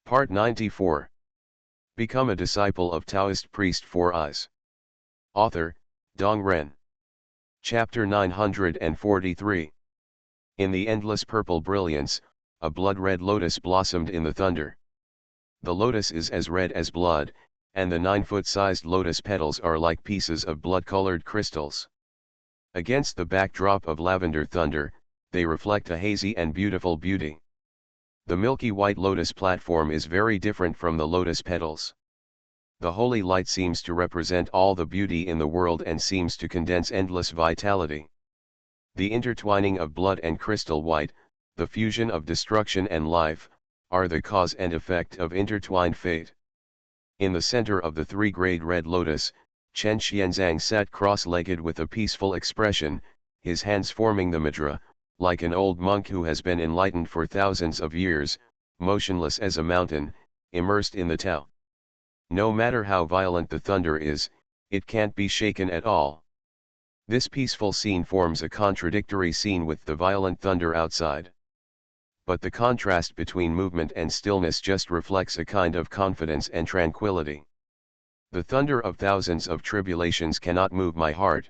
Part 94. Become a disciple of Taoist priest Four Eyes. Author, Dong Ren. Chapter 943. In the endless purple brilliance, a blood-red lotus blossomed in the thunder. The lotus is as red as blood, and the 9-foot-sized lotus petals are like pieces of blood-colored crystals. Against the backdrop of lavender thunder, they reflect a hazy and beautiful beauty. The milky white lotus platform is very different from the lotus petals. The holy light seems to represent all the beauty in the world and seems to condense endless vitality. The intertwining of blood and crystal white, the fusion of destruction and life, are the cause and effect of intertwined fate. In the center of the three-grade red lotus, Chen Xianzang sat cross-legged with a peaceful expression, his hands forming the mudra, like an old monk who has been enlightened for thousands of years, motionless as a mountain, immersed in the Tao. No matter how violent the thunder is, it can't be shaken at all. This peaceful scene forms a contradictory scene with the violent thunder outside. But the contrast between movement and stillness just reflects a kind of confidence and tranquility. The thunder of thousands of tribulations cannot move my heart.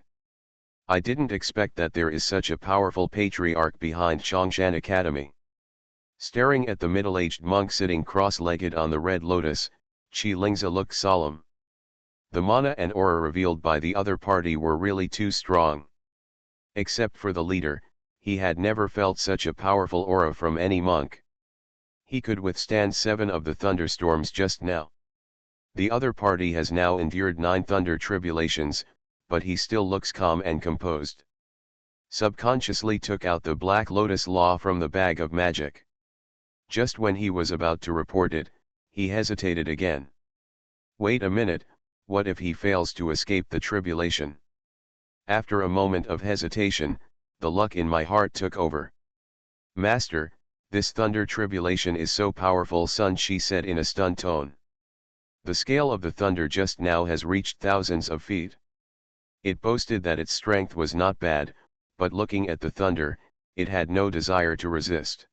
I didn't expect that there is such a powerful patriarch behind Chongshan Academy. Staring at the middle-aged monk sitting cross-legged on the red lotus, Qi Lingzi looked solemn. The mana and aura revealed by the other party were really too strong. Except for the leader, he had never felt such a powerful aura from any monk. He could withstand 7 of the thunderstorms just now. The other party has now endured 9 thunder tribulations, but he still looks calm and composed. Subconsciously took out the Black Lotus Law from the bag of magic. Just when he was about to report it, he hesitated again. Wait a minute, what if he fails to escape the tribulation? After a moment of hesitation, the luck in my heart took over. Master, this thunder tribulation is so powerful, Sun Shi said in a stunned tone. The scale of the thunder just now has reached thousands of feet. It boasted that its strength was not bad, but looking at the thunder, it had no desire to resist.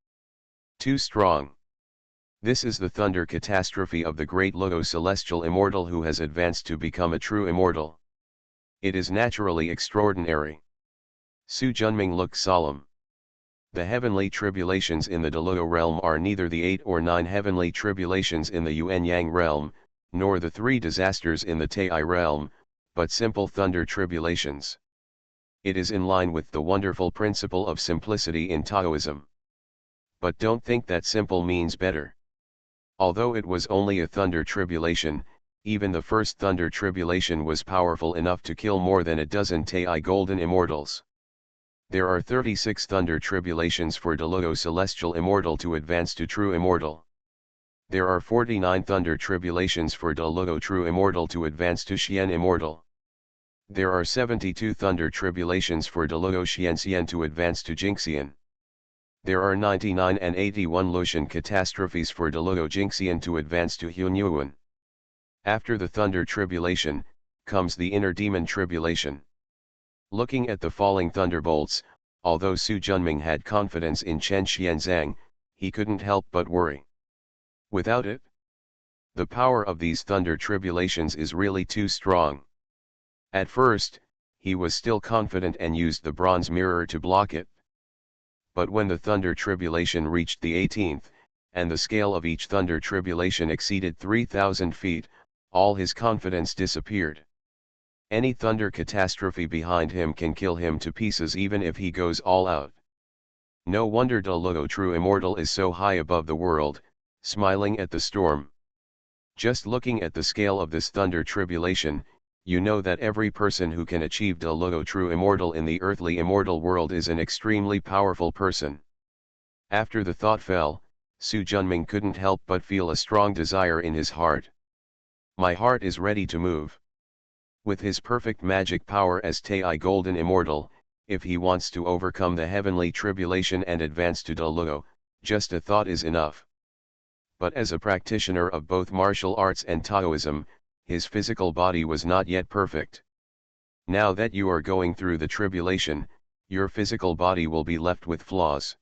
Too strong. This is the thunder catastrophe of the great Logo celestial immortal who has advanced to become a true immortal. It is naturally extraordinary. Su Junming looked solemn. The heavenly tribulations in the Deluo realm are neither the 8 or 9 heavenly tribulations in the Yuan Yang realm, nor the 3 disasters in the Tai realm, but simple thunder tribulations. It is in line with the wonderful principle of simplicity in Taoism. But don't think that simple means better. Although it was only a thunder tribulation, even the first thunder tribulation was powerful enough to kill more than a dozen Tai golden immortals. There are 36 thunder tribulations for Deluo celestial immortal to advance to true immortal. There are 49 thunder tribulations for Deluo true immortal to advance to Xian immortal. There are 72 thunder tribulations for Deluo Xianxian to advance to Jingxian. There are 99 and 81 Lucian catastrophes for Deluo Jingxian to advance to Hunyuan. After the thunder tribulation, comes the inner demon tribulation. Looking at the falling thunderbolts, although Su Junming had confidence in Chen Xianzang, he couldn't help but worry. Without it, the power of these thunder tribulations is really too strong. At first, he was still confident and used the bronze mirror to block it. But when the thunder tribulation reached the 18th, and the scale of each thunder tribulation exceeded 3,000 feet, all his confidence disappeared. Any thunder catastrophe behind him can kill him to pieces even if he goes all out. No wonder Deluo true immortal is so high above the world, smiling at the storm. Just looking at the scale of this thunder tribulation, you know that every person who can achieve Deluo true immortal in the earthly immortal world is an extremely powerful person. After the thought fell, Su Junming couldn't help but feel a strong desire in his heart. My heart is ready to move. With his perfect magic power as Tai Golden Immortal, if he wants to overcome the heavenly tribulation and advance to Deluo, just a thought is enough. But as a practitioner of both martial arts and Taoism, his physical body was not yet perfect. Now that you are going through the tribulation, your physical body will be left with flaws.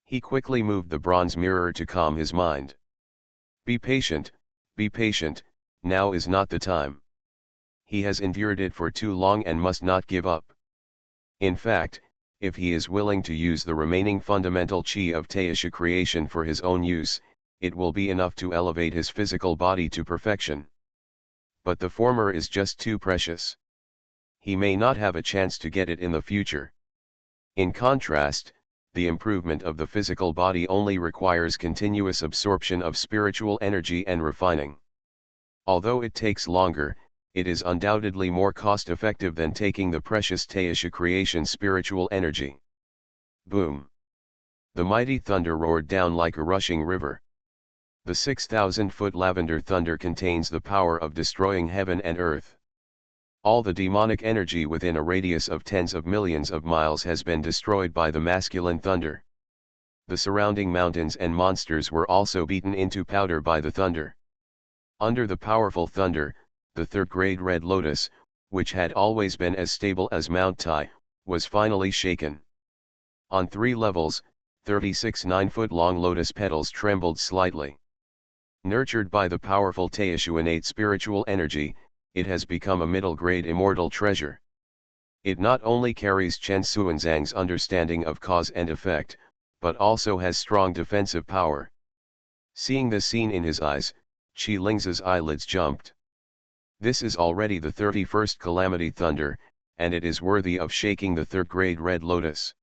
He quickly moved the bronze mirror to calm his mind. Be patient, now is not the time. He has endured it for too long and must not give up. In fact, if he is willing to use the remaining fundamental chi of Taoist creation for his own use, it will be enough to elevate his physical body to perfection. But the former is just too precious. He may not have a chance to get it in the future. In contrast, the improvement of the physical body only requires continuous absorption of spiritual energy and refining. Although it takes longer, it is undoubtedly more cost-effective than taking the precious Taoist creation spiritual energy. Boom! The mighty thunder roared down like a rushing river. The 6,000-foot lavender thunder contains the power of destroying heaven and earth. All the demonic energy within a radius of tens of millions of miles has been destroyed by the masculine thunder. The surrounding mountains and monsters were also beaten into powder by the thunder. Under the powerful thunder, the third-grade red lotus, which had always been as stable as Mount Tai, was finally shaken. On 3 levels, 36 9-foot-long lotus petals trembled slightly. Nurtured by the powerful Taoist innate spiritual energy, it has become a middle-grade immortal treasure. It not only carries Chen Xuanzang's understanding of cause and effect, but also has strong defensive power. Seeing the scene in his eyes, Qi Ling's eyelids jumped. This is already the 31st Calamity Thunder, and it is worthy of shaking the third-grade red lotus.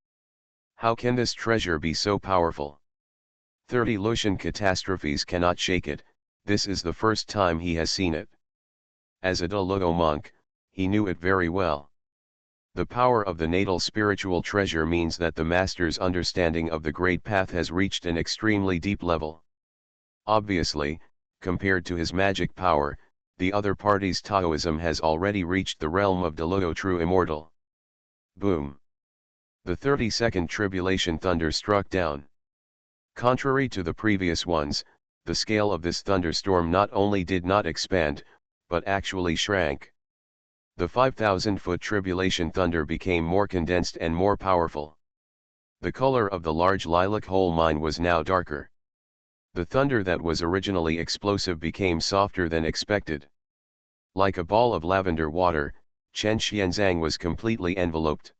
How can this treasure be so powerful? 30 Lucian catastrophes cannot shake it. This is the first time he has seen it. As a Daluo monk, he knew it very well. The power of the natal spiritual treasure means that the master's understanding of the Great Path has reached an extremely deep level. Obviously, compared to his magic power, the other party's Taoism has already reached the realm of Daluo true immortal. Boom! The 32nd tribulation thunder struck down. Contrary to the previous ones, the scale of this thunderstorm not only did not expand, but actually shrank. The 5,000-foot tribulation thunder became more condensed and more powerful. The color of the large lilac hole mine was now darker. The thunder that was originally explosive became softer than expected. Like a ball of lavender water, Chen Xuanzang was completely enveloped.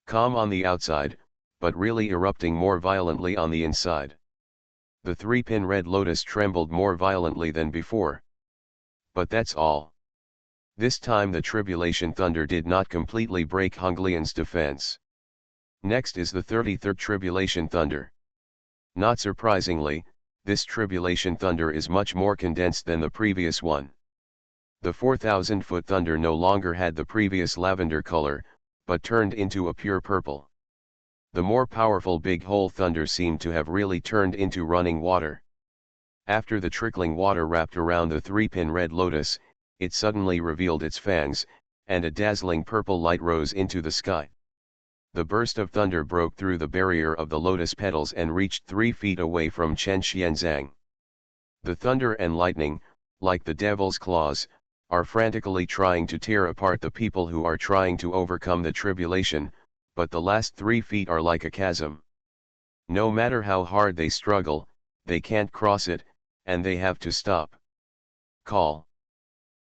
Calm on the outside, but really erupting more violently on the inside. The 3-pin red lotus trembled more violently than before. But that's all. This time the tribulation thunder did not completely break Honglian's defense. Next is the 33rd tribulation thunder. Not surprisingly, this tribulation thunder is much more condensed than the previous one. The 4,000-foot thunder no longer had the previous lavender color, but turned into a pure purple. The more powerful big hole thunder seemed to have really turned into running water. After the trickling water wrapped around the 3-pin red lotus, it suddenly revealed its fangs, and a dazzling purple light rose into the sky. The burst of thunder broke through the barrier of the lotus petals and reached 3 feet away from Chen Xuanzang. The thunder and lightning, like the devil's claws, are frantically trying to tear apart the people who are trying to overcome the tribulation, but the last 3 feet are like a chasm. No matter how hard they struggle, they can't cross it, and they have to stop. Call.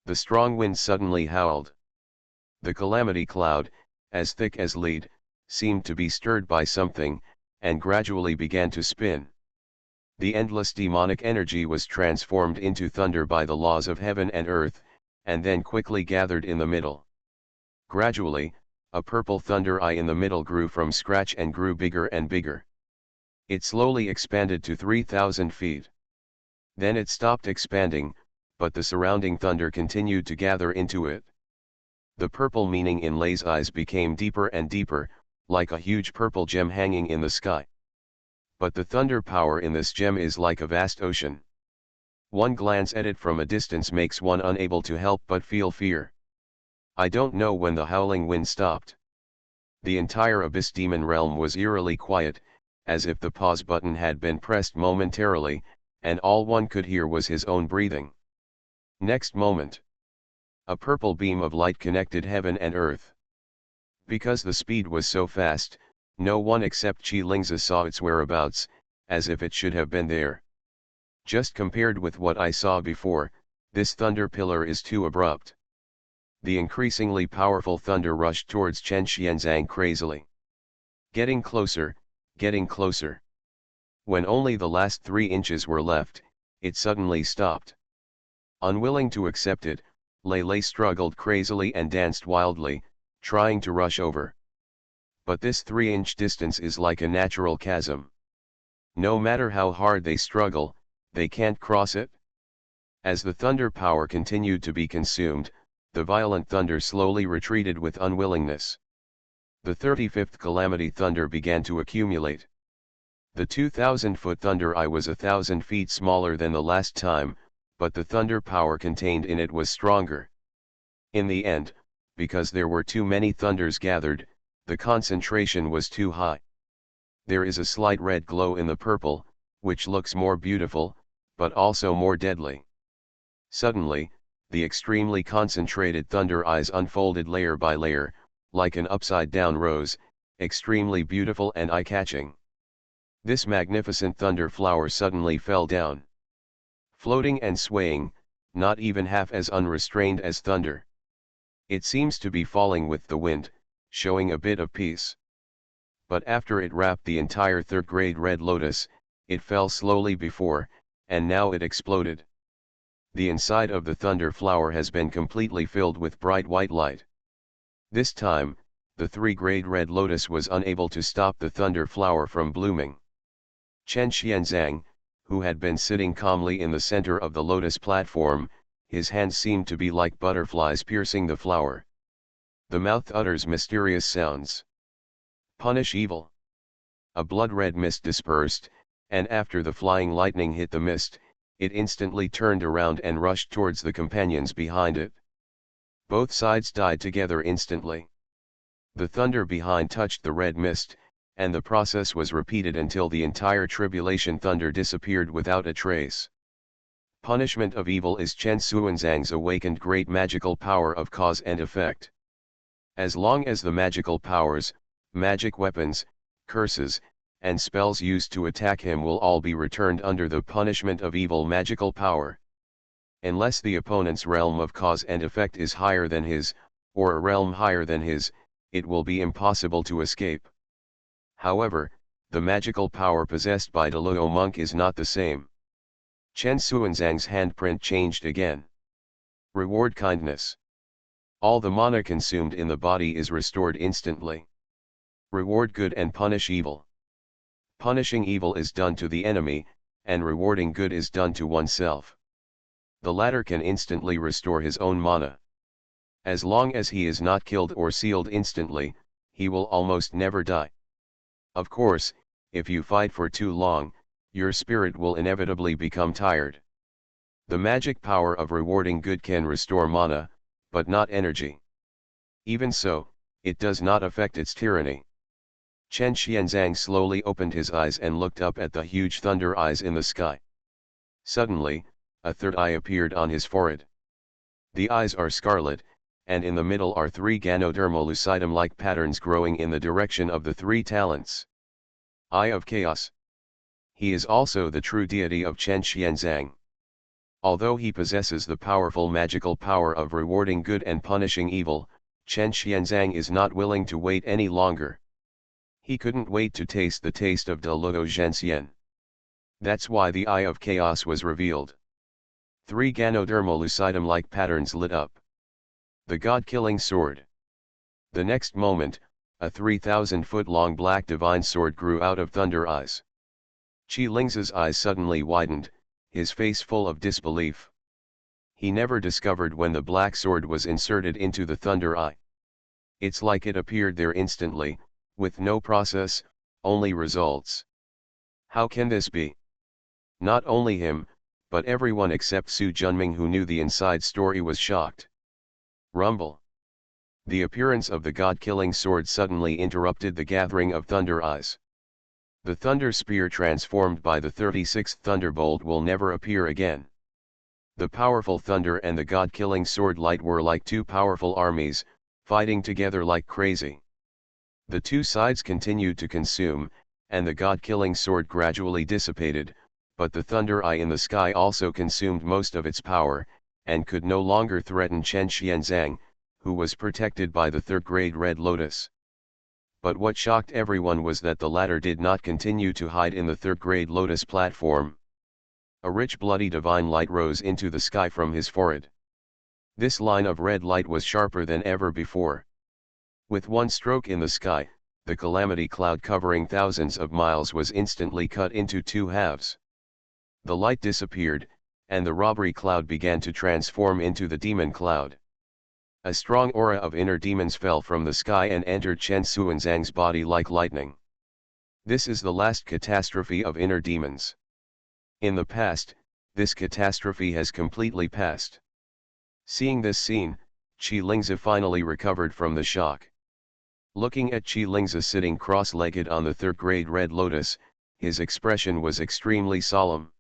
The strong wind suddenly howled. The calamity cloud, as thick as lead, seemed to be stirred by something, and gradually began to spin. The endless demonic energy was transformed into thunder by the laws of heaven and earth, and then quickly gathered in the middle. Gradually, a purple thunder eye in the middle grew from scratch and grew bigger and bigger. It slowly expanded to 3,000 feet. Then it stopped expanding, but the surrounding thunder continued to gather into it. The purple meaning in Lei's eyes became deeper and deeper, like a huge purple gem hanging in the sky. But the thunder power in this gem is like a vast ocean. One glance at it from a distance makes one unable to help but feel fear. I don't know when the howling wind stopped. The entire abyss demon realm was eerily quiet, as if the pause button had been pressed momentarily, and all one could hear was his own breathing. Next moment, a purple beam of light connected heaven and earth. Because the speed was so fast, no one except Qi Lingzi saw its whereabouts, as if it should have been there. Just compared with what I saw before, this thunder pillar is too abrupt. The increasingly powerful thunder rushed towards Chen Xianzang crazily. Getting closer, getting closer. When only the last 3 inches were left, it suddenly stopped. Unwilling to accept it, Lei struggled crazily and danced wildly, trying to rush over. But this 3-inch distance is like a natural chasm. No matter how hard they struggle, they can't cross it. As the thunder power continued to be consumed, the violent thunder slowly retreated with unwillingness. The 35th calamity thunder began to accumulate. The 2,000-foot thunder eye was 1,000 feet smaller than the last time, but the thunder power contained in it was stronger. In the end, because there were too many thunders gathered, the concentration was too high. There is a slight red glow in the purple, which looks more beautiful, but also more deadly. Suddenly, the extremely concentrated thunder eyes unfolded layer by layer, like an upside-down rose, extremely beautiful and eye-catching. This magnificent thunder flower suddenly fell down. Floating and swaying, not even half as unrestrained as thunder. It seems to be falling with the wind, showing a bit of peace. But after it wrapped the entire third-grade red lotus, it fell slowly before, and now it exploded. The inside of the thunder flower has been completely filled with bright white light. This time, the 3-grade red lotus was unable to stop the thunder flower from blooming. Chen Xianzang, who had been sitting calmly in the center of the lotus platform, his hands seemed to be like butterflies piercing the flower. The mouth utters mysterious sounds. Punish evil. A blood-red mist dispersed, and after the flying lightning hit the mist, it instantly turned around and rushed towards the companions behind it. Both sides died together instantly. The thunder behind touched the red mist, and the process was repeated until the entire tribulation thunder disappeared without a trace. Punishment of evil is Chen Xuanzang's awakened great magical power of cause and effect. As long as the magical powers, magic weapons, curses, and spells used to attack him will all be returned under the punishment of evil magical power. Unless the opponent's realm of cause and effect is higher than his, or a realm higher than his, it will be impossible to escape. However, the magical power possessed by De Luo monk is not the same. Chen Xuanzang's handprint changed again. Reward kindness. All the mana consumed in the body is restored instantly. Reward good and punish evil. Punishing evil is done to the enemy, and rewarding good is done to oneself. The latter can instantly restore his own mana. As long as he is not killed or sealed instantly, he will almost never die. Of course, if you fight for too long, your spirit will inevitably become tired. The magic power of rewarding good can restore mana, but not energy. Even so, it does not affect its tyranny. Chen Xianzang slowly opened his eyes and looked up at the huge thunder eyes in the sky. Suddenly, a third eye appeared on his forehead. The eyes are scarlet, and in the middle are 3 ganodermal lucidum-like patterns growing in the direction of the 3 talents. Eye of Chaos. He is also the true deity of Chen Xianzang. Although he possesses the powerful magical power of rewarding good and punishing evil, Chen Xianzang is not willing to wait any longer. He couldn't wait to taste the taste of De Luo Zhenxian. That's why the Eye of Chaos was revealed. 3 ganodermal lucidum-like patterns lit up. The God-killing sword. The next moment, a 3,000-foot-long black divine sword grew out of Thunder Eyes. Qi Ling's eyes suddenly widened, his face full of disbelief. He never discovered when the black sword was inserted into the Thunder Eye. It's like it appeared there instantly, with no process, only results. How can this be? Not only him, but everyone except Su Junming who knew the inside story was shocked. Rumble. The appearance of the God-killing sword suddenly interrupted the gathering of Thunder Eyes. The Thunder Spear transformed by the 36th Thunderbolt will never appear again. The powerful thunder and the God-killing sword light were like 2 powerful armies, fighting together like crazy. The 2 sides continued to consume, and the God-killing sword gradually dissipated, but the thunder eye in the sky also consumed most of its power, and could no longer threaten Chen Xianzang, who was protected by the third-grade Red Lotus. But what shocked everyone was that the latter did not continue to hide in the third-grade Lotus platform. A rich bloody divine light rose into the sky from his forehead. This line of red light was sharper than ever before. With one stroke in the sky, the calamity cloud covering thousands of miles was instantly cut into two halves. The light disappeared, and the robbery cloud began to transform into the demon cloud. A strong aura of inner demons fell from the sky and entered Chen Xuanzang's body like lightning. This is the last catastrophe of inner demons. In the past, this catastrophe has completely passed. Seeing this scene, Qi Lingzi finally recovered from the shock. Looking at Qi Lingzi sitting cross-legged on the third-grade Red Lotus, his expression was extremely solemn.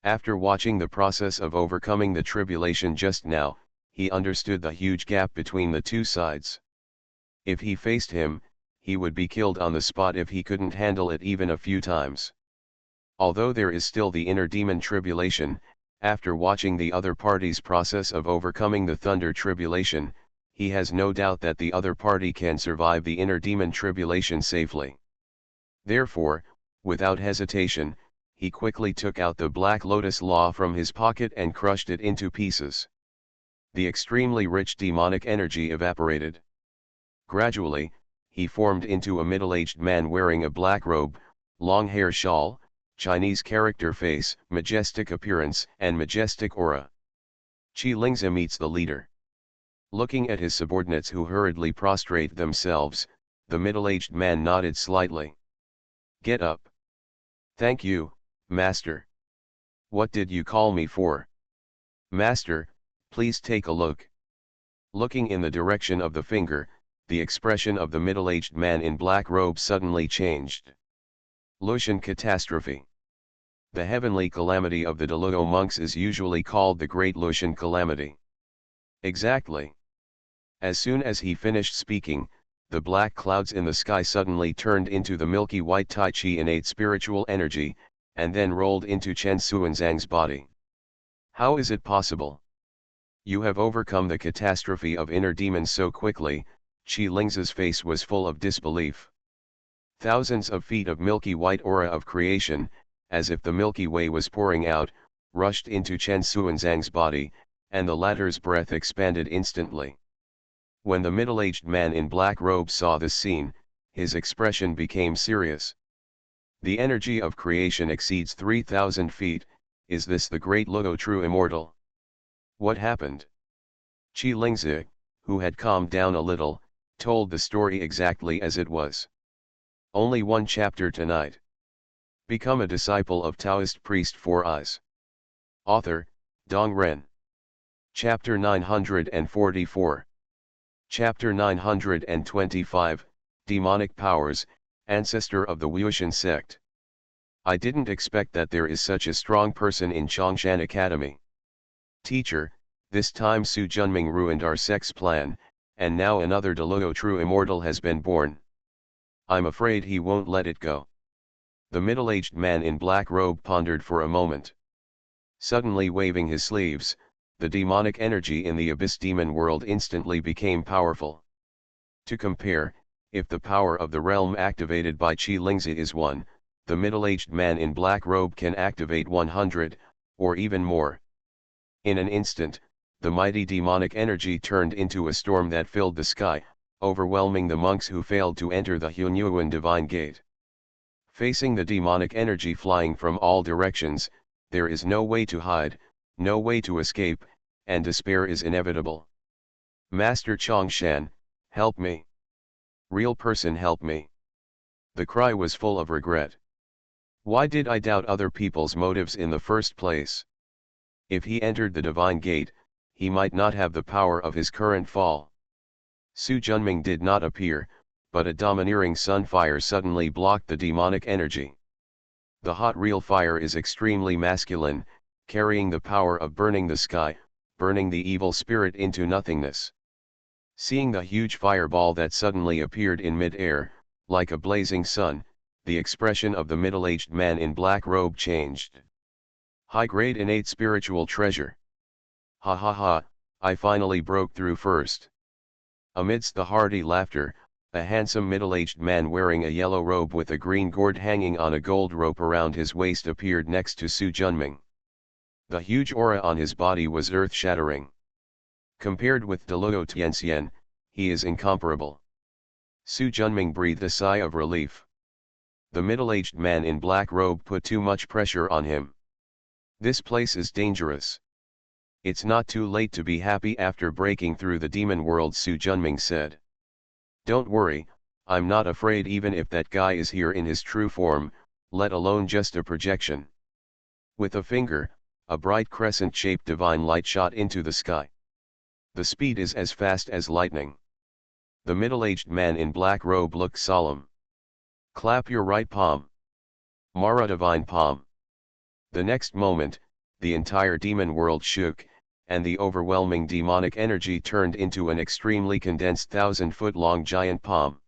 After watching the process of overcoming the tribulation just now, he understood the huge gap between the two sides. If he faced him, he would be killed on the spot if he couldn't handle it even a few times. Although there is still the inner demon tribulation, after watching the other party's process of overcoming the thunder tribulation, he has no doubt that the other party can survive the inner demon tribulation safely. Therefore, without hesitation, he quickly took out the Black Lotus Law from his pocket and crushed it into pieces. The extremely rich demonic energy evaporated. Gradually, he formed into a middle-aged man wearing a black robe, long hair shawl, Chinese character face, majestic appearance and majestic aura. Qi Lingzi meets the leader. Looking at his subordinates who hurriedly prostrate themselves, the middle-aged man nodded slightly. "Get up." "Thank you, Master." "What did you call me for?" "Master, please take a look." Looking in the direction of the finger, the expression of the middle-aged man in black robe suddenly changed. Lucian catastrophe. The heavenly calamity of the Deluo monks is usually called the Great Lucian Calamity. Exactly. As soon as he finished speaking, the black clouds in the sky suddenly turned into the milky white Tai Chi innate spiritual energy, and then rolled into Chen Xuanzang's body. "How is it possible? You have overcome the catastrophe of inner demons so quickly." Qi Lingzi's face was full of disbelief. Thousands of feet of milky white aura of creation, as if the Milky Way was pouring out, rushed into Chen Xuanzang's body, and the latter's breath expanded instantly. When the middle-aged man in black robe saw this scene, his expression became serious. "The energy of creation exceeds 3,000 feet, is this the great Luo true immortal? What happened?" Qi Lingzi, who had calmed down a little, told the story exactly as it was. Only one chapter tonight. Become a disciple of Taoist priest 4 Eyes. Author, Dong Ren. Chapter 944. Chapter 925, Demonic Powers, Ancestor of the Wuxian Sect. I didn't expect that there is such a strong person in Chongshan Academy. Teacher, this time Su Junming ruined our sect's plan, and now another Deluo true immortal has been born. I'm afraid he won't let it go. The middle-aged man in black robe pondered for a moment. Suddenly waving his sleeves, the demonic energy in the abyss demon world instantly became powerful. To compare, if the power of the realm activated by Qi Lingzi is 1, the middle-aged man in black robe can activate 100, or even more. In an instant, the mighty demonic energy turned into a storm that filled the sky, overwhelming the monks who failed to enter the Hunyuan Divine Gate. Facing the demonic energy flying from all directions, there is no way to hide, no way to escape, and despair is inevitable. "Master Chongshan, help me. Real person, help me." The cry was full of regret. Why did I doubt other people's motives in the first place? If he entered the Divine Gate, he might not have the power of his current fall. Su Junming did not appear, but a domineering sun fire suddenly blocked the demonic energy. The hot real fire is extremely masculine, carrying the power of burning the sky, burning the evil spirit into nothingness. Seeing the huge fireball that suddenly appeared in mid-air, like a blazing sun, the expression of the middle-aged man in black robe changed. High-grade innate spiritual treasure. Ha ha ha, I finally broke through first. Amidst the hearty laughter, a handsome middle-aged man wearing a yellow robe with a green gourd hanging on a gold rope around his waist appeared next to Su Junming. The huge aura on his body was earth-shattering. Compared with Deluo Tianxian, he is incomparable. Su Junming breathed a sigh of relief. The middle-aged man in black robe put too much pressure on him. This place is dangerous. It's not too late to be happy after breaking through the demon world, Su Junming said. Don't worry, I'm not afraid even if that guy is here in his true form, let alone just a projection. With a finger, a bright crescent-shaped divine light shot into the sky. The speed is as fast as lightning. The middle-aged man in black robe looked solemn. Clap your right palm. Mara divine palm. The next moment, the entire demon world shook, and the overwhelming demonic energy turned into an extremely condensed 1,000-foot-long giant palm.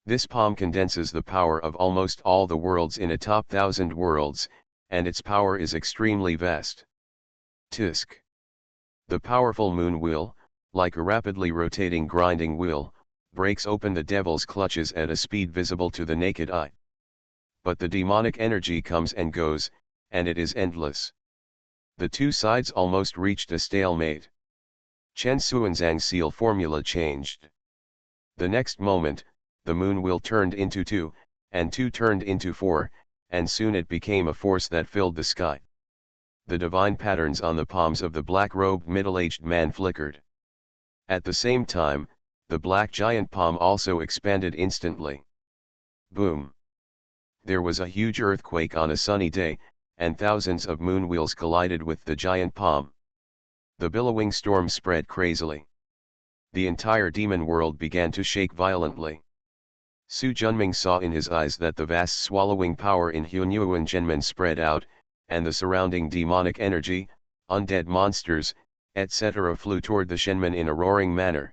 This palm condenses the power of almost all the worlds in a top 1,000 worlds, and its power is extremely vast. Tisk. The powerful moon wheel, like a rapidly rotating grinding wheel, breaks open the devil's clutches at a speed visible to the naked eye. But the demonic energy comes and goes, and it is endless. The two sides almost reached a stalemate. Chen Xuanzang's seal formula changed. The next moment, the moon wheel turned into 2, and 2 turned into 4, and soon it became a force that filled the sky. The divine patterns on the palms of the black-robed middle-aged man flickered. At the same time, the black giant palm also expanded instantly. Boom! There was a huge earthquake on a sunny day, and thousands of moon wheels collided with the giant palm. The billowing storm spread crazily. The entire demon world began to shake violently. Su Junming saw in his eyes that the vast swallowing power in Hunyuan Zhenmen spread out, and the surrounding demonic energy, undead monsters, etc. flew toward the Shenmen in a roaring manner.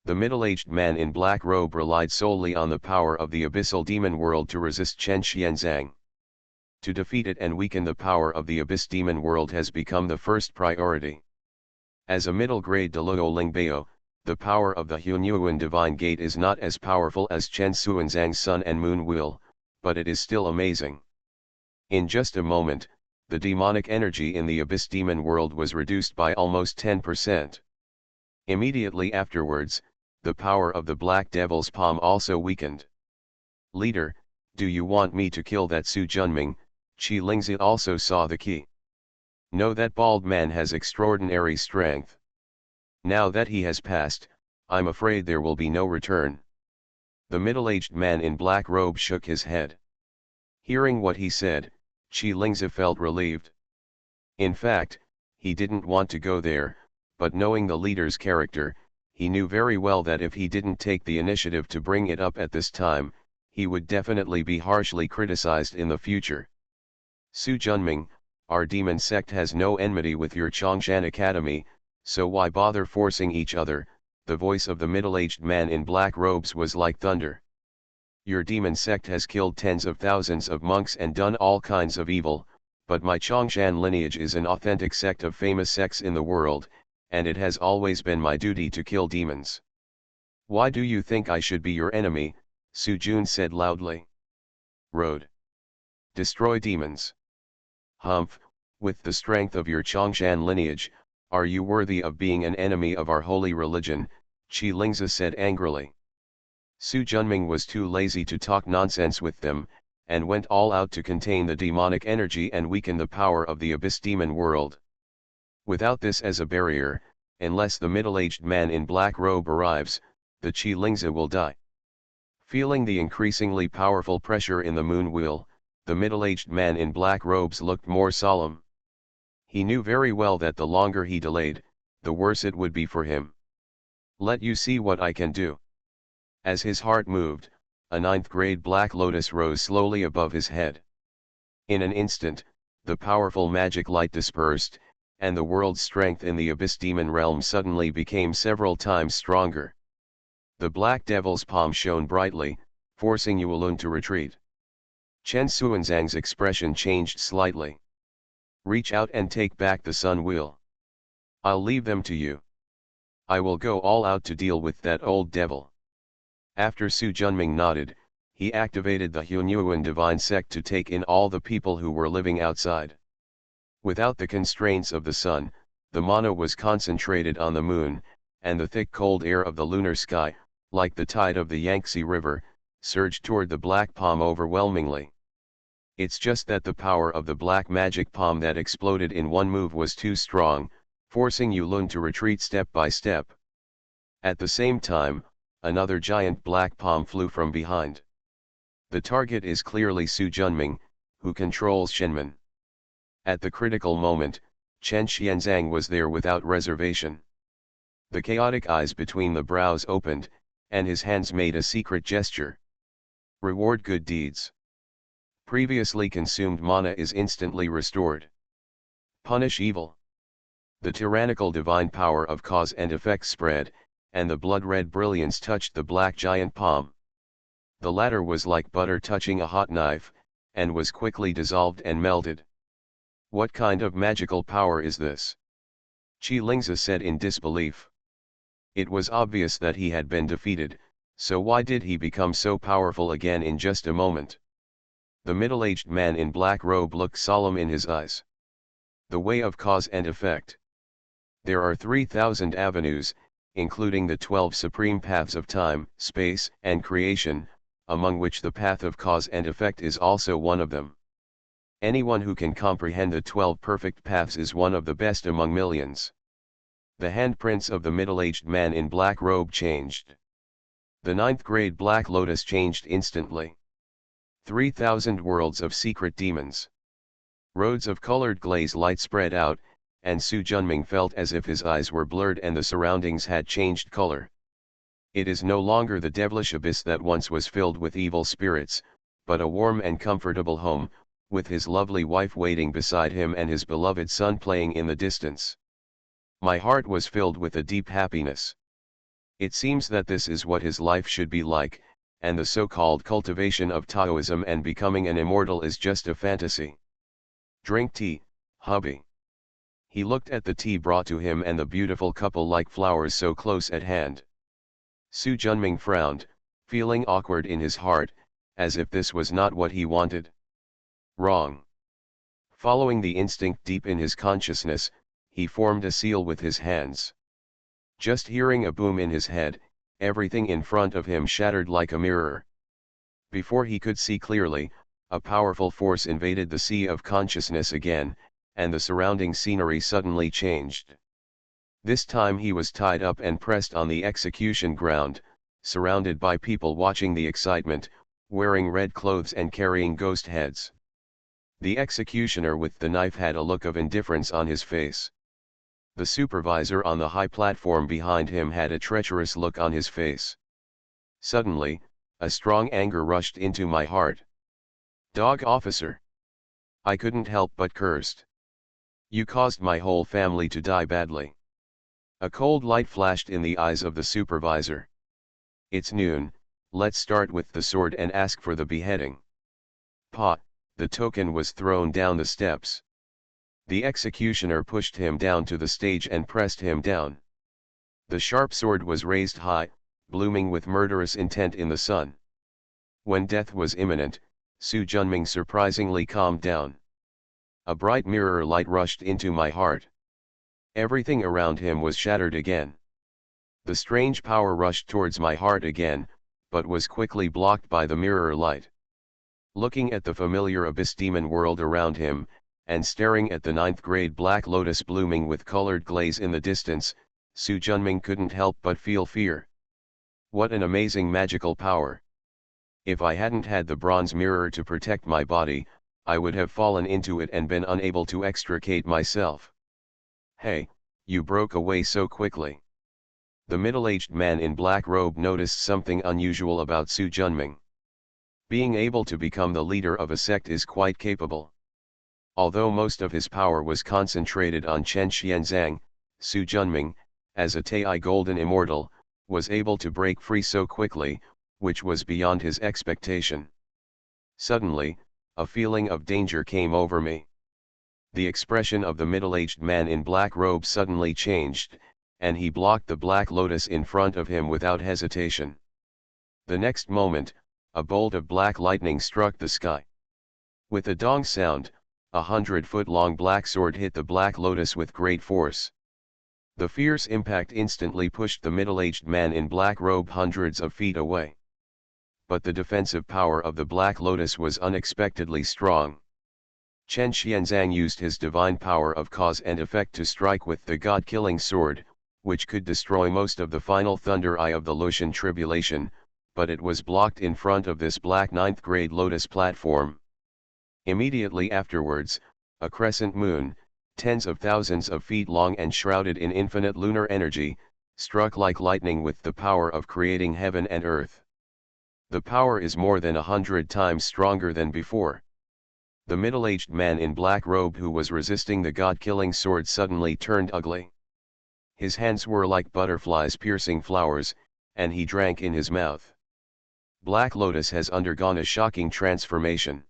The middle-aged man in black robe relied solely on the power of the abyssal demon world to resist Chen Xianzang. To defeat it and weaken the power of the abyss demon world has become the first priority. As a middle-grade Deluo Lingbao, the power of the Hunyuan divine gate is not as powerful as Chen Xuanzang's sun and moon wheel, but it is still amazing. In just a moment, the demonic energy in the abyss demon world was reduced by almost 10%. Immediately afterwards, the power of the Black Devil's palm also weakened. Leader, do you want me to kill that Su Junming? Qi Lingzi also saw the key. No, that bald man has extraordinary strength. Now that he has passed, I'm afraid there will be no return. The middle-aged man in black robe shook his head. Hearing what he said, Qi Lingzi felt relieved. In fact, he didn't want to go there, but knowing the leader's character, he knew very well that if he didn't take the initiative to bring it up at this time, he would definitely be harshly criticized in the future. Su Junming, our demon sect has no enmity with your Chongshan Academy, so why bother forcing each other? The voice of the middle-aged man in black robes was like thunder. Your demon sect has killed tens of thousands of monks and done all kinds of evil, but my Chongshan lineage is an authentic sect of famous sects in the world, and it has always been my duty to kill demons. Why do you think I should be your enemy? Su Jun said loudly. Road. Destroy demons. Humph, with the strength of your Chongshan lineage, are you worthy of being an enemy of our holy religion? Qi Lingzi said angrily. Su Junming was too lazy to talk nonsense with them, and went all out to contain the demonic energy and weaken the power of the abyss demon world. Without this as a barrier, unless the middle-aged man in black robe arrives, the Qi Lingzi will die. Feeling the increasingly powerful pressure in the moon wheel, the middle-aged man in black robes looked more solemn. He knew very well that the longer he delayed, the worse it would be for him. Let you see what I can do. As his heart moved, a 9th-grade black lotus rose slowly above his head. In an instant, the powerful magic light dispersed, and the world's strength in the abyss demon realm suddenly became several times stronger. The black devil's palm shone brightly, forcing Yuelun to retreat. Chen Xuanzang's expression changed slightly. Reach out and take back the sun wheel. I'll leave them to you. I will go all out to deal with that old devil. After Su Junming nodded, he activated the Hunyuan divine sect to take in all the people who were living outside. Without the constraints of the sun, the mana was concentrated on the moon, and the thick cold air of the lunar sky, like the tide of the Yangtze River, surged toward the black palm overwhelmingly. It's just that the power of the black magic palm that exploded in one move was too strong, forcing Yulun to retreat step by step. At the same time, another giant black palm flew from behind. The target is clearly Su Junming, who controls Shenmen. At the critical moment, Chen Xianzang was there without reservation. The chaotic eyes between the brows opened, and his hands made a secret gesture. Reward good deeds. Previously consumed mana is instantly restored. Punish evil. The tyrannical divine power of cause and effect spread, and the blood-red brilliance touched the black giant palm. The latter was like butter touching a hot knife, and was quickly dissolved and melted. What kind of magical power is this? Qi Lingzi said in disbelief. It was obvious that he had been defeated, so why did he become so powerful again in just a moment? The middle-aged man in black robe looked solemn in his eyes. The way of cause and effect. There are 3,000 avenues, including the 12 supreme paths of time, space, and creation, among which the path of cause and effect is also one of them. Anyone who can comprehend the 12 perfect paths is one of the best among millions. The handprints of the middle-aged man in black robe changed. The 9th grade black lotus changed instantly. 3,000 worlds of secret demons. Roads of colored glaze light spread out, and Su Junming felt as if his eyes were blurred and the surroundings had changed color. It is no longer the devilish abyss that once was filled with evil spirits, but a warm and comfortable home, with his lovely wife waiting beside him and his beloved son playing in the distance. My heart was filled with a deep happiness. It seems that this is what his life should be like, and the so-called cultivation of Taoism and becoming an immortal is just a fantasy. Drink tea, hubby. He looked at the tea brought to him and the beautiful couple like flowers so close at hand. Su Junming frowned, feeling awkward in his heart, as if this was not what he wanted. Wrong. Following the instinct deep in his consciousness, he formed a seal with his hands. Just hearing a boom in his head, everything in front of him shattered like a mirror. Before he could see clearly, a powerful force invaded the sea of consciousness again, and the surrounding scenery suddenly changed. This time he was tied up and pressed on the execution ground, surrounded by people watching the excitement, wearing red clothes and carrying ghost heads. The executioner with the knife had a look of indifference on his face. The supervisor on the high platform behind him had a treacherous look on his face. Suddenly, a strong anger rushed into my heart. Dog officer! I couldn't help but cursed. You caused my whole family to die badly. A cold light flashed in the eyes of the supervisor. It's noon, let's start with the sword and ask for the beheading. Pa, the token was thrown down the steps. The executioner pushed him down to the stage and pressed him down. The sharp sword was raised high, blooming with murderous intent in the sun. When death was imminent, Su Junming surprisingly calmed down. A bright mirror light rushed into my heart. Everything around him was shattered again. The strange power rushed towards my heart again, but was quickly blocked by the mirror light. Looking at the familiar abyss demon world around him, and staring at the 9th grade black lotus blooming with colored glaze in the distance, Su Junming couldn't help but feel fear. What an amazing magical power! If I hadn't had the bronze mirror to protect my body, I would have fallen into it and been unable to extricate myself. Hey, you broke away so quickly. The middle-aged man in black robe noticed something unusual about Su Junming. Being able to become the leader of a sect is quite capable. Although most of his power was concentrated on Chen Xianzang, Su Junming, as a Tai Golden Immortal, was able to break free so quickly, which was beyond his expectation. Suddenly, a feeling of danger came over me. The expression of the middle-aged man in black robe suddenly changed, and he blocked the black lotus in front of him without hesitation. The next moment, a bolt of black lightning struck the sky. With a dong sound, a 100-foot-long black sword hit the black lotus with great force. The fierce impact instantly pushed the middle-aged man in black robe hundreds of feet away. But the defensive power of the black lotus was unexpectedly strong. Chen Xianzang used his divine power of cause and effect to strike with the god-killing sword, which could destroy most of the final thunder eye of the Lucian tribulation, but it was blocked in front of this black ninth-grade lotus platform. Immediately afterwards, a crescent moon, tens of thousands of feet long and shrouded in infinite lunar energy, struck like lightning with the power of creating heaven and earth. The power is more than 100 times stronger than before. The middle-aged man in black robe who was resisting the god-killing sword suddenly turned ugly. His hands were like butterflies piercing flowers, and he drank in his mouth. Black Lotus has undergone a shocking transformation.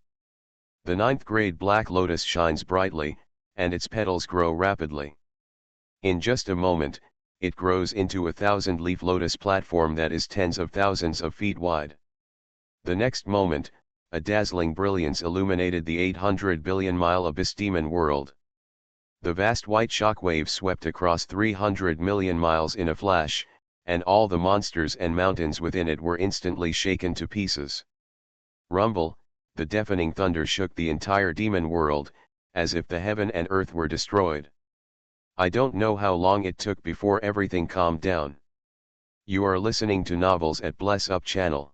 The ninth-grade black lotus shines brightly, and its petals grow rapidly. In just a moment, it grows into a 1,000-leaf lotus platform that is tens of thousands of feet wide. The next moment, a dazzling brilliance illuminated the 800 billion-mile abyss demon world. The vast white shockwave swept across 300 million miles in a flash, and all the monsters and mountains within it were instantly shaken to pieces. Rumble, the deafening thunder shook the entire demon world, as if the heaven and earth were destroyed. I don't know how long it took before everything calmed down. You are listening to Novels at Bless Up channel.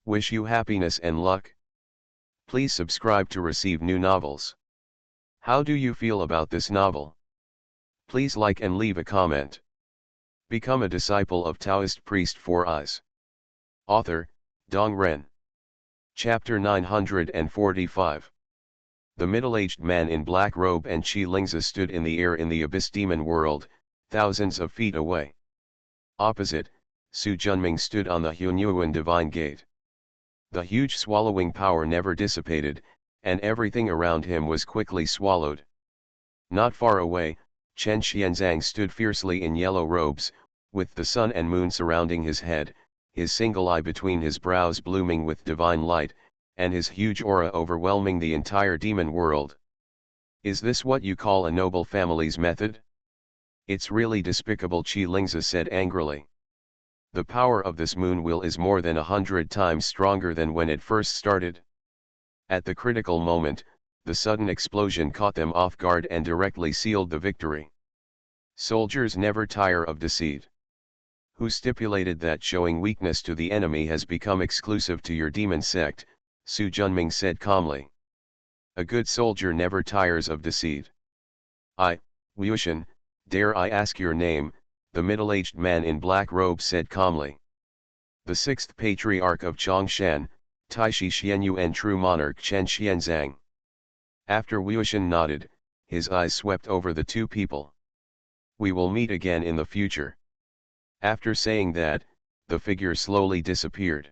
Wish you happiness and luck. Please subscribe to receive new novels. How do you feel about this novel? Please like and leave a comment. Become a disciple of Taoist priest 4 Eyes. Author, Dong Ren. Chapter 945. The middle-aged man in black robe and Qi Lingzi stood in the air in the abyss demon world, thousands of feet away. Opposite, Su Junming stood on the Hunyuan divine gate. The huge swallowing power never dissipated, and everything around him was quickly swallowed. Not far away, Chen Xianzang stood fiercely in yellow robes, with the sun and moon surrounding his head, his single eye between his brows blooming with divine light, and his huge aura overwhelming the entire demon world. Is this what you call a noble family's method? It's really despicable, Qi Lingzi said angrily. The power of this moon will is more than 100 times stronger than when it first started. At the critical moment, the sudden explosion caught them off guard and directly sealed the victory. Soldiers never tire of deceit. Who stipulated that showing weakness to the enemy has become exclusive to your demon sect? Su Junming said calmly. A good soldier never tires of deceit. Wuxian, dare I ask your name? The middle-aged man in black robe said calmly. The sixth patriarch of Chongshan, Taishi Xianyuan true monarch Chen Xianzang. After Wuxian nodded, his eyes swept over the two people. We will meet again in the future. After saying that, the figure slowly disappeared.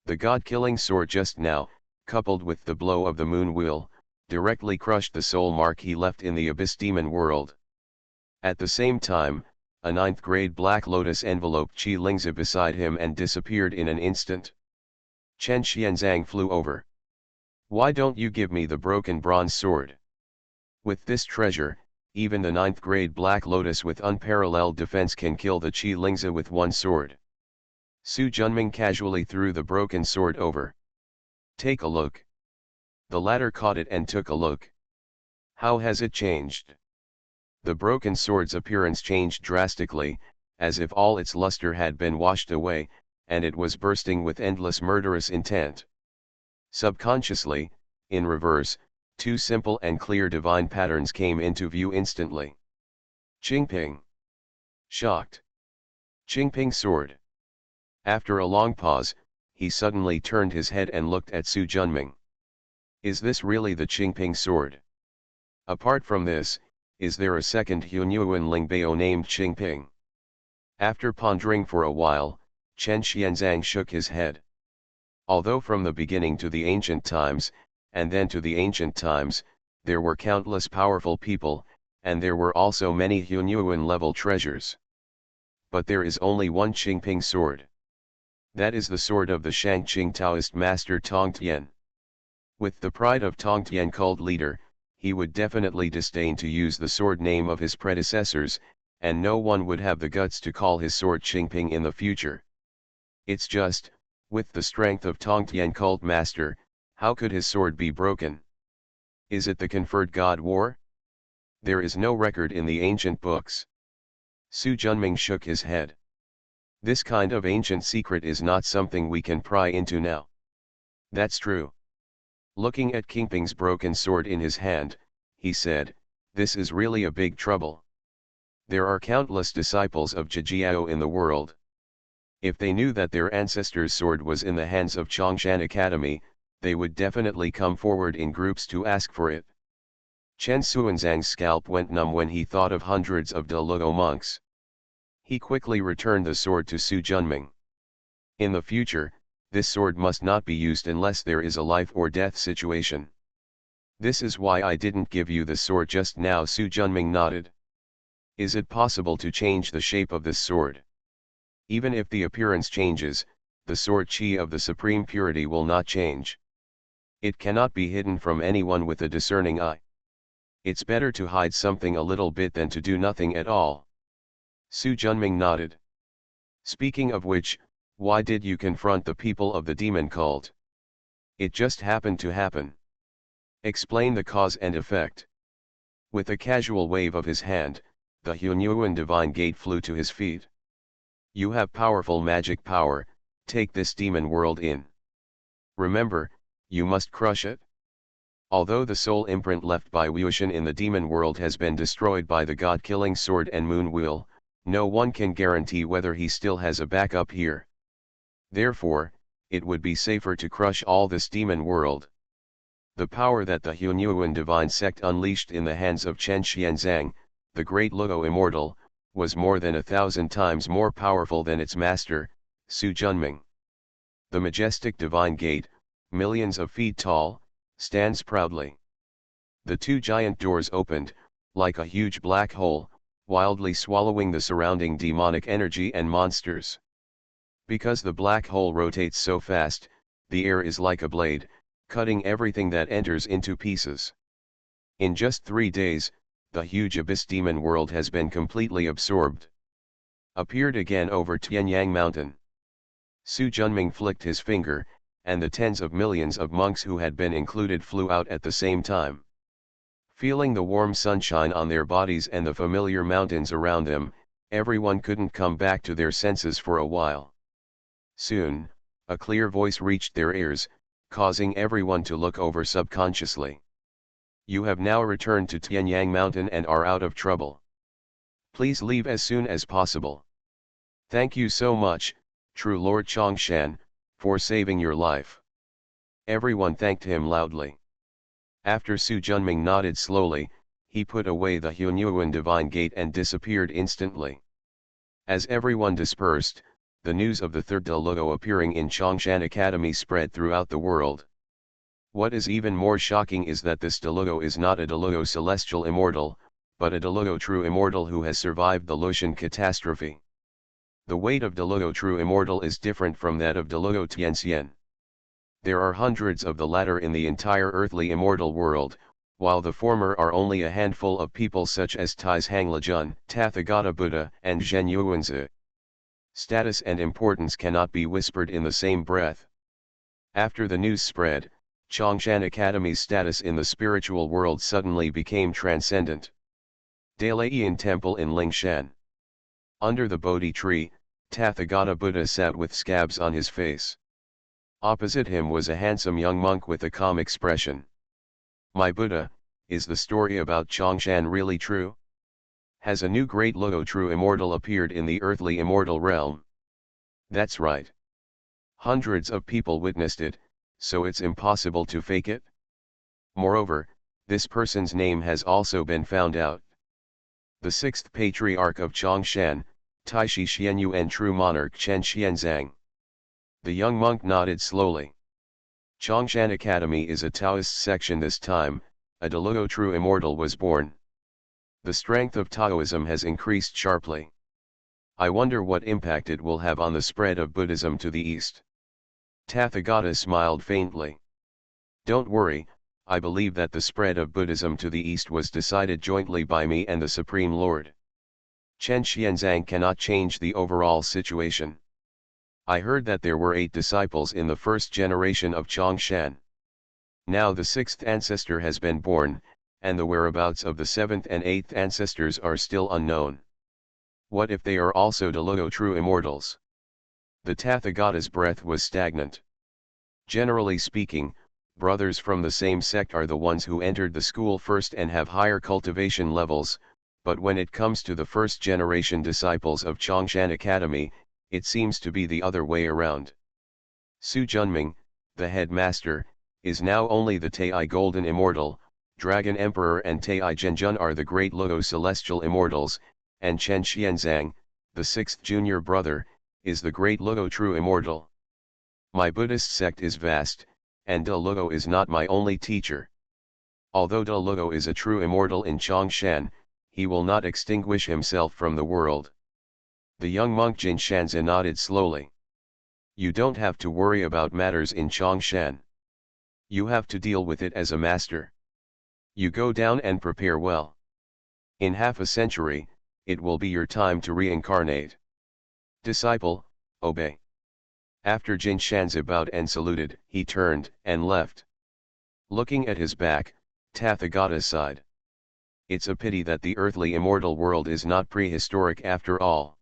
The god-killing sword just now, coupled with the blow of the moon wheel, directly crushed the soul mark he left in the abyss demon world. At the same time, a ninth-grade black lotus enveloped Qi Lingzi beside him and disappeared in an instant. Chen Xianzang flew over. Why don't you give me the broken bronze sword? With this treasure, even the ninth-grade black lotus with unparalleled defense can kill the Qi Lingzi with one sword. Su Junming casually threw the broken sword over. Take a look. The latter caught it and took a look. How has it changed? The broken sword's appearance changed drastically, as if all its luster had been washed away, and it was bursting with endless murderous intent. Subconsciously, in reverse, two simple and clear divine patterns came into view instantly. Qingping. Shocked. Qingping sword. After a long pause, he suddenly turned his head and looked at Su Junming. Is this really the Qingping sword? Apart from this, is there a second Hunyuan Lingbao named Qingping? After pondering for a while, Chen Xianzang shook his head. Although from the beginning to the ancient times, and then to the ancient times, there were countless powerful people, and there were also many Hunyuan level treasures. But there is only one Qingping sword. That is the sword of the Shangqing Taoist master Tongtian. With the pride of Tongtian cult leader, he would definitely disdain to use the sword name of his predecessors, and no one would have the guts to call his sword Qingping in the future. It's just, with the strength of Tongtian cult master, how could his sword be broken? Is it the conferred God War? There is no record in the ancient books. Su Junming shook his head. This kind of ancient secret is not something we can pry into now. That's true. Looking at Qingping's broken sword in his hand, he said, this is really a big trouble. There are countless disciples of Zhijiao in the world. If they knew that their ancestor's sword was in the hands of Chongshan Academy, they would definitely come forward in groups to ask for it. Chen Xuanzang's scalp went numb when he thought of hundreds of De Luo monks. He quickly returned the sword to Su Junming. In the future, this sword must not be used unless there is a life or death situation. This is why I didn't give you the sword just now. Su Junming nodded. Is it possible to change the shape of this sword? Even if the appearance changes, the sword qi of the supreme purity will not change. It cannot be hidden from anyone with a discerning eye. It's better to hide something a little bit than to do nothing at all. Su Junming nodded. Speaking of which, why did you confront the people of the demon cult? It just happened to happen. Explain the cause and effect. With a casual wave of his hand, the Hunyuan divine gate flew to his feet. You have powerful magic power, take this demon world in. Remember, you must crush it. Although the soul imprint left by Wuxian in the demon world has been destroyed by the god-killing sword and moon wheel, no one can guarantee whether he still has a backup here. Therefore, it would be safer to crush all this demon world. The power that the Hunyuan divine sect unleashed in the hands of Chen Xianzang, the great Luo immortal, was more than 1,000 times more powerful than its master, Su Junming. The majestic divine gate, millions of feet tall, stands proudly. The two giant doors opened, like a huge black hole, wildly swallowing the surrounding demonic energy and monsters. Because the black hole rotates so fast, the air is like a blade, cutting everything that enters into pieces. In just 3 days, the huge abyss demon world has been completely absorbed. Appeared again over Tianyang Mountain. Su Junming flicked his finger, and the tens of millions of monks who had been included flew out at the same time. Feeling the warm sunshine on their bodies and the familiar mountains around them, everyone couldn't come back to their senses for a while. Soon, a clear voice reached their ears, causing everyone to look over subconsciously. You have now returned to Tianyang Mountain and are out of trouble. Please leave as soon as possible. Thank you so much, true Lord Chongshan, for saving your life. Everyone thanked him loudly. After Su Junming nodded slowly, he put away the Hunyuan divine gate and disappeared instantly. As everyone dispersed, the news of the third De Luo appearing in Chongshan Academy spread throughout the world. What is even more shocking is that this De Luo is not a De Luo celestial immortal, but a De Luo true immortal who has survived the Lucian catastrophe. The weight of De Luo true immortal is different from that of De Luo Tianxian. There are hundreds of the latter in the entire earthly immortal world, while the former are only a handful of people such as Tais Hanglejun, Tathagata Buddha, and Zhen Yuanzi. Status and importance cannot be whispered in the same breath. After the news spread, Chongshan Academy's status in the spiritual world suddenly became transcendent. Dalian Temple in Lingshan. Under the Bodhi tree, Tathagata Buddha sat with scabs on his face. Opposite him was a handsome young monk with a calm expression. My Buddha, is the story about Chongshan really true? Has a new great Luo true immortal appeared in the earthly immortal realm? That's right. Hundreds of people witnessed it, so it's impossible to fake it. Moreover, this person's name has also been found out. The sixth patriarch of Chongshan, Taishi Xianyuan true monarch Chen Xianzang. The young monk nodded slowly. Chongshan Academy is a Taoist section this time, a Deluo true immortal was born. The strength of Taoism has increased sharply. I wonder what impact it will have on the spread of Buddhism to the East. Tathagata smiled faintly. Don't worry, I believe that the spread of Buddhism to the East was decided jointly by me and the Supreme Lord. Chen Xianzang cannot change the overall situation. I heard that there were 8 disciples in the first generation of Chongshan. Now the 6th ancestor has been born, and the whereabouts of the 7th and 8th ancestors are still unknown. What if they are also Deluo true immortals? The Tathagata's breath was stagnant. Generally speaking, brothers from the same sect are the ones who entered the school first and have higher cultivation levels, but when it comes to the first generation disciples of Chongshan Academy, it seems to be the other way around. Su Junming, the headmaster, is now only the Tai Golden Immortal, Dragon Emperor and Tai Zhenjun are the Great Luo Celestial Immortals, and Chen Xianzang, the 6th junior brother, is the Great Luo True Immortal. My Buddhist sect is vast, and De Luo is not my only teacher. Although De Luo is a true immortal in Chongshan, he will not extinguish himself from the world. The young monk Jin Shanzi nodded slowly. You don't have to worry about matters in Chongshan. You have to deal with it as a master. You go down and prepare well. In half a century, it will be your time to reincarnate. Disciple, obey. After Jin Shanzi bowed and saluted, he turned and left. Looking at his back, Tathagata sighed. It's a pity that the earthly immortal world is not prehistoric after all.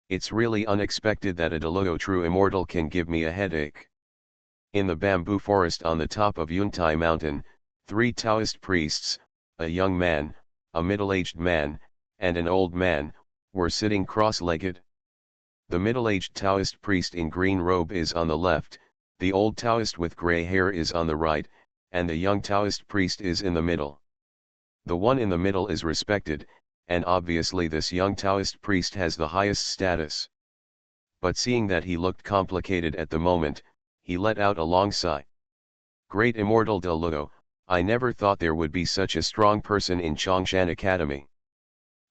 It's really unexpected that a Deluo true immortal can give me a headache. In the bamboo forest on the top of Yuntai Mountain, 3 Taoist priests, a young man, a middle-aged man, and an old man, were sitting cross-legged. The middle-aged Taoist priest in green robe is on the left, the old Taoist with gray hair is on the right, and the young Taoist priest is in the middle. The one in the middle is respected, and obviously this young Taoist priest has the highest status. But seeing that he looked complicated at the moment, he let out a long sigh. Great immortal De Luo, I never thought there would be such a strong person in Chongshan Academy.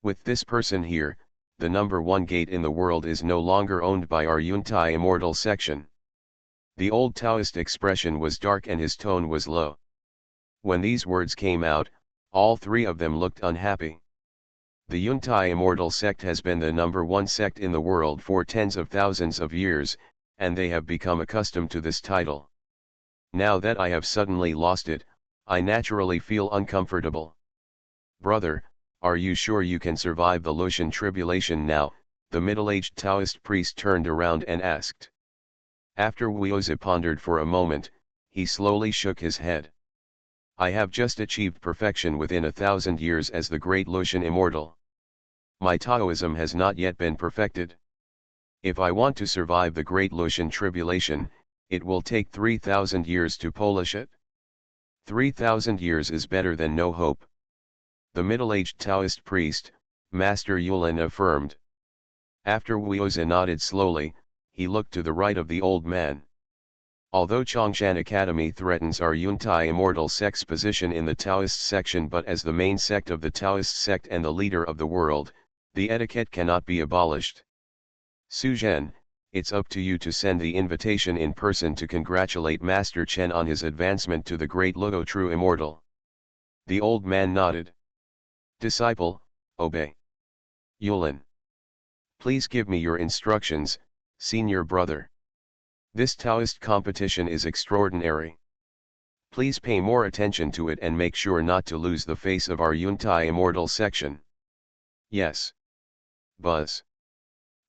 With this person here, the number 1 gate in the world is no longer owned by our Yuntai immortal section. The old Taoist expression was dark and his tone was low. When these words came out, all 3 of them looked unhappy. The Yuntai immortal sect has been the number 1 sect in the world for tens of thousands of years, and they have become accustomed to this title. Now that I have suddenly lost it, I naturally feel uncomfortable. Brother, are you sure you can survive the Lucian tribulation now? The middle-aged Taoist priest turned around and asked. After Wuozi pondered for a moment, he slowly shook his head. I have just achieved perfection within 1,000 years as the great Lucian immortal. My Taoism has not yet been perfected. If I want to survive the great Lucian tribulation, it will take 3,000 years to polish it. 3,000 years is better than no hope. The middle-aged Taoist priest, Master Yulin, affirmed. After Wuozi nodded slowly, he looked to the right of the old man. Although Chongshan Academy threatens our Yuntai immortal sect's position in the Taoist section, but as the main sect of the Taoist sect and the leader of the world, the etiquette cannot be abolished. Su Zhen, it's up to you to send the invitation in person to congratulate Master Chen on his advancement to the Great Luo True Immortal. The old man nodded. Disciple, obey. Yulin. Please give me your instructions, senior brother. This Taoist competition is extraordinary. Please pay more attention to it and make sure not to lose the face of our Yuntai immortal section. Yes. Buzz.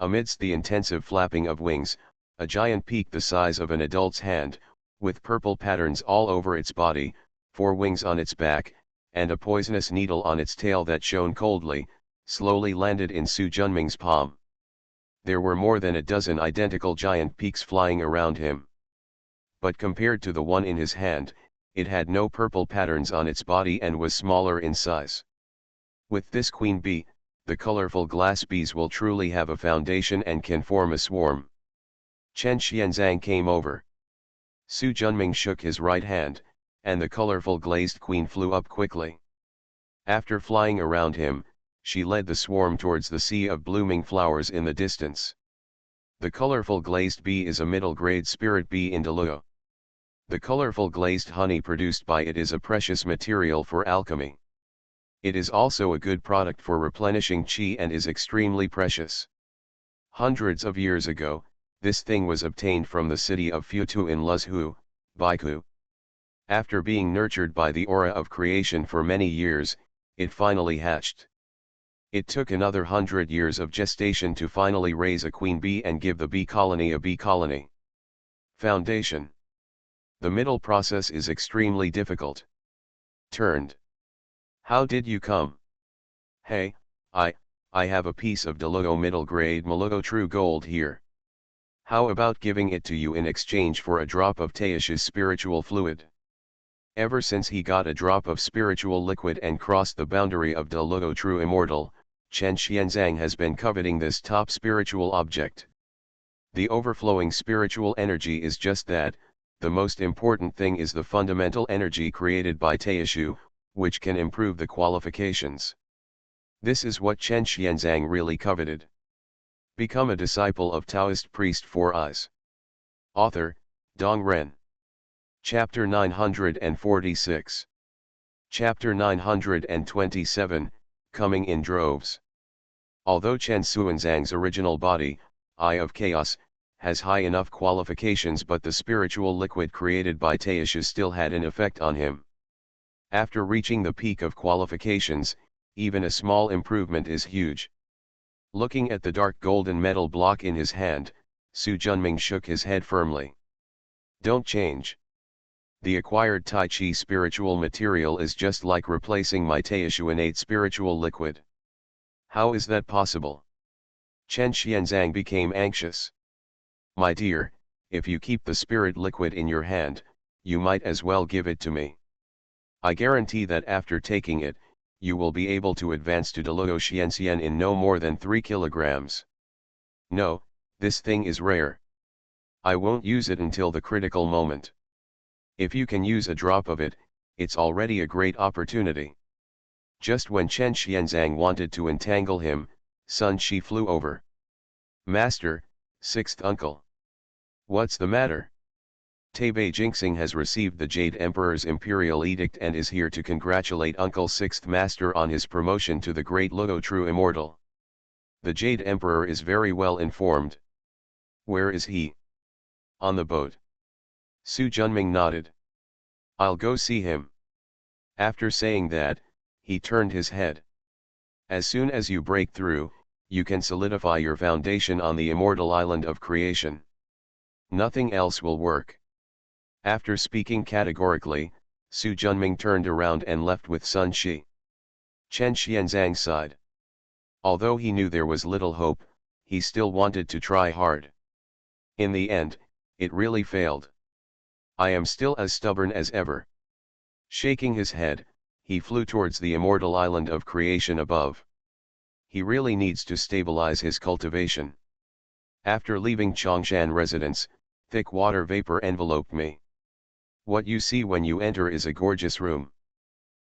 Amidst the intensive flapping of wings, a giant peak the size of an adult's hand, with purple patterns all over its body, 4 wings on its back, and a poisonous needle on its tail that shone coldly, slowly landed in Su Junming's palm. There were more than a dozen identical giant peaks flying around him. But compared to the one in his hand, it had no purple patterns on its body and was smaller in size. With this queen bee, the colorful glass bees will truly have a foundation and can form a swarm. Chen Xianzang came over. Su Junming shook his right hand, and the colorful glazed queen flew up quickly. After flying around him, she led the swarm towards the sea of blooming flowers in the distance. The colorful glazed bee is a middle-grade spirit bee in Deluo. The colorful glazed honey produced by it is a precious material for alchemy. It is also a good product for replenishing qi and is extremely precious. Hundreds of years ago, this thing was obtained from the city of Futu in Luzhu, Baiku. After being nurtured by the aura of creation for many years, it finally hatched. It took another 100 years of gestation to finally raise a queen bee and give the bee colony a bee colony. Foundation. The middle process is extremely difficult. Turned. How did you come? Hey, I have a piece of Deluo middle grade Maluo true gold here. How about giving it to you in exchange for a drop of Taoist's spiritual fluid? Ever since he got a drop of spiritual liquid and crossed the boundary of Deluo true immortal, Chen Xianzang has been coveting this top spiritual object. The overflowing spiritual energy is just that. The most important thing is the fundamental energy created by Taoishu, which can improve the qualifications. This is what Chen Xianzang really coveted. Become a disciple of Taoist priest 4 eyes. Author, Dong Ren. Chapter 946. Chapter 927, Coming in Droves. Although Chen Xuanzang's original body, Eye of Chaos, has high enough qualifications, but the spiritual liquid created by Taoishu still had an effect on him. After reaching the peak of qualifications, even a small improvement is huge. Looking at the dark golden metal block in his hand, Su Junming shook his head firmly. Don't change. The acquired Tai Chi spiritual material is just like replacing my Taoishu innate spiritual liquid. How is that possible? Chen Xianzang became anxious. My dear, if you keep the spirit liquid in your hand, you might as well give it to me. I guarantee that after taking it, you will be able to advance to Deluo Xianxian in no more than 3 kilograms. No, this thing is rare. I won't use it until the critical moment. If you can use a drop of it, it's already a great opportunity. Just when Chen Xianzang wanted to entangle him, Sun Shi flew over. Master, 6th uncle. What's the matter? Taibei Jinxing has received the Jade Emperor's imperial edict and is here to congratulate Uncle 6th Master on his promotion to the Great Luo True Immortal. The Jade Emperor is very well informed. Where is he? On the boat. Su Junming nodded. I'll go see him. After saying that, he turned his head. As soon as you break through, you can solidify your foundation on the immortal island of creation. Nothing else will work. After speaking categorically, Su Junming turned around and left with Sun Shi. Chen Xianzang sighed. Although he knew there was little hope, he still wanted to try hard. In the end, it really failed. I am still as stubborn as ever. Shaking his head, he flew towards the immortal island of creation above. He really needs to stabilize his cultivation. After leaving Chongshan residence, thick water vapor enveloped me. What you see when you enter is a gorgeous room.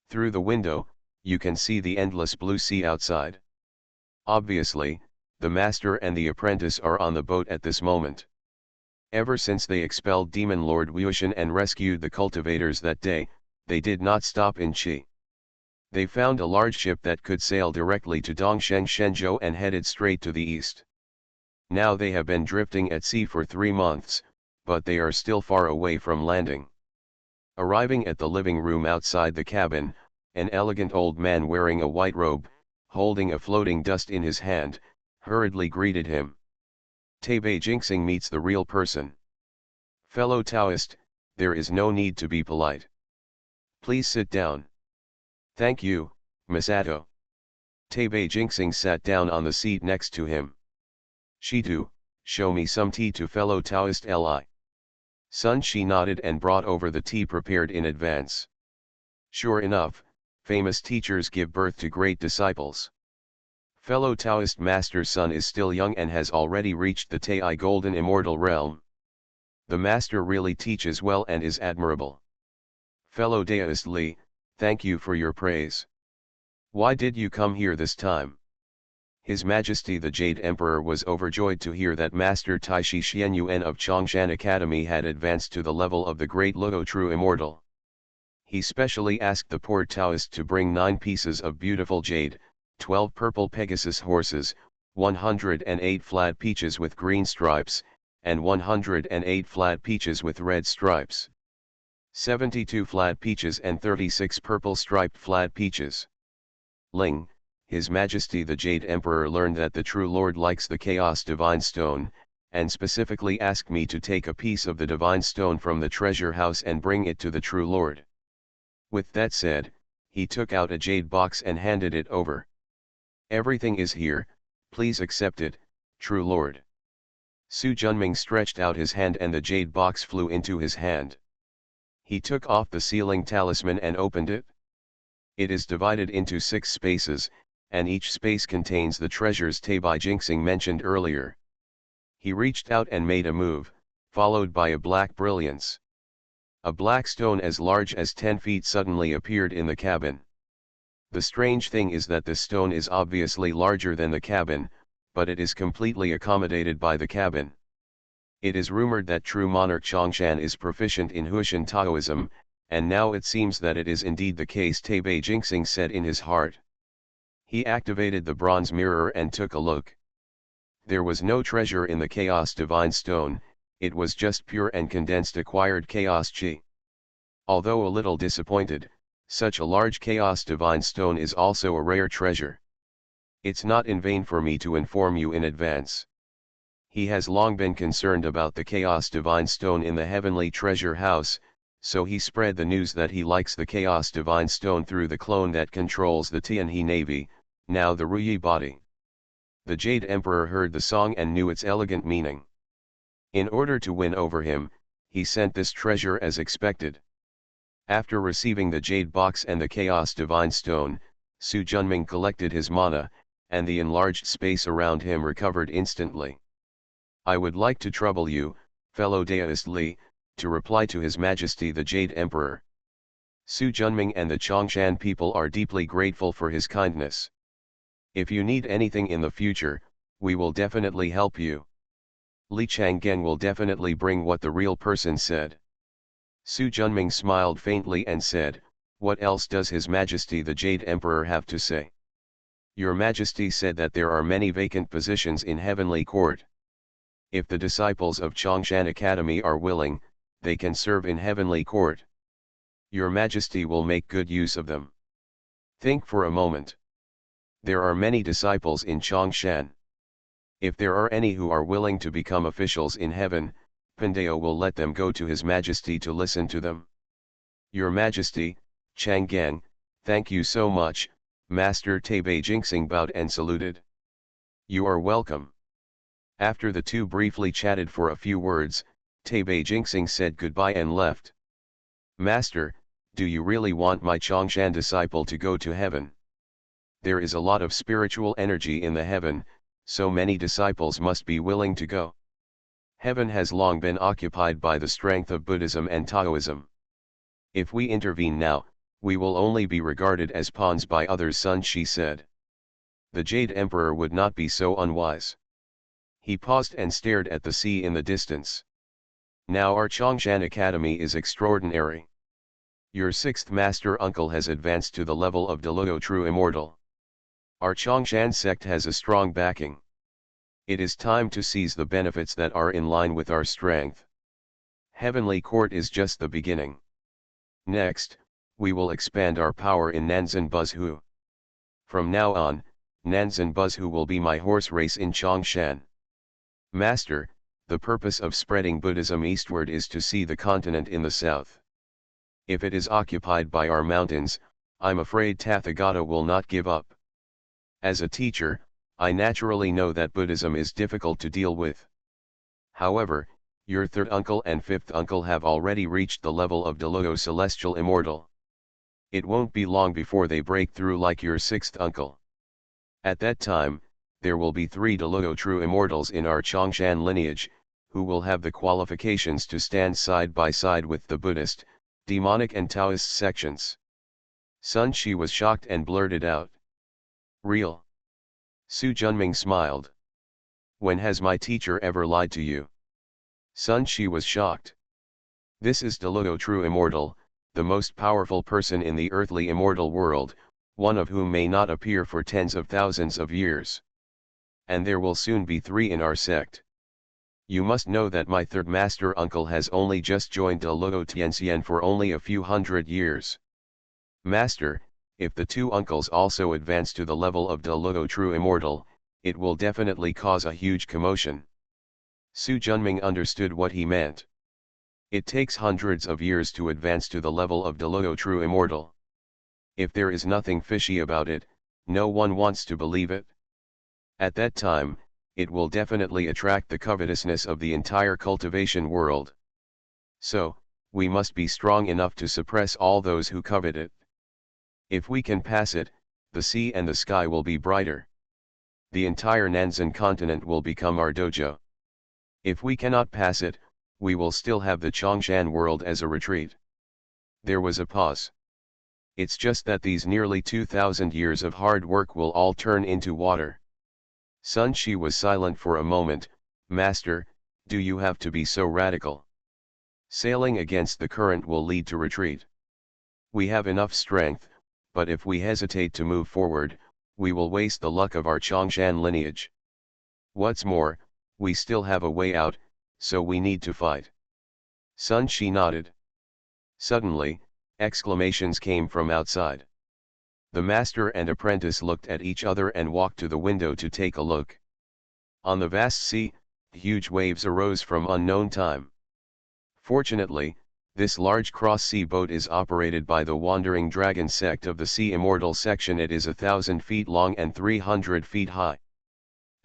Through the window, you can see the endless blue sea outside. Obviously, the master and the apprentice are on the boat at this moment. Ever since they expelled Demon Lord Wuxian and rescued the cultivators that day, they did not stop in Qi. They found a large ship that could sail directly to Dongsheng Shenzhou and headed straight to the east. Now they have been drifting at sea for 3 months, but they are still far away from landing. Arriving at the living room outside the cabin, an elegant old man wearing a white robe, holding a floating dust in his hand, hurriedly greeted him. Taibei Jinxing meets the real person. Fellow Taoist, there is no need to be polite. Please sit down. Thank you, Masato. Taibei Jinxing sat down on the seat next to him. Shitu, show me some tea to fellow Taoist Li. Sun Shi nodded and brought over the tea prepared in advance. Sure enough, famous teachers give birth to great disciples. Fellow Taoist Master's son is still young and has already reached the Tai Golden Immortal Realm. The Master really teaches well and is admirable. Fellow Taoist Li, thank you for your praise. Why did you come here this time? His Majesty the Jade Emperor was overjoyed to hear that Master Taishi Xianyuan of Chongshan Academy had advanced to the level of the great Luo True Immortal. He specially asked the poor Taoist to bring 9 pieces of beautiful jade, 12 purple Pegasus horses, 108 flat peaches with green stripes, and 108 flat peaches with red stripes. 72 flat peaches and 36 purple striped flat peaches. Ling, His Majesty the Jade Emperor learned that the true Lord likes the Chaos Divine Stone, and specifically asked me to take a piece of the Divine Stone from the treasure house and bring it to the true Lord. With that said, he took out a jade box and handed it over. Everything is here, please accept it, true Lord. Su Junming stretched out his hand and the jade box flew into his hand. He took off the sealing talisman and opened it. It is divided into 6 spaces, and each space contains the treasures Tabai Jinxing mentioned earlier. He reached out and made a move, followed by a black brilliance. A black stone as large as 10 feet suddenly appeared in the cabin. The strange thing is that this stone is obviously larger than the cabin, but it is completely accommodated by the cabin. It is rumored that true monarch Chongshan is proficient in Huishan Taoism, and now it seems that it is indeed the case, Tabai Jinxing said in his heart. He activated the bronze mirror and took a look. There was no treasure in the Chaos Divine Stone, it was just pure and condensed acquired Chaos Chi. Although a little disappointed, such a large Chaos Divine Stone is also a rare treasure. It's not in vain for me to inform you in advance. He has long been concerned about the Chaos Divine Stone in the Heavenly Treasure House, so he spread the news that he likes the Chaos Divine Stone through the clone that controls the Tianhe Navy, now the Ruyi body. The Jade Emperor heard the song and knew its elegant meaning. In order to win over him, he sent this treasure as expected. After receiving the Jade Box and the Chaos Divine Stone, Su Junming collected his mana, and the enlarged space around him recovered instantly. I would like to trouble you, fellow Taoist Li, to reply to His Majesty the Jade Emperor. Su Junming and the Chongshan people are deeply grateful for his kindness. If you need anything in the future, we will definitely help you. Li Changgeng will definitely bring what the real person said. Su Junming smiled faintly and said, what else does His Majesty the Jade Emperor have to say? Your Majesty said that there are many vacant positions in Heavenly Court. If the disciples of Chongshan Academy are willing, they can serve in Heavenly Court. Your Majesty will make good use of them. Think for a moment. There are many disciples in Chongshan. If there are any who are willing to become officials in heaven, Pandeo will let them go to His Majesty to listen to them. Your Majesty, Changgeng, thank you so much, Master Tabai Jinxing bowed and saluted. You are welcome. After the two briefly chatted for a few words, Tabai Jinxing said goodbye and left. Master, do you really want my Chongshan disciple to go to heaven? There is a lot of spiritual energy in the heaven, so many disciples must be willing to go. Heaven has long been occupied by the strength of Buddhism and Taoism. If we intervene now, we will only be regarded as pawns by others, Sun Shi said. The Jade Emperor would not be so unwise. He paused and stared at the sea in the distance. Now our Chongshan Academy is extraordinary. Your 6th master uncle has advanced to the level of Deluo True Immortal. Our Chongshan sect has a strong backing. It is time to seize the benefits that are in line with our strength. Heavenly Court is just the beginning. Next, we will expand our power in Nanzan Buzhu. From now on, Nanzan Buzhu will be my horse race in Chongshan. Master, the purpose of spreading Buddhism eastward is to see the continent in the south. If it is occupied by our mountains, I'm afraid Tathagata will not give up. As a teacher, I naturally know that Buddhism is difficult to deal with. However, your 3rd uncle and 5th uncle have already reached the level of Deluo Celestial Immortal. It won't be long before they break through like your 6th uncle. At that time, there will be 3 Deluo True Immortals in our Chongshan lineage, who will have the qualifications to stand side by side with the Buddhist, Demonic and Taoist sections. Sun Shi was shocked and blurted out. Real. Su Junming smiled. When has my teacher ever lied to you? Sun Shi was shocked. This is Deludo true immortal, the most powerful person in the earthly immortal world, one of whom may not appear for tens of thousands of years. And there will soon be 3 in our sect. You must know that my third master uncle has only just joined Deludo Tianxian for only a few hundred years. Master, if the 2 uncles also advance to the level of Deludo true immortal, it will definitely cause a huge commotion. Su Junming understood what he meant. It takes hundreds of years to advance to the level of Deludo true immortal. If there is nothing fishy about it, no one wants to believe it. At that time, it will definitely attract the covetousness of the entire cultivation world. So, we must be strong enough to suppress all those who covet it. If we can pass it, the sea and the sky will be brighter. The entire Nanzan continent will become our dojo. If we cannot pass it, we will still have the Chongshan world as a retreat. There was a pause. It's just that these nearly 2,000 years of hard work will all turn into water. Sun Shi was silent for a moment. Master, do you have to be so radical? Sailing against the current will lead to retreat. We have enough strength, but if we hesitate to move forward, we will waste the luck of our Chongshan lineage. What's more, we still have a way out, so we need to fight. Sun Shi nodded. Suddenly, exclamations came from outside. The master and apprentice looked at each other and walked to the window to take a look. On the vast sea, huge waves arose from unknown time. Fortunately, this large cross-sea boat is operated by the Wandering Dragon sect of the Sea Immortal section. It is 1,000 feet long and 300 feet high.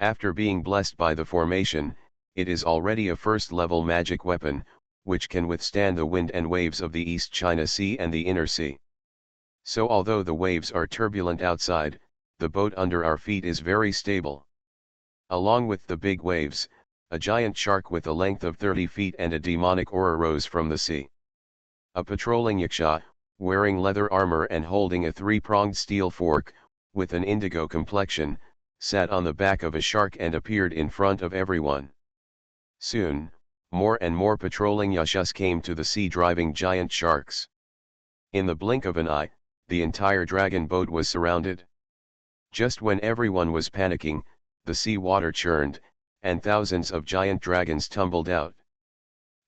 After being blessed by the formation, it is already a first-level magic weapon, which can withstand the wind and waves of the East China Sea and the Inner Sea. So although the waves are turbulent outside, the boat under our feet is very stable. Along with the big waves, a giant shark with a length of 30 feet and a demonic aura rose from the sea. A patrolling yaksha, wearing leather armor and holding a 3-pronged steel fork, with an indigo complexion, sat on the back of a shark and appeared in front of everyone. Soon, more and more patrolling yakshas came to the sea driving giant sharks. In the blink of an eye, the entire dragon boat was surrounded. Just when everyone was panicking, the sea water churned, and thousands of giant dragons tumbled out.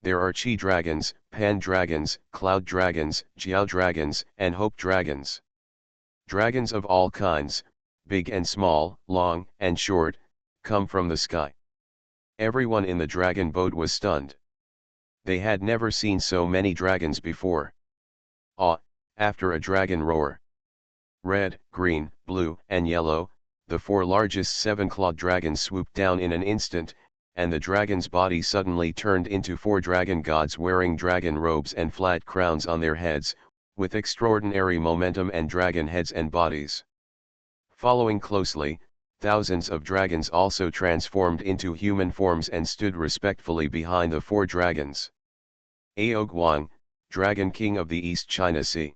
There are Chi dragons, Pan dragons, Cloud dragons, Jiao dragons, and Hope dragons. Dragons of all kinds, big and small, long and short, come from the sky. Everyone in the dragon boat was stunned. They had never seen so many dragons before. After a dragon roar. Red, green, blue, and yellow, the 4 largest 7-clawed dragons swooped down in an instant, and the dragon's body suddenly turned into 4 dragon gods wearing dragon robes and flat crowns on their heads, with extraordinary momentum and dragon heads and bodies. Following closely, thousands of dragons also transformed into human forms and stood respectfully behind the 4 dragons. Ao Guang, Dragon King of the East China Sea.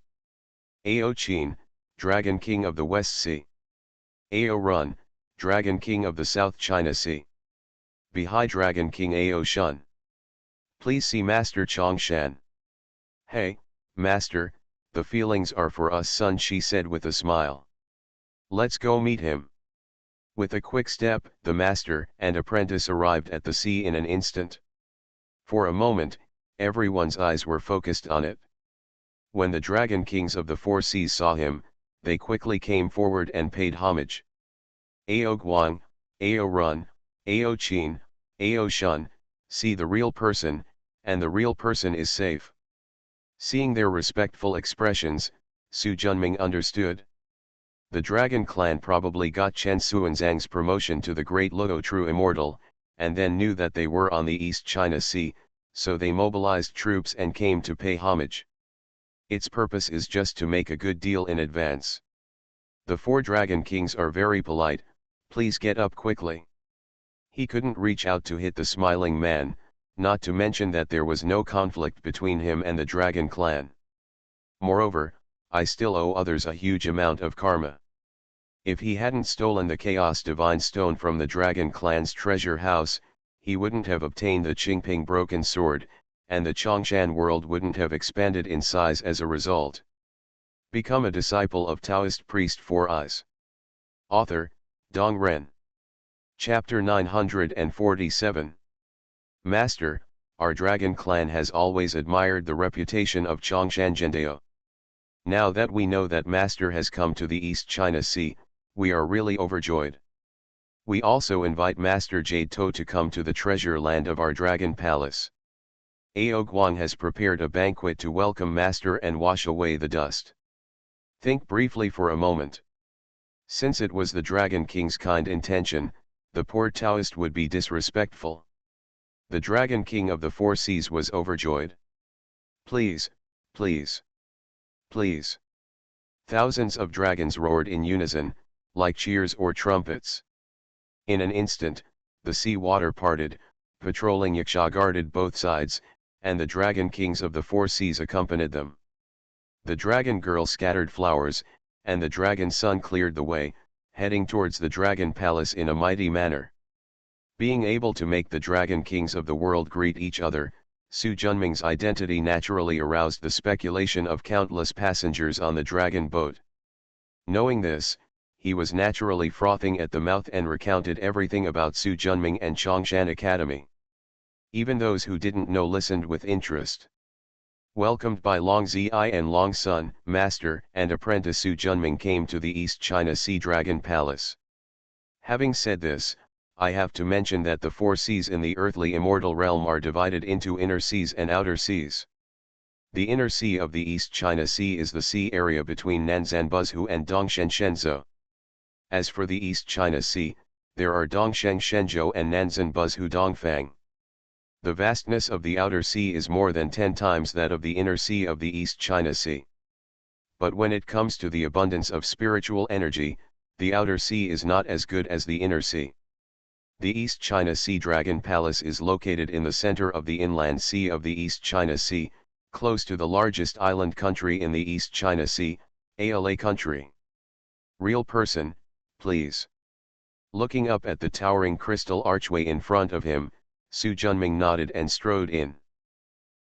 Ao Qin, Dragon King of the West Sea. Ao Run, Dragon King of the South China Sea. Bihai Dragon King Ao Shun. Please see Master Chongshan. Hey, Master, the feelings are for us, Sun Shi said with a smile. Let's go meet him. With a quick step, the master and apprentice arrived at the sea in an instant. For a moment, everyone's eyes were focused on it. When the dragon kings of the 4 seas saw him, they quickly came forward and paid homage. Ao Guang, Ao Run, Ao Qin, Ao Shun, see the real person, and the real person is safe. Seeing their respectful expressions, Su Junming understood. The Dragon Clan probably got Chen Xuanzang's promotion to the Great Ludo True Immortal, and then knew that they were on the East China Sea, so they mobilized troops and came to pay homage. Its purpose is just to make a good deal in advance. The 4 Dragon Kings are very polite, please get up quickly. He couldn't reach out to hit the smiling man, not to mention that there was no conflict between him and the Dragon Clan. Moreover, I still owe others a huge amount of karma. If he hadn't stolen the Chaos Divine Stone from the Dragon Clan's treasure house, he wouldn't have obtained the Qingping Broken Sword, and the Chongshan world wouldn't have expanded in size as a result. Become a disciple of Taoist priest 4 Eyes. Author, Dong Ren. Chapter 947. Master, our Dragon Clan has always admired the reputation of Chongshan Zhendao. Now that we know that Master has come to the East China Sea, we are really overjoyed. We also invite Master Jade To to come to the treasure land of our Dragon Palace. Ao Guang has prepared a banquet to welcome Master and wash away the dust. Think briefly for a moment. Since it was the Dragon King's kind intention, the poor Taoist would be disrespectful. The Dragon King of the Four Seas was overjoyed. Please, please, please. Thousands of dragons roared in unison, like cheers or trumpets. In an instant, the sea water parted, patrolling yaksha guarded both sides, and the Dragon Kings of the Four Seas accompanied them. The Dragon Girl scattered flowers, and the Dragon Son cleared the way, heading towards the Dragon Palace in a mighty manner. Being able to make the Dragon Kings of the world greet each other, Su Junming's identity naturally aroused the speculation of countless passengers on the dragon boat. Knowing this, he was naturally frothing at the mouth and recounted everything about Su Junming and Chongshan Academy. Even those who didn't know listened with interest. Welcomed by Long Zi and Long Sun, Master and apprentice Su Junming came to the East China Sea Dragon Palace. Having said this, I have to mention that the four seas in the earthly immortal realm are divided into inner seas and outer seas. The inner sea of the East China Sea is the sea area between Nanzan Buzhu and Dongshen Shenzhou. As for the East China Sea, there are Dongsheng Shenzhou and Nanzan Buzhu Dongfang. The vastness of the outer sea is more than 10 times that of the inner sea of the East China Sea. But when it comes to the abundance of spiritual energy, the outer sea is not as good as the inner sea. The East China Sea Dragon Palace is located in the center of the inland sea of the East China Sea, close to the largest island country in the East China Sea, Ala country. Real person, please. Looking up at the towering crystal archway in front of him, Su Junming nodded and strode in.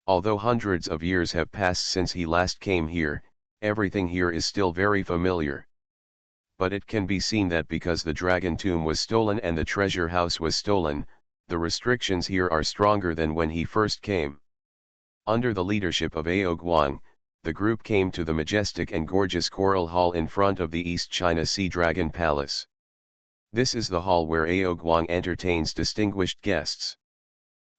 Although hundreds of years have passed since he last came here, everything here is still very familiar. But it can be seen that because the dragon tomb was stolen and the treasure house was stolen, the restrictions here are stronger than when he first came. Under the leadership of Ao Guang, the group came to the majestic and gorgeous coral hall in front of the East China Sea Dragon Palace. This is the hall where Ao Guang entertains distinguished guests.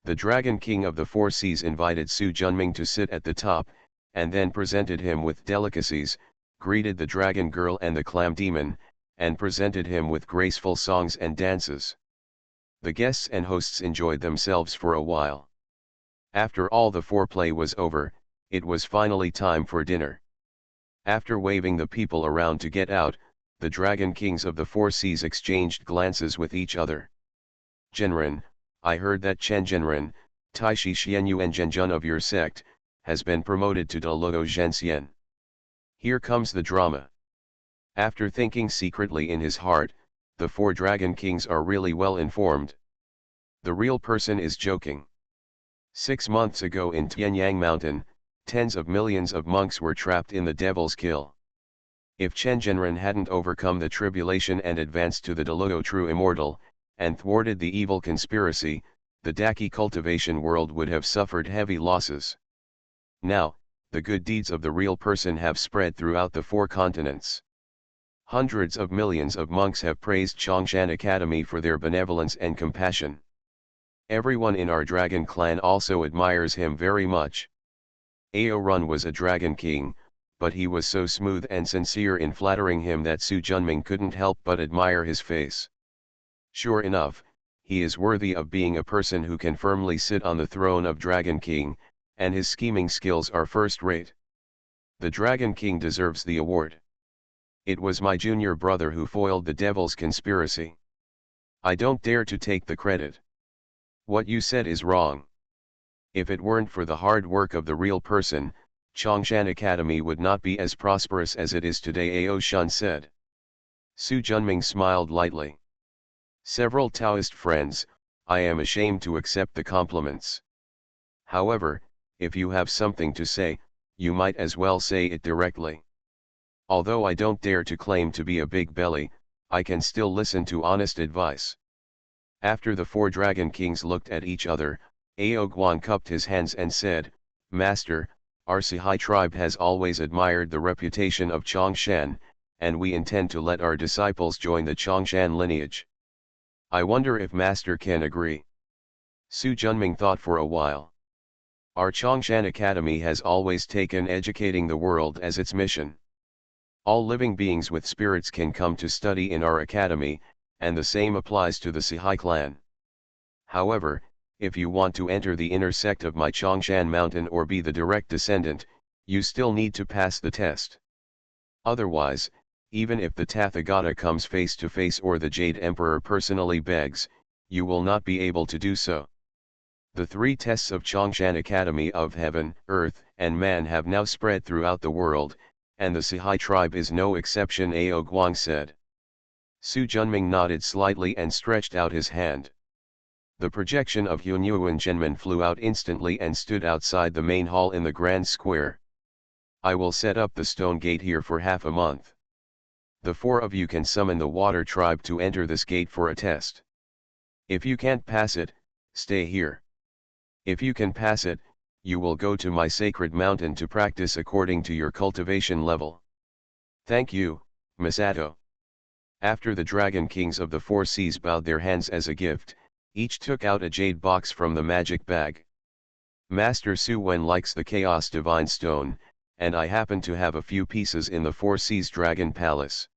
The Dragon King of the Four Seas invited Su Junming to sit at the top, and then presented him with delicacies, greeted the Dragon Girl and the Clam Demon, and presented him with graceful songs and dances. The guests and hosts enjoyed themselves for a while. After all the foreplay was over, it was finally time for dinner. After waving the people around to get out, the Dragon Kings of the Four Seas exchanged glances with each other. Zhenren, I heard that Chen Zhenren, Taishi Xianyu and Zhenjun of your sect, has been promoted to Deluo Zhenxian. Here comes the drama. After thinking secretly in his heart, the four Dragon Kings are really well informed. The real person is joking. 6 months ago in Tianyang Mountain, tens of millions of monks were trapped in the Devil's Kill. If Chen Zhenren hadn't overcome the tribulation and advanced to the Deluo True Immortal, and thwarted the evil conspiracy, the Daki cultivation world would have suffered heavy losses. Now, the good deeds of the real person have spread throughout the 4 continents. Hundreds of millions of monks have praised Chongshan Academy for their benevolence and compassion. Everyone in our Dragon Clan also admires him very much. Ao Run was a Dragon King, but he was so smooth and sincere in flattering him that Su Junming couldn't help but admire his face. Sure enough, he is worthy of being a person who can firmly sit on the throne of Dragon King, and his scheming skills are first-rate. The Dragon King deserves the award. It was my junior brother who foiled the Devil's conspiracy. I don't dare to take the credit. What you said is wrong. If it weren't for the hard work of the real person, Chongshan Academy would not be as prosperous as it is today, Ao Shun said. Su Junming smiled lightly. Several Taoist friends, I am ashamed to accept the compliments. However, if you have something to say, you might as well say it directly. Although I don't dare to claim to be a big belly, I can still listen to honest advice. After the four Dragon Kings looked at each other, Ao Guan cupped his hands and said, Master, our Sihai tribe has always admired the reputation of Chongshan, and we intend to let our disciples join the Chongshan lineage. I wonder if Master can agree. Su Junming thought for a while. Our Chongshan Academy has always taken educating the world as its mission. All living beings with spirits can come to study in our academy, and the same applies to the Sihai clan. However, if you want to enter the inner sect of my Chongshan mountain or be the direct descendant, you still need to pass the test. Otherwise, even if the Tathagata comes face to face or the Jade Emperor personally begs, you will not be able to do so. The three tests of Chongshan Academy of Heaven, Earth, and Man have now spread throughout the world, and the Sihai tribe is no exception, Ao Guang said. Su Junming nodded slightly and stretched out his hand. The projection of Hunyuan Zhenman flew out instantly and stood outside the main hall in the Grand Square. I will set up the stone gate here for half a month. The four of you can summon the water tribe to enter this gate for a test. If you can't pass it, stay here. If you can pass it, you will go to my sacred mountain to practice according to your cultivation level. Thank you, Masato. After the Dragon Kings of the Four Seas bowed their hands as a gift, each took out a jade box from the magic bag. Master Su Wen likes the Chaos Divine Stone, and I happen to have a few pieces in the Four Seas Dragon Palace.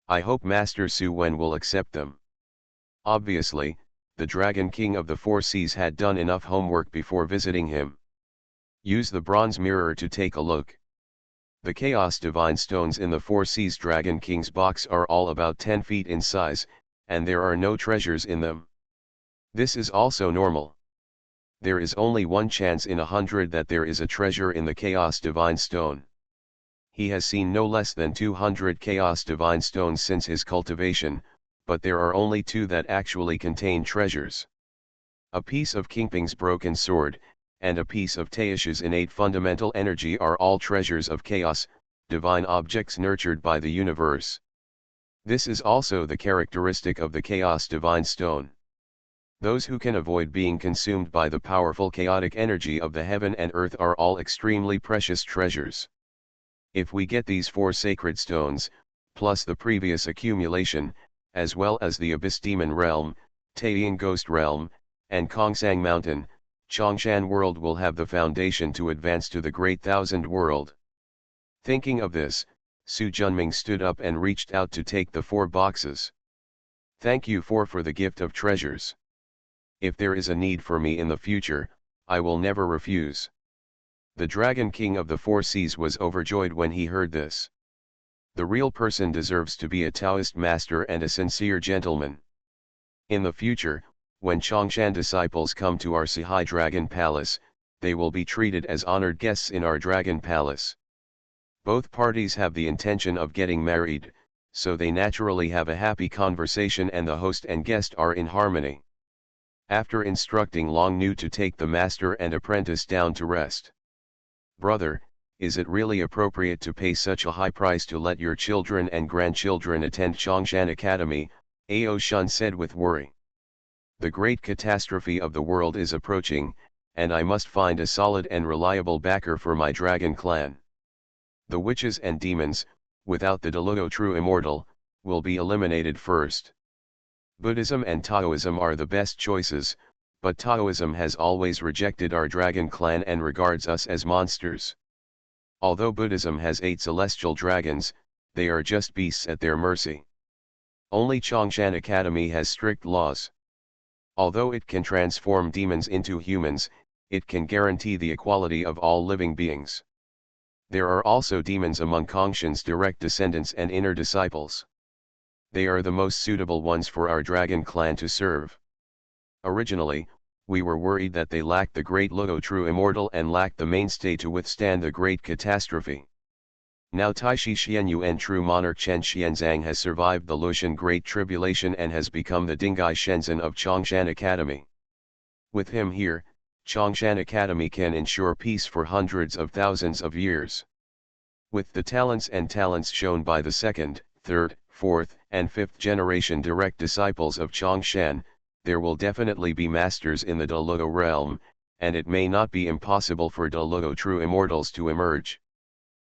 I hope Master Su Wen will accept them. Obviously, the Dragon King of the Four Seas had done enough homework before visiting him. Use the bronze mirror to take a look. The Chaos Divine Stones in the Four Seas Dragon King's box are all about 10 feet in size, and there are no treasures in them. This is also normal. There is only one chance in 100 that there is a treasure in the Chaos Divine Stone. He has seen no less than 200 Chaos Divine Stones since his cultivation, but there are only 2 that actually contain treasures. A piece of Kingping's broken sword, and a piece of Taoist's innate fundamental energy are all treasures of chaos, divine objects nurtured by the universe. This is also the characteristic of the Chaos Divine Stone. Those who can avoid being consumed by the powerful chaotic energy of the heaven and earth are all extremely precious treasures. If we get these 4 sacred stones, plus the previous accumulation, as well as the Abyss Demon Realm, Taiyin Ghost Realm, and Kongsang Mountain, Chongshan World will have the foundation to advance to the Great Thousand World. Thinking of this, Su Junming stood up and reached out to take the 4 boxes. Thank you for the gift of treasures. If there is a need for me in the future, I will never refuse. The Dragon King of the Four Seas was overjoyed when he heard this. The real person deserves to be a Taoist master and a sincere gentleman. In the future, when Chongshan disciples come to our Sihai Dragon Palace, they will be treated as honored guests in our Dragon Palace. Both parties have the intention of getting married, so they naturally have a happy conversation and the host and guest are in harmony. After instructing Long Nu to take the master and apprentice down to rest. Brother, is it really appropriate to pay such a high price to let your children and grandchildren attend Chongshan Academy? Ao Shun said with worry. The great catastrophe of the world is approaching, and I must find a solid and reliable backer for my dragon clan. The witches and demons, without the Deluo true immortal, will be eliminated first. Buddhism and Taoism are the best choices, but Taoism has always rejected our dragon clan and regards us as monsters. Although Buddhism has 8 celestial dragons, they are just beasts at their mercy. Only Chongshan Academy has strict laws. Although it can transform demons into humans, it can guarantee the equality of all living beings. There are also demons among Kongshan's direct descendants and inner disciples. They are the most suitable ones for our dragon clan to serve. Originally, we were worried that they lacked the great Luo true immortal and lacked the mainstay to withstand the great catastrophe. Now Taishi Xianyuan true monarch Chen Xianzang has survived the Lushan Great Tribulation and has become the Dingai Shenzhen of Chongshan Academy. With him here, Chongshan Academy can ensure peace for hundreds of thousands of years. With the talents shown by the second, third, fourth, and fifth generation direct disciples of Chongshan, there will definitely be masters in the Daluo realm, and it may not be impossible for Daluo true immortals to emerge.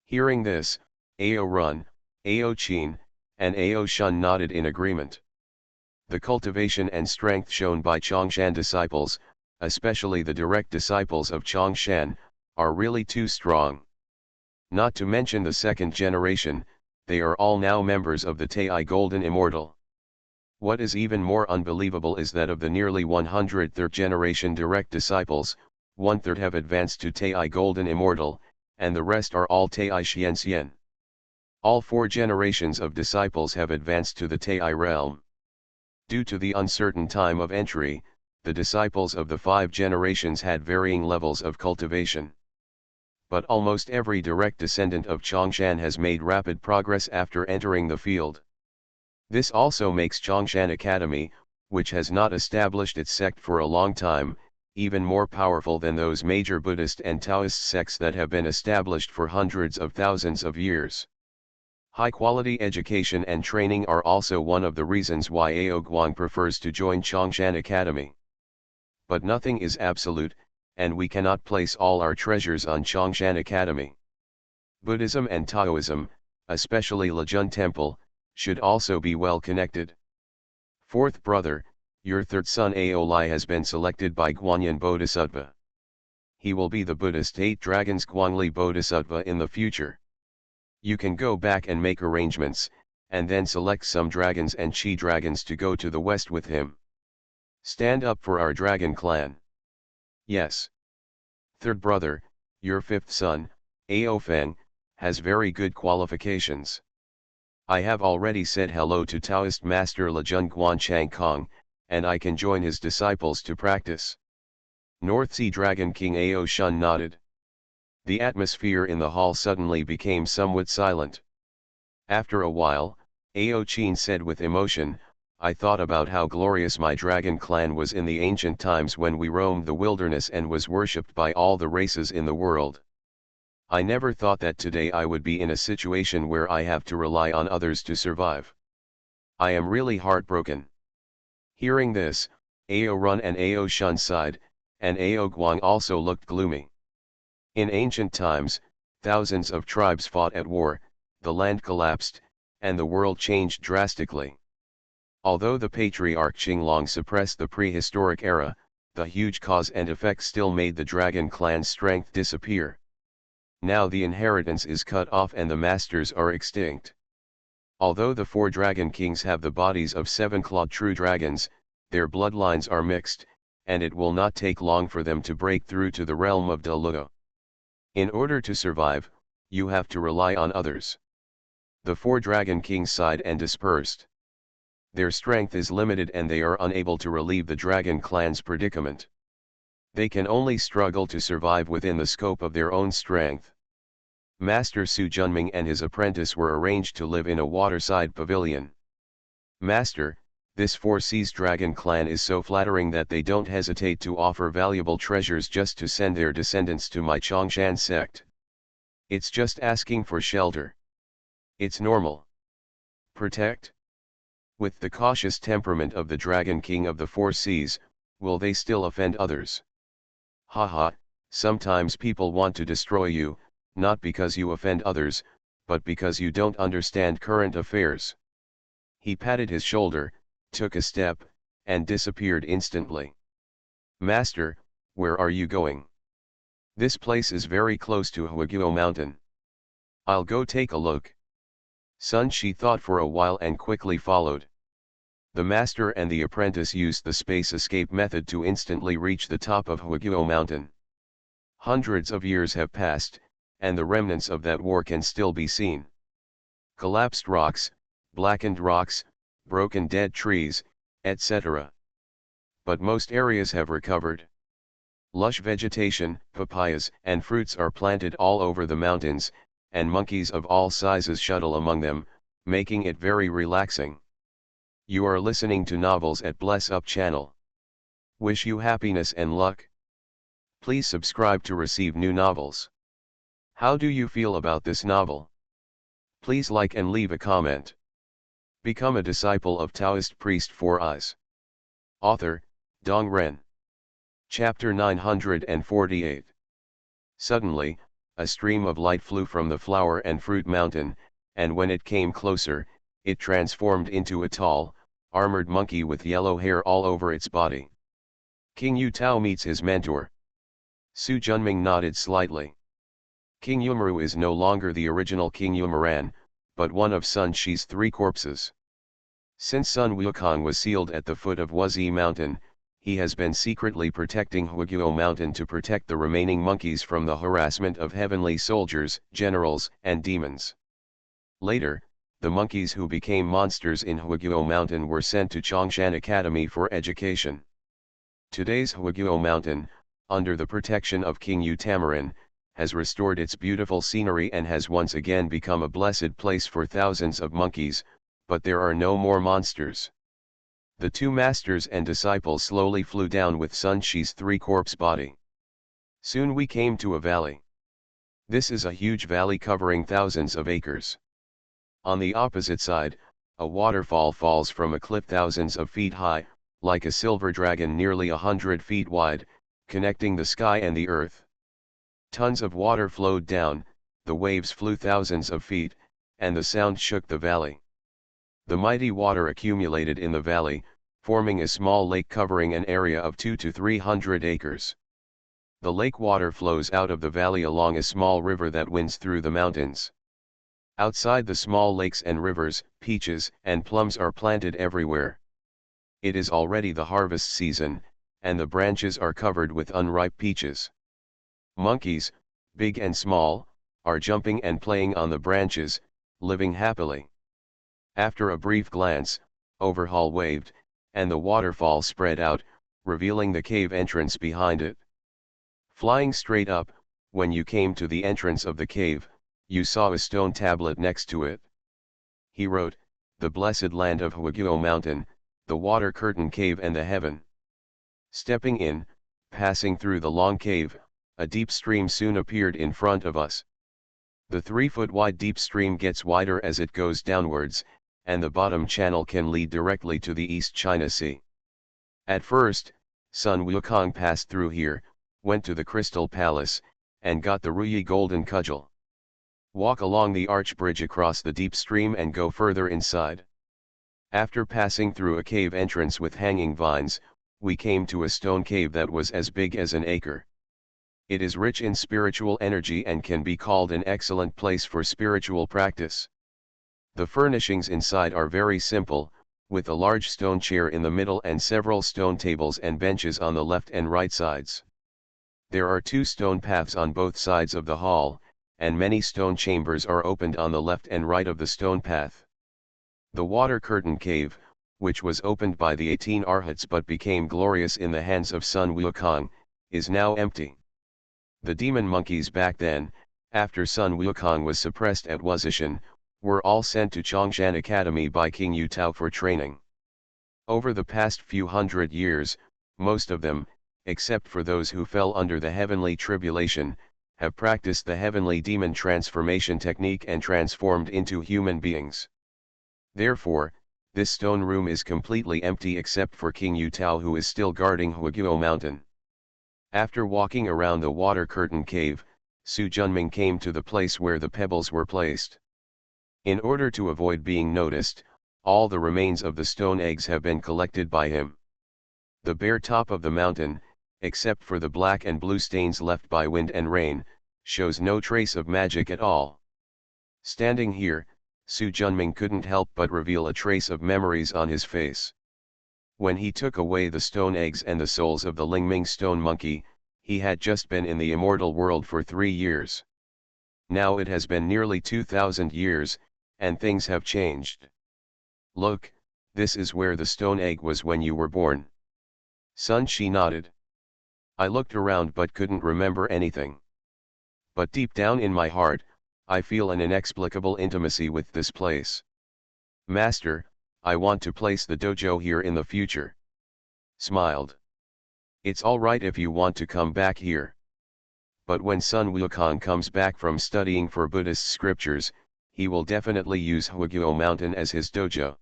Hearing this, Ao Run, Ao Qin, and Ao Shun nodded in agreement. The cultivation and strength shown by Chongshan disciples, especially the direct disciples of Chongshan, are really too strong. Not to mention the second generation, they are all now members of the Tai Golden Immortal. What is even more unbelievable is that of the nearly 100 third generation direct disciples, 1/3 have advanced to Tai Golden Immortal, and the rest are all Tai Xianxian. All 4 generations of disciples have advanced to the Tai realm. Due to the uncertain time of entry, the disciples of the 5 generations had varying levels of cultivation. But almost every direct descendant of Chongshan has made rapid progress after entering the field. This also makes Chongshan Academy, which has not established its sect for a long time, even more powerful than those major Buddhist and Taoist sects that have been established for hundreds of thousands of years. High-quality education and training are also one of the reasons why Ao Guang prefers to join Chongshan Academy. But nothing is absolute, and we cannot place all our treasures on Chongshan Academy. Buddhism and Taoism, especially Lejun Temple, should also be well connected. Fourth brother, your third son Ao Lai has been selected by Guanyin Bodhisattva. He will be the Buddhist 8 Dragons Guangli Bodhisattva in the future. You can go back and make arrangements, and then select some dragons and Chi dragons to go to the west with him. Stand up for our dragon clan. Yes. Third brother, your fifth son, Ao Feng, has very good qualifications. I have already said hello to Taoist Master Lejun Guan Chang Kong, and I can join his disciples to practice. North Sea Dragon King Ao Shun nodded. The atmosphere in the hall suddenly became somewhat silent. After a while, Ao Qin said with emotion, I thought about how glorious my dragon clan was in the ancient times when we roamed the wilderness and was worshipped by all the races in the world. I never thought that today I would be in a situation where I have to rely on others to survive. I am really heartbroken. Hearing this, Ao Run and Ao Shun sighed, and Ao Guang also looked gloomy. In ancient times, thousands of tribes fought at war, the land collapsed, and the world changed drastically. Although the patriarch Qinglong suppressed the prehistoric era, the huge cause and effect still made the dragon clan's strength disappear. Now the inheritance is cut off and the masters are extinct. Although the 4 dragon kings have the bodies of 7-clawed true dragons, their bloodlines are mixed, and it will not take long for them to break through to the realm of Daluo. In order to survive, you have to rely on others. The 4 dragon kings sighed and dispersed. Their strength is limited and they are unable to relieve the dragon clan's predicament. They can only struggle to survive within the scope of their own strength. Master Su Junming and his apprentice were arranged to live in a waterside pavilion. Master, this 4 Seas dragon clan is so flattering that they don't hesitate to offer valuable treasures just to send their descendants to my Chongshan sect. It's just asking for shelter. It's normal. Protect? With the cautious temperament of the Dragon King of the 4 Seas, will they still offend others? Haha, sometimes people want to destroy you, not because you offend others, but because you don't understand current affairs. He patted his shoulder, took a step, and disappeared instantly. Master, where are you going? This place is very close to Huaguo Mountain. I'll go take a look. Sun Shi thought for a while and quickly followed. The master and the apprentice used the space escape method to instantly reach the top of Huaguo Mountain. Hundreds of years have passed, and the remnants of that war can still be seen. Collapsed rocks, blackened rocks, broken dead trees, etc. but most areas have recovered. Lush vegetation, papayas, and fruits are planted all over the mountains, and monkeys of all sizes shuttle among them, making it very relaxing. You are listening to Novels at Bless Up channel. Wish you happiness and luck. Please subscribe to receive new novels. How do you feel about this novel? Please like and leave a comment. Become a disciple of Taoist priest 4 Eyes. Author, Dong Ren. Chapter 948. Suddenly, a stream of light flew from the flower and fruit mountain, and when it came closer, it transformed into a tall, armored monkey with yellow hair all over its body. King Yu Tao meets his mentor. Su Junming nodded slightly. King Yumaru is no longer the original King Yumaran, but one of Sun Shi's 3 corpses. Since Sun Wukong was sealed at the foot of Wuzi Mountain, he has been secretly protecting Huiguo Mountain to protect the remaining monkeys from the harassment of heavenly soldiers, generals, and demons. Later, the monkeys who became monsters in Huiguo Mountain were sent to Chongshan Academy for education. Today's Huiguo Mountain, under the protection of King Yu Tamarin, has restored its beautiful scenery and has once again become a blessed place for thousands of monkeys, but there are no more monsters. The 2 masters and disciples slowly flew down with Sun Shi's 3 corpse body. Soon we came to a valley. This is a huge valley covering thousands of acres. On the opposite side, a waterfall falls from a cliff thousands of feet high, like a silver dragon nearly 100 feet wide, connecting the sky and the earth. Tons of water flowed down, the waves flew thousands of feet, and the sound shook the valley. The mighty water accumulated in the valley, forming a small lake covering an area of 200 to 300 acres. The lake water flows out of the valley along a small river that winds through the mountains. Outside the small lakes and rivers, peaches and plums are planted everywhere. It is already the harvest season, and the branches are covered with unripe peaches. Monkeys, big and small, are jumping and playing on the branches, living happily. After a brief glance, Overhaul waved, and the waterfall spread out, revealing the cave entrance behind it. Flying straight up, when you came to the entrance of the cave, you saw a stone tablet next to it. He wrote, "The blessed land of Huiguo Mountain, the water curtain cave and the heaven." Stepping in, passing through the long cave, a deep stream soon appeared in front of us. The 3-foot wide deep stream gets wider as it goes downwards, and the bottom channel can lead directly to the East China Sea. At first, Sun Wukong passed through here, went to the Crystal Palace, and got the Ruyi golden cudgel. Walk along the arch bridge across the deep stream and go further inside. After passing through a cave entrance with hanging vines, we came to a stone cave that was as big as an acre. It is rich in spiritual energy and can be called an excellent place for spiritual practice. The furnishings inside are very simple, with a large stone chair in the middle and several stone tables and benches on the left and right sides. There are 2 stone paths on both sides of the hall, and many stone chambers are opened on the left and right of the stone path. The water curtain cave, which was opened by the 18 arhats but became glorious in the hands of Sun Wukong, is now empty. The demon monkeys back then, after Sun Wukong was suppressed at Wuzishan, were all sent to Chongshan Academy by King Yu Tao for training. Over the past few hundred years, most of them, except for those who fell under the heavenly tribulation, have practiced the heavenly demon transformation technique and transformed into human beings. Therefore, this stone room is completely empty except for King Yu Tao, who is still guarding Huiguo Mountain. After walking around the water curtain cave, Su Junming came to the place where the pebbles were placed. In order to avoid being noticed, all the remains of the stone eggs have been collected by him. The bare top of the mountain, except for the black and blue stains left by wind and rain, shows no trace of magic at all. Standing here, Su Junming couldn't help but reveal a trace of memories on his face. When he took away the stone eggs and the souls of the Lingming stone monkey, he had just been in the immortal world for 3 years. Now it has been nearly 2,000 years, and things have changed. Look, this is where the stone egg was when you were born. Sun Shi nodded. I looked around but couldn't remember anything. But deep down in my heart, I feel an inexplicable intimacy with this place. Master, I want to place the dojo here in the future. Smiled. It's alright if you want to come back here. But when Sun Wukong comes back from studying for Buddhist scriptures, he will definitely use Huaguo Mountain as his dojo.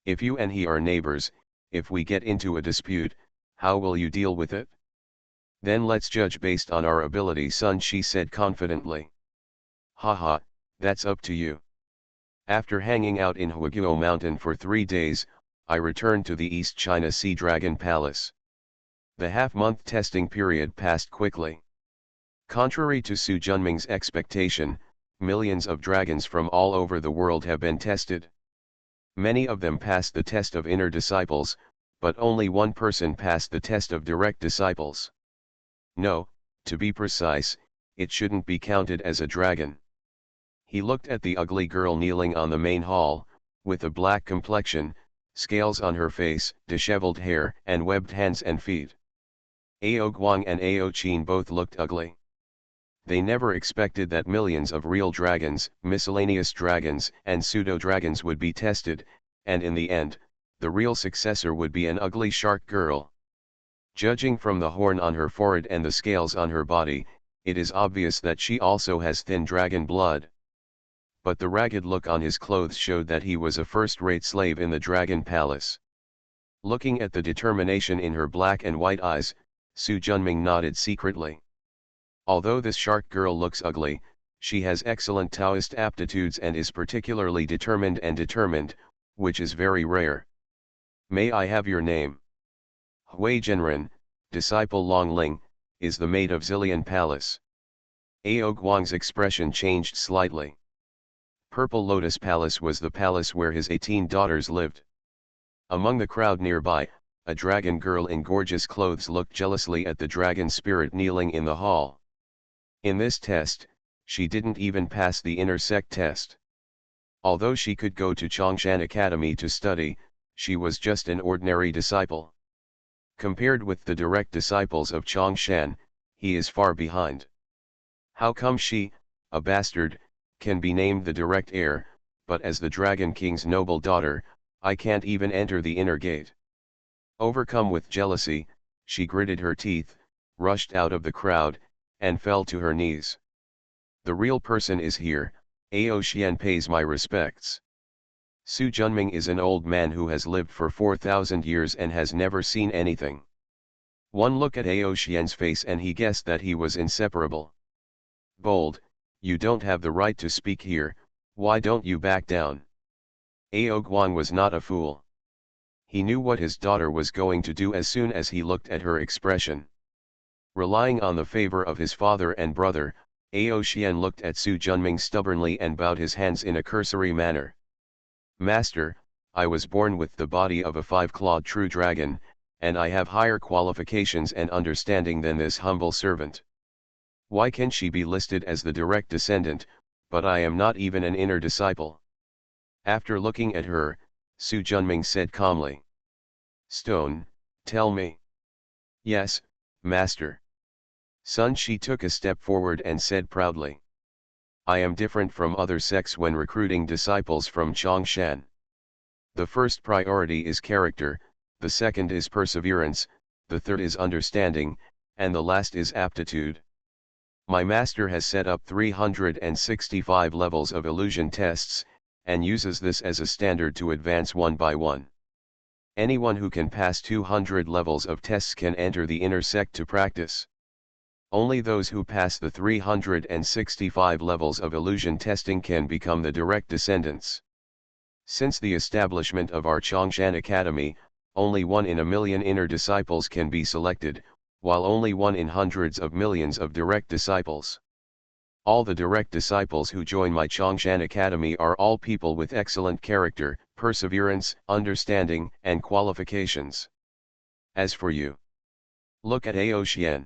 If you and he are neighbors, if we get into a dispute, how will you deal with it? Then let's judge based on our ability, Sun Shi said confidently. Haha, that's up to you. After hanging out in Huaguo Mountain for 3 days, I returned to the East China Sea Dragon Palace. The half-month testing period passed quickly. Contrary to Su Junming's expectation, millions of dragons from all over the world have been tested. Many of them passed the test of inner disciples, but only one person passed the test of direct disciples. No, to be precise, it shouldn't be counted as a dragon. He looked at the ugly girl kneeling on the main hall, with a black complexion, scales on her face, disheveled hair, and webbed hands and feet. Ao Guang and Ao Qin both looked ugly. They never expected that millions of real dragons, miscellaneous dragons, and pseudo-dragons would be tested, and in the end, the real successor would be an ugly shark girl. Judging from the horn on her forehead and the scales on her body, it is obvious that she also has thin dragon blood. But the ragged look on his clothes showed that he was a first-rate slave in the Dragon Palace. Looking at the determination in her black and white eyes, Su Junming nodded secretly. Although this shark girl looks ugly, she has excellent Taoist aptitudes and is particularly determined, which is very rare. May I have your name? Hui Zhenren, disciple Long Ling, is the maid of Zillion Palace. Ao Guang's expression changed slightly. Purple Lotus Palace was the palace where his 18 daughters lived. Among the crowd nearby, a dragon girl in gorgeous clothes looked jealously at the dragon spirit kneeling in the hall. In this test, she didn't even pass the inner sect test. Although she could go to Chongshan Academy to study, she was just an ordinary disciple. Compared with the direct disciples of Chongshan, he is far behind. How come she, a bastard, can be named the direct heir, but as the Dragon King's noble daughter, I can't even enter the inner gate? Overcome with jealousy, she gritted her teeth, rushed out of the crowd, and fell to her knees. The real person is here, Ao Xian pays my respects. Su Junming is an old man who has lived for 4,000 years and has never seen anything. One look at Ao Xian's face and he guessed that he was inseparable. Bold, you don't have the right to speak here, why don't you back down? Ao Guang was not a fool. He knew what his daughter was going to do as soon as he looked at her expression. Relying on the favor of his father and brother, Ao Xian looked at Su Junming stubbornly and bowed his hands in a cursory manner. Master, I was born with the body of a 5-clawed true dragon, and I have higher qualifications and understanding than this humble servant. Why can she be listed as the direct descendant, but I am not even an inner disciple? After looking at her, Su Junming said calmly. Stone, tell me. Yes, master. Sun Shi took a step forward and said proudly. I am different from other sects when recruiting disciples from Chongshan. The first priority is character, the second is perseverance, the third is understanding, and the last is aptitude. My master has set up 365 levels of illusion tests, and uses this as a standard to advance one by one. Anyone who can pass 200 levels of tests can enter the inner sect to practice. Only those who pass the 365 levels of illusion testing can become the direct descendants. Since the establishment of our Chongshan Academy, only 1 in a million inner disciples can be selected, while only 1 in hundreds of millions of direct disciples. All the direct disciples who join my Chongshan Academy are all people with excellent character, perseverance, understanding, and qualifications. As for you, look at Ao Xian.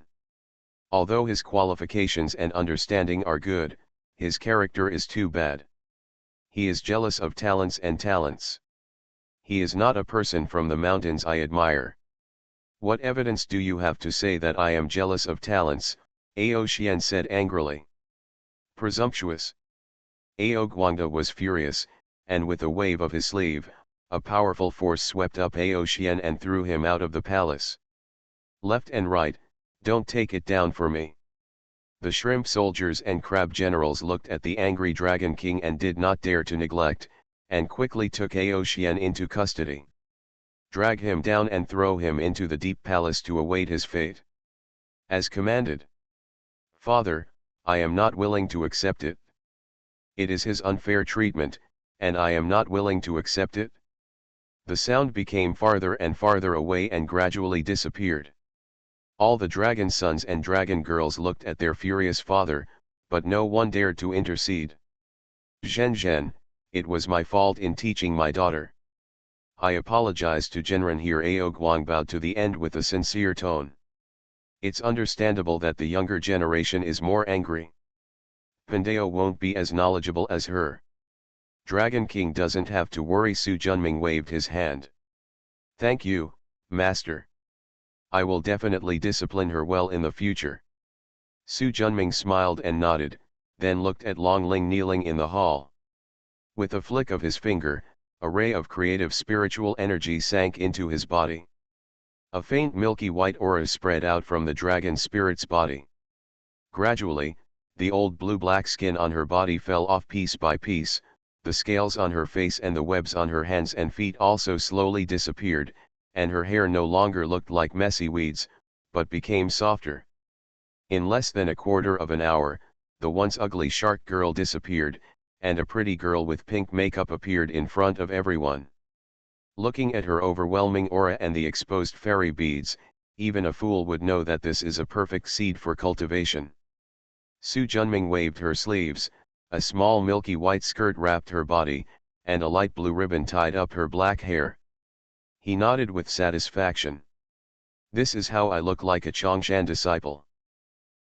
Although his qualifications and understanding are good, his character is too bad. He is jealous of talents and talents. He is not a person from the mountains I admire. What evidence do you have to say that I am jealous of talents? Ao Xian said angrily. Presumptuous. Ao Guangda was furious, and with a wave of his sleeve, a powerful force swept up Ao Xian and threw him out of the palace. Left and right, don't take it down for me. The shrimp soldiers and crab generals looked at the angry Dragon King and did not dare to neglect, and quickly took Ao Xian into custody. Drag him down and throw him into the deep palace to await his fate. As commanded. Father, I am not willing to accept it. It is his unfair treatment, and I am not willing to accept it. The sound became farther and farther away and gradually disappeared. All the dragon sons and dragon girls looked at their furious father, but no one dared to intercede. Zhen Zhen, it was my fault in teaching my daughter. I apologize to Genren. Here Ao Guang bowed to the end with a sincere tone. It's understandable that the younger generation is more angry. Pandeo won't be as knowledgeable as her. Dragon King doesn't have to worry. Su Junming waved his hand. Thank you, Master. I will definitely discipline her well in the future. Su Junming smiled and nodded, then looked at Long Ling kneeling in the hall. With a flick of his finger, a ray of creative spiritual energy sank into his body. A faint milky white aura spread out from the dragon spirit's body. Gradually, the old blue-black skin on her body fell off piece by piece, the scales on her face and the webs on her hands and feet also slowly disappeared, and her hair no longer looked like messy weeds, but became softer. In less than a quarter of an hour, the once ugly shark girl disappeared, and a pretty girl with pink makeup appeared in front of everyone. Looking at her overwhelming aura and the exposed fairy beads, even a fool would know that this is a perfect seed for cultivation. Su Junming waved her sleeves, a small milky white skirt wrapped her body, and a light blue ribbon tied up her black hair. He nodded with satisfaction. This is how I look like a Chongshan disciple.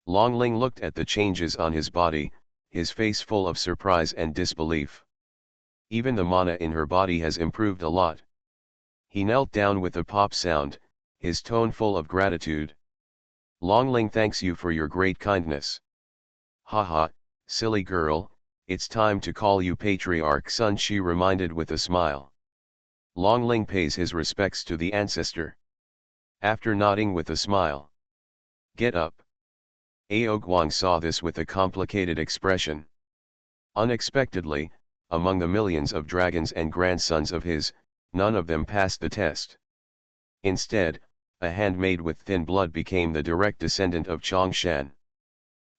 Long Ling looked at the changes on his body, his face full of surprise and disbelief. Even the mana in her body has improved a lot. He knelt down with a pop sound, his tone full of gratitude. Long Ling thanks you for your great kindness. Haha, silly girl, it's time to call you Patriarch Sun, she reminded with a smile. Long Ling pays his respects to the ancestor. After nodding with a smile. Get up. Ao Guang saw this with a complicated expression. Unexpectedly, among the millions of dragons and grandsons of his, none of them passed the test. Instead, a handmaid with thin blood became the direct descendant of Chongshan.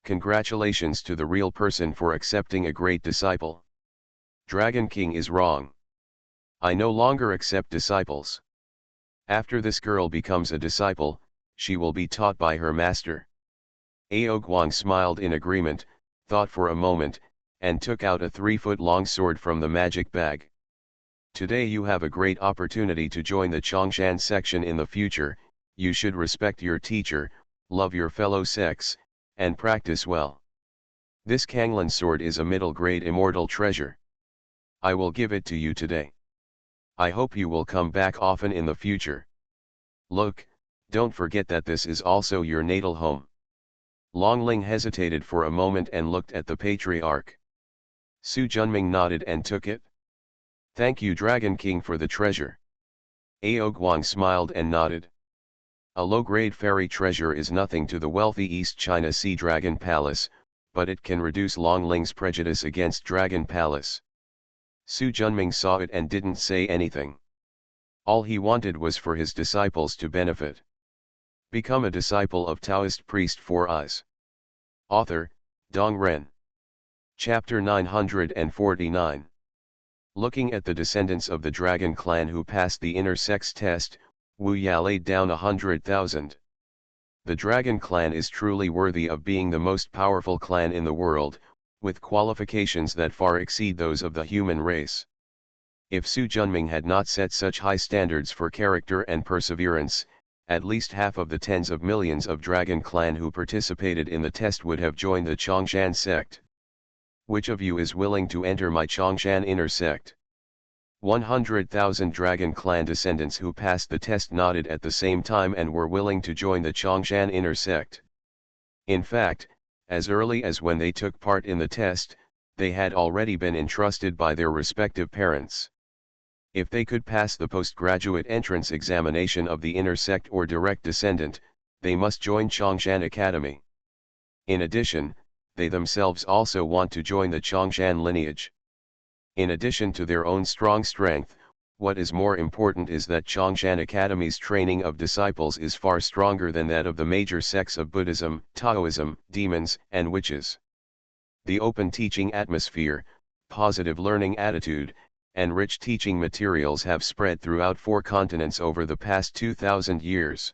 Congratulations to the real person for accepting a great disciple. Dragon King is wrong. I no longer accept disciples. After this girl becomes a disciple, she will be taught by her master. Ao Guang smiled in agreement, thought for a moment, and took out a 3-foot-long sword from the magic bag. Today you have a great opportunity to join the Chongshan section in the future. You should respect your teacher, love your fellow sex, and practice well. This Kanglan sword is a middle-grade immortal treasure. I will give it to you today. I hope you will come back often in the future. Look, don't forget that this is also your natal home. Long Ling hesitated for a moment and looked at the patriarch. Su Junming nodded and took it. Thank you Dragon King for the treasure. Ao Guang smiled and nodded. A low-grade fairy treasure is nothing to the wealthy East China Sea Dragon Palace, but it can reduce Long Ling's prejudice against Dragon Palace. Su Junming saw it and didn't say anything. All he wanted was for his disciples to benefit. Become a disciple of Taoist priest 4 Eyes. Author, Dong Ren. Chapter 949. Looking at the descendants of the dragon clan who passed the inner sex test, Wu Ya laid down 100,000. The dragon clan is truly worthy of being the most powerful clan in the world, with qualifications that far exceed those of the human race. If Su Junming had not set such high standards for character and perseverance, at least half of the tens of millions of dragon clan who participated in the test would have joined the Chongshan sect. Which of you is willing to enter my Chongshan inner sect? 100,000 Dragon Clan descendants who passed the test nodded at the same time and were willing to join the Chongshan inner sect. In fact, as early as when they took part in the test, they had already been entrusted by their respective parents. If they could pass the postgraduate entrance examination of the inner sect or direct descendant, they must join Chongshan Academy. In addition, they themselves also want to join the Chongshan lineage. In addition to their own strong strength, what is more important is that Chongshan Academy's training of disciples is far stronger than that of the major sects of Buddhism, Taoism, demons, and witches. The open teaching atmosphere, positive learning attitude, and rich teaching materials have spread throughout 4 continents over the past 2,000 years.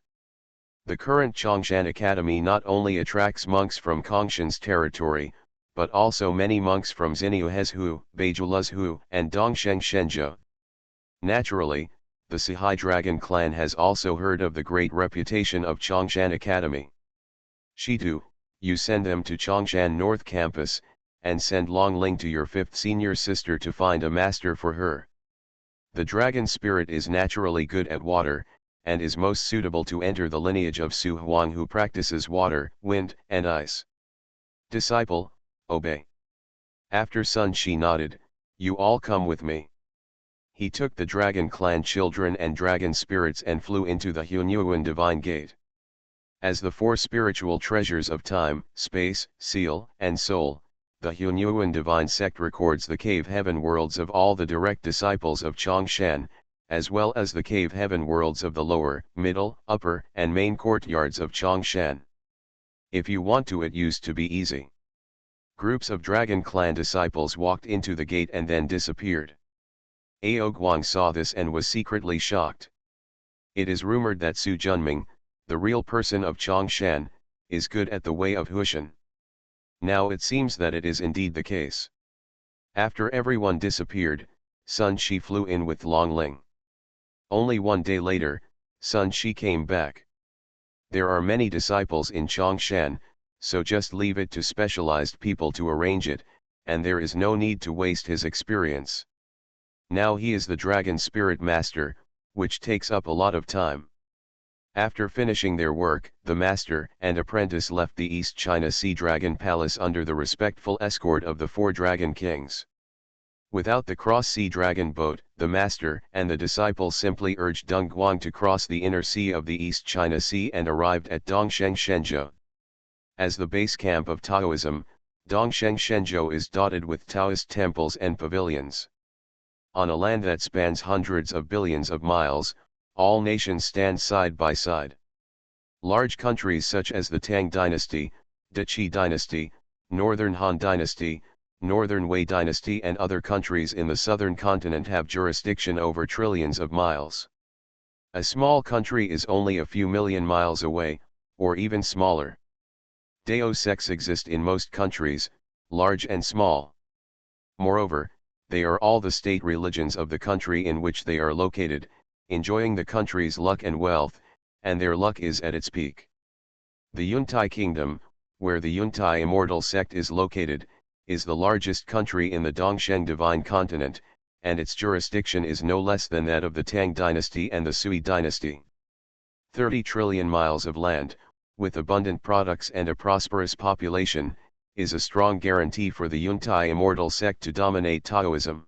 The current Chongshan Academy not only attracts monks from Kongshan's territory, but also many monks from Xinyu-Hezhu, Beijuluzhu, and Dongsheng Shenzhou. Naturally, the Sihai Dragon clan has also heard of the great reputation of Chongshan Academy. Shitu, you send them to Chongshan North Campus, and send Longling to your 5th senior sister to find a master for her. The dragon spirit is naturally good at water, and is most suitable to enter the lineage of Su Huang, who practices water, wind, and ice. Disciple, obey. After Sun Shi nodded, you all come with me. He took the dragon clan children and dragon spirits and flew into the Hunyuan divine gate. As the 4 spiritual treasures of time, space, seal, and soul, the Hunyuan divine sect records the cave heaven worlds of all the direct disciples of Chongshan, as well as the cave heaven worlds of the lower, middle, upper, and main courtyards of Chongshan. If you want to, it used to be easy. Groups of Dragon Clan disciples walked into the gate and then disappeared. Ao Guang saw this and was secretly shocked. It is rumored that Su Junming, the real person of Chongshan, is good at the way of Hushan. Now it seems that it is indeed the case. After everyone disappeared, Sun Shi flew in with Longling. Only 1 day later, Sun Shi came back. There are many disciples in Chongshan, so just leave it to specialized people to arrange it, and there is no need to waste his experience. Now he is the Dragon Spirit Master, which takes up a lot of time. After finishing their work, the master and apprentice left the East China Sea Dragon Palace under the respectful escort of the 4 Dragon Kings. Without the cross-sea dragon boat, the master and the disciple simply urged Deng Guang to cross the inner sea of the East China Sea and arrived at Dongsheng Shenzhou. As the base camp of Taoism, Dongsheng Shenzhou is dotted with Taoist temples and pavilions. On a land that spans hundreds of billions of miles, all nations stand side by side. Large countries such as the Tang Dynasty, the Qi Dynasty, Northern Han Dynasty, Northern Wei Dynasty and other countries in the southern continent have jurisdiction over trillions of miles. A small country is only a few million miles away, or even smaller. Dao sects exist in most countries, large and small. Moreover, they are all the state religions of the country in which they are located, enjoying the country's luck and wealth, and their luck is at its peak. The Yuntai Kingdom, where the Yuntai Immortal sect is located, is the largest country in the Dongsheng Divine Continent, and its jurisdiction is no less than that of the Tang Dynasty and the Sui Dynasty. 30 trillion miles of land, with abundant products and a prosperous population, is a strong guarantee for the Yuntai Immortal sect to dominate Taoism.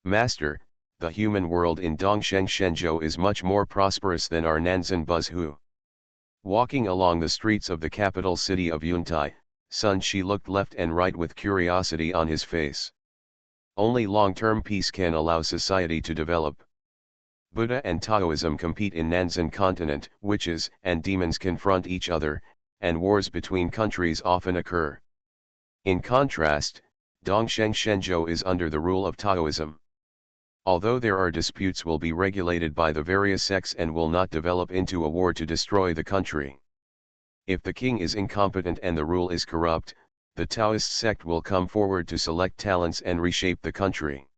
Master, the human world in Dongsheng Shenzhou is much more prosperous than our Nanzan Buzhu. Walking along the streets of the capital city of Yuntai, Sun Shi looked left and right with curiosity on his face. Only long-term peace can allow society to develop. Buddha and Taoism compete in Nanzan continent, witches and demons confront each other, and wars between countries often occur. In contrast, Dongsheng Shenzhou is under the rule of Taoism. Although there are disputes will be regulated by the various sects and will not develop into a war to destroy the country. If the king is incompetent and the rule is corrupt, the Taoist sect will come forward to select talents and reshape the country.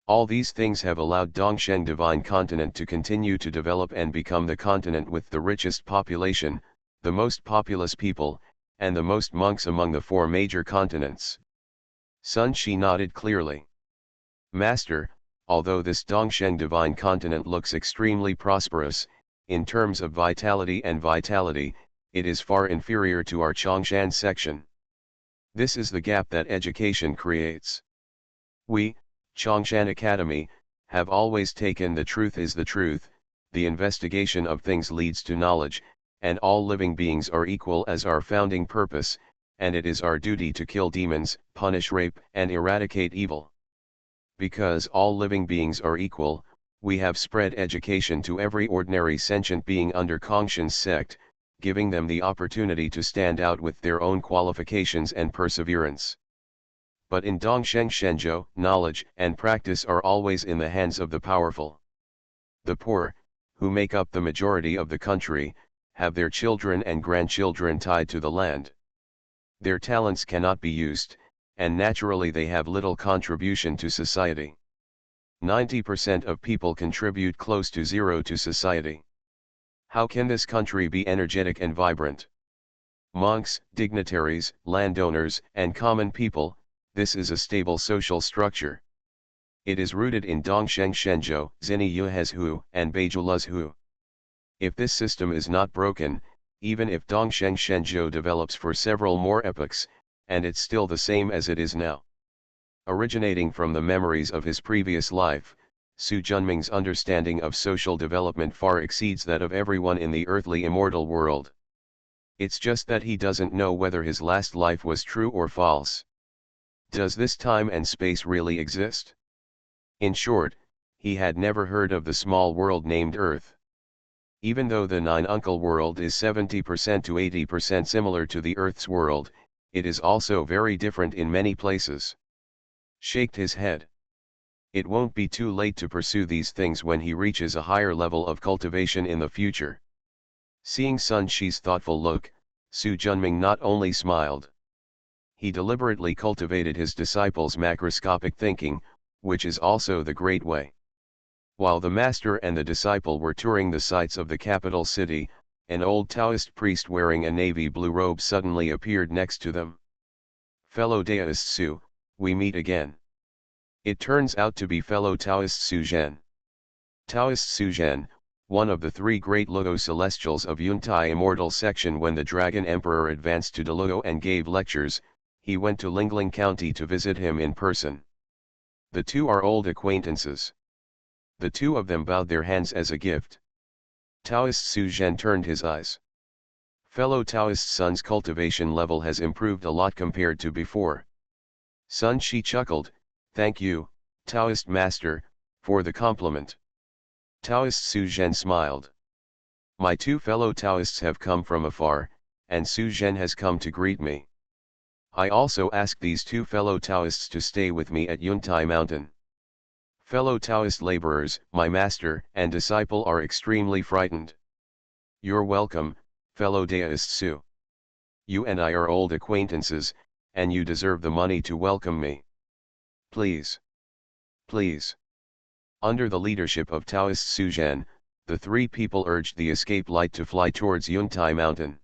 All these things have allowed Dongsheng Divine Continent to continue to develop and become the continent with the richest population, the most populous people, and the most monks among the 4 major continents. Sun Shi nodded clearly. Master, although this Dongsheng divine continent looks extremely prosperous, in terms of vitality, it is far inferior to our Chongshan section. This is the gap that education creates. We, Chongshan Academy, have always taken the truth is the truth, the investigation of things leads to knowledge, and all living beings are equal as our founding purpose, and it is our duty to kill demons, punish rape, and eradicate evil. Because all living beings are equal, we have spread education to every ordinary sentient being under Kongshan's sect, giving them the opportunity to stand out with their own qualifications and perseverance. But in Dongsheng Shenzhou, knowledge and practice are always in the hands of the powerful. The poor, who make up the majority of the country, have their children and grandchildren tied to the land. Their talents cannot be used, and naturally they have little contribution to society. 90% of people contribute close to zero to society. How can this country be energetic and vibrant? Monks, dignitaries, landowners, and common people, this is a stable social structure. It is rooted in Dongsheng Shenzhou, Zini Yuhezhu, and Beijuluzhu. If this system is not broken, even if Dongsheng Shenzhou develops for several more epochs, and it's still the same as it is now. Originating from the memories of his previous life, Su Junming's understanding of social development far exceeds that of everyone in the earthly immortal world. It's just that he doesn't know whether his last life was true or false. Does this time and space really exist? In short, he had never heard of the small world named Earth. Even though the nine-uncle world is 70% to 80% similar to the Earth's world, it is also very different in many places. Shaked his head. It won't be too late to pursue these things when he reaches a higher level of cultivation in the future. Seeing Sun Shi's thoughtful look, Su Junming not only smiled. He deliberately cultivated his disciples' macroscopic thinking, which is also the great way. While the master and the disciple were touring the sights of the capital city, an old Taoist priest wearing a navy blue robe suddenly appeared next to them. "Fellow Taoist Su, we meet again." It turns out to be fellow Taoist Su Zhen. Taoist Su Zhen, one of the three great Luo celestials of Yuntai Immortal section. When the Dragon Emperor advanced to Deluo and gave lectures, he went to Lingling County to visit him in person. The two are old acquaintances. The two of them bowed their hands as a gift. Taoist Su Zhen turned his eyes. Fellow Taoist Sun's cultivation level has improved a lot compared to before. Sun Shi chuckled, "Thank you, Taoist Master, for the compliment." Taoist Su Zhen smiled. "My two fellow Taoists have come from afar, and Su Zhen has come to greet me. I also asked these two fellow Taoists to stay with me at Yuntai Mountain. Fellow Taoist laborers, my master and disciple are extremely frightened." "You're welcome, fellow Taoist Su. You and I are old acquaintances, and you deserve the money to welcome me. Please. Please." Under the leadership of Taoist Su Zhen, the three people urged the escape light to fly towards Yuntai Mountain.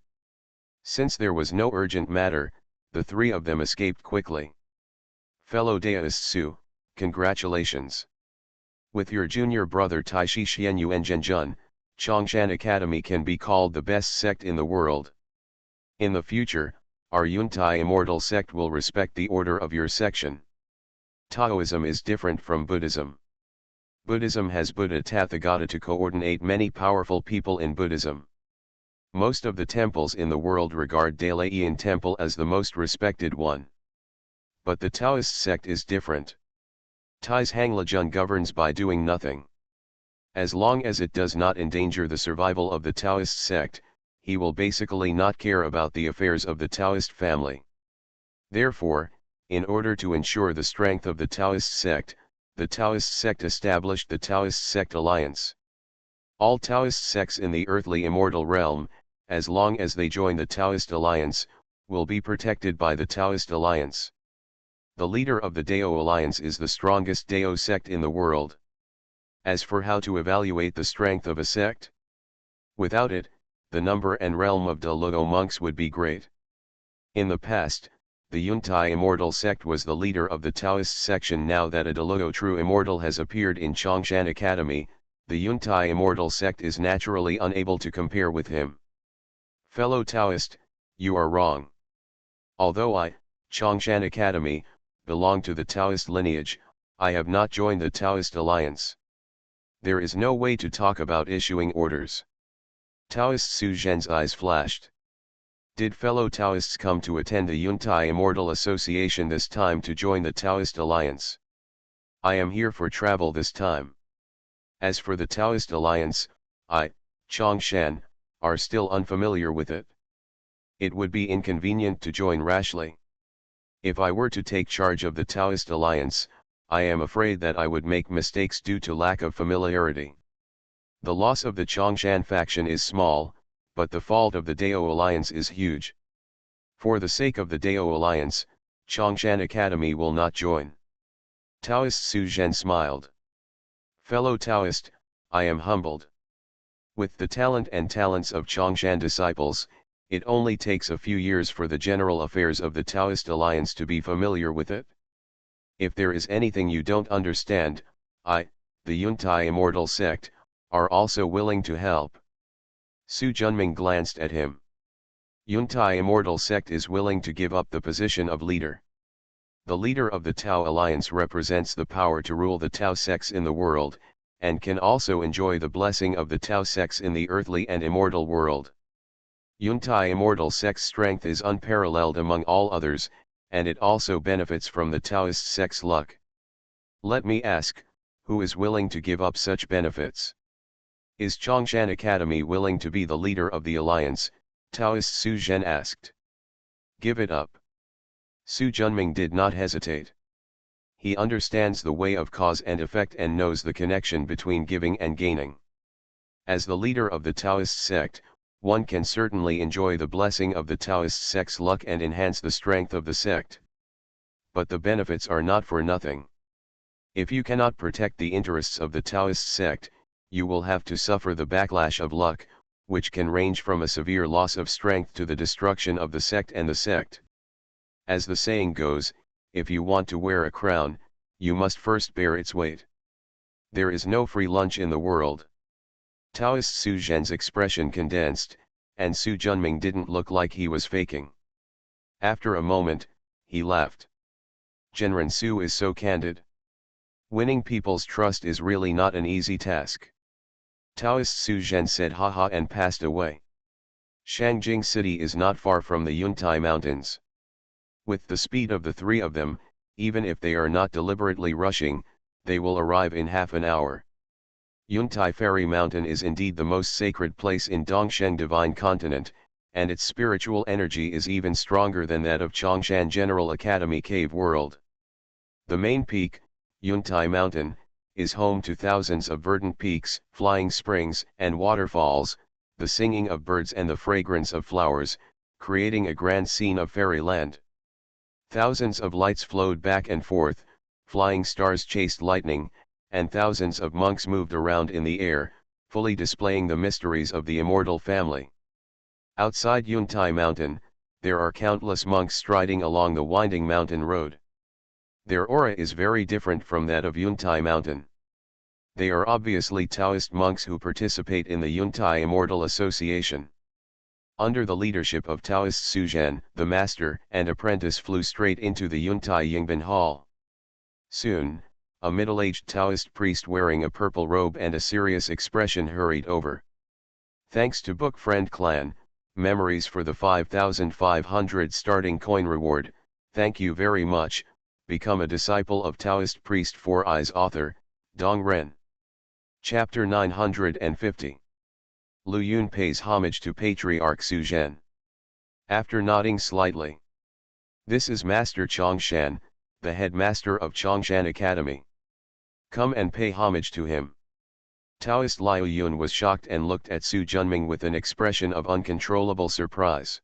Since there was no urgent matter, the three of them escaped quickly. "Fellow Taoist Su, congratulations. With your junior brother Taishi Xianyu and Zhenjun, Chongshan Academy can be called the best sect in the world. In the future, our Yuntai Immortal sect will respect the order of your section. Taoism is different from Buddhism. Buddhism has Buddha Tathagata to coordinate many powerful people in Buddhism. Most of the temples in the world regard Dalian Temple as the most respected one. But the Taoist sect is different. Tai's Hanglajun governs by doing nothing. As long as it does not endanger the survival of the Taoist sect, he will basically not care about the affairs of the Taoist family. Therefore, in order to ensure the strength of the Taoist sect, the Taoist sect established the Taoist Sect Alliance. All Taoist sects in the earthly immortal realm, as long as they join the Taoist Alliance, will be protected by the Taoist Alliance. The leader of the Dao Alliance is the strongest Dao sect in the world. As for how to evaluate the strength of a sect, without it, the number and realm of Deluo monks would be great. In the past, the Yuntai Immortal sect was the leader of the Taoist section. Now that a Deluo true immortal has appeared in Chongshan Academy, the Yuntai Immortal sect is naturally unable to compare with him. Fellow Taoist, you are wrong. Although I, Chongshan Academy, belong to the Taoist lineage, I have not joined the Taoist alliance. There is no way to talk about issuing orders. Taoist Su Zhen's eyes flashed. Did fellow Taoists come to attend the Yuntai Immortal Association this time to join the Taoist alliance? I am here for travel this time. As for the Taoist alliance, I, Chongshan, are still unfamiliar with it. It would be inconvenient to join rashly. If I were to take charge of the Taoist alliance, I am afraid that I would make mistakes due to lack of familiarity. The loss of the Chongshan faction is small, but the fault of the Dao alliance is huge. For the sake of the Dao alliance, Chongshan Academy will not join. Taoist Su Zhen smiled. Fellow Taoist, I am humbled. With the talent and talents of Chongshan disciples, it only takes a few years for the general affairs of the Taoist alliance to be familiar with it. If there is anything you don't understand, I, the Yuntai Immortal sect, are also willing to help. Su Junming glanced at him. Yuntai Immortal sect is willing to give up the position of leader. The leader of the Tao alliance represents the power to rule the Tao sects in the world, and can also enjoy the blessing of the Tao sects in the earthly and immortal world. Yuntai Immortal sect's strength is unparalleled among all others, and it also benefits from the Taoist sect's luck. Let me ask, who is willing to give up such benefits? Is Chongshan Academy willing to be the leader of the alliance? Taoist Su Zhen asked. Give it up. Su Junming did not hesitate. He understands the way of cause and effect and knows the connection between giving and gaining. As the leader of the Taoist sect, one can certainly enjoy the blessing of the Taoist sect's luck and enhance the strength of the sect. But the benefits are not for nothing. If you cannot protect the interests of the Taoist sect, you will have to suffer the backlash of luck, which can range from a severe loss of strength to the destruction of the sect and the sect. As the saying goes, if you want to wear a crown, you must first bear its weight. There is no free lunch in the world. Taoist Su Zhen's expression condensed, and Su Junming didn't look like he was faking. After a moment, he laughed. Genren Su is so candid. Winning people's trust is really not an easy task. Taoist Su Zhen said haha and passed away. Shangjing City is not far from the Yuntai Mountains. With the speed of the three of them, even if they are not deliberately rushing, they will arrive in half an hour. Yuntai Fairy Mountain is indeed the most sacred place in Dongsheng Divine Continent, and its spiritual energy is even stronger than that of Chongshan General Academy Cave World. The main peak, Yuntai Mountain, is home to thousands of verdant peaks, flying springs and waterfalls, the singing of birds and the fragrance of flowers, creating a grand scene of fairyland. Thousands of lights flowed back and forth, flying stars chased lightning, and thousands of monks moved around in the air, fully displaying the mysteries of the immortal family. Outside Yuntai Mountain, there are countless monks striding along the winding mountain road. Their aura is very different from that of Yuntai Mountain. They are obviously Taoist monks who participate in the Yuntai Immortal Association. Under the leadership of Taoist Su Zhen, the master and apprentice flew straight into the Yuntai Yingbin Hall. Soon, a middle-aged Taoist priest wearing a purple robe and a serious expression hurried over. Thanks to Book Friend Clan, memories for the 5,500 starting coin reward, thank you very much. Become a disciple of Taoist priest Four Eyes author, Dong Ren. Chapter 950. Lu Yun pays homage to Patriarch Su Zhen. After nodding slightly. This is Master Chongshan, the headmaster of Chongshan Academy. Come and pay homage to him. Taoist Liu Yun was shocked and looked at Su Junming with an expression of uncontrollable surprise.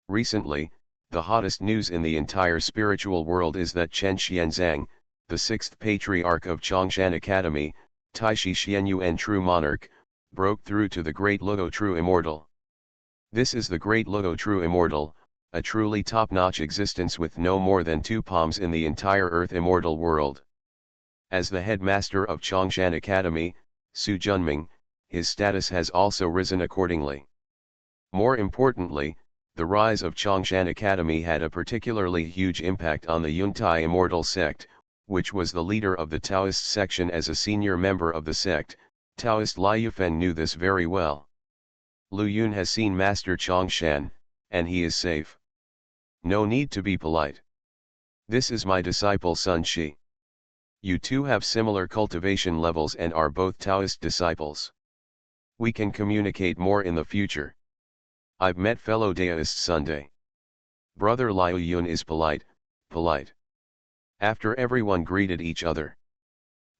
Recently, the hottest news in the entire spiritual world is that Chen Xianzang, the sixth patriarch of Chongshan Academy, Taishi Xianyuan True Monarch, broke through to the Great Luo True Immortal. This is the Great Luo True Immortal, a truly top-notch existence with no more than 2 palms in the entire Earth immortal world. As the headmaster of Chongshan Academy, Su Junming, his status has also risen accordingly. More importantly, the rise of Chongshan Academy had a particularly huge impact on the Yuntai Immortal sect, which was the leader of the Taoist section. As a senior member of the sect, Taoist Liu Fen knew this very well. Lu Yun has seen Master Chongshan, and he is safe. No need to be polite. This is my disciple Sun Shi. You two have similar cultivation levels and are both Taoist disciples. We can communicate more in the future. I've met fellow Taoists Sunday. Brother Liu Yun is polite. After everyone greeted each other.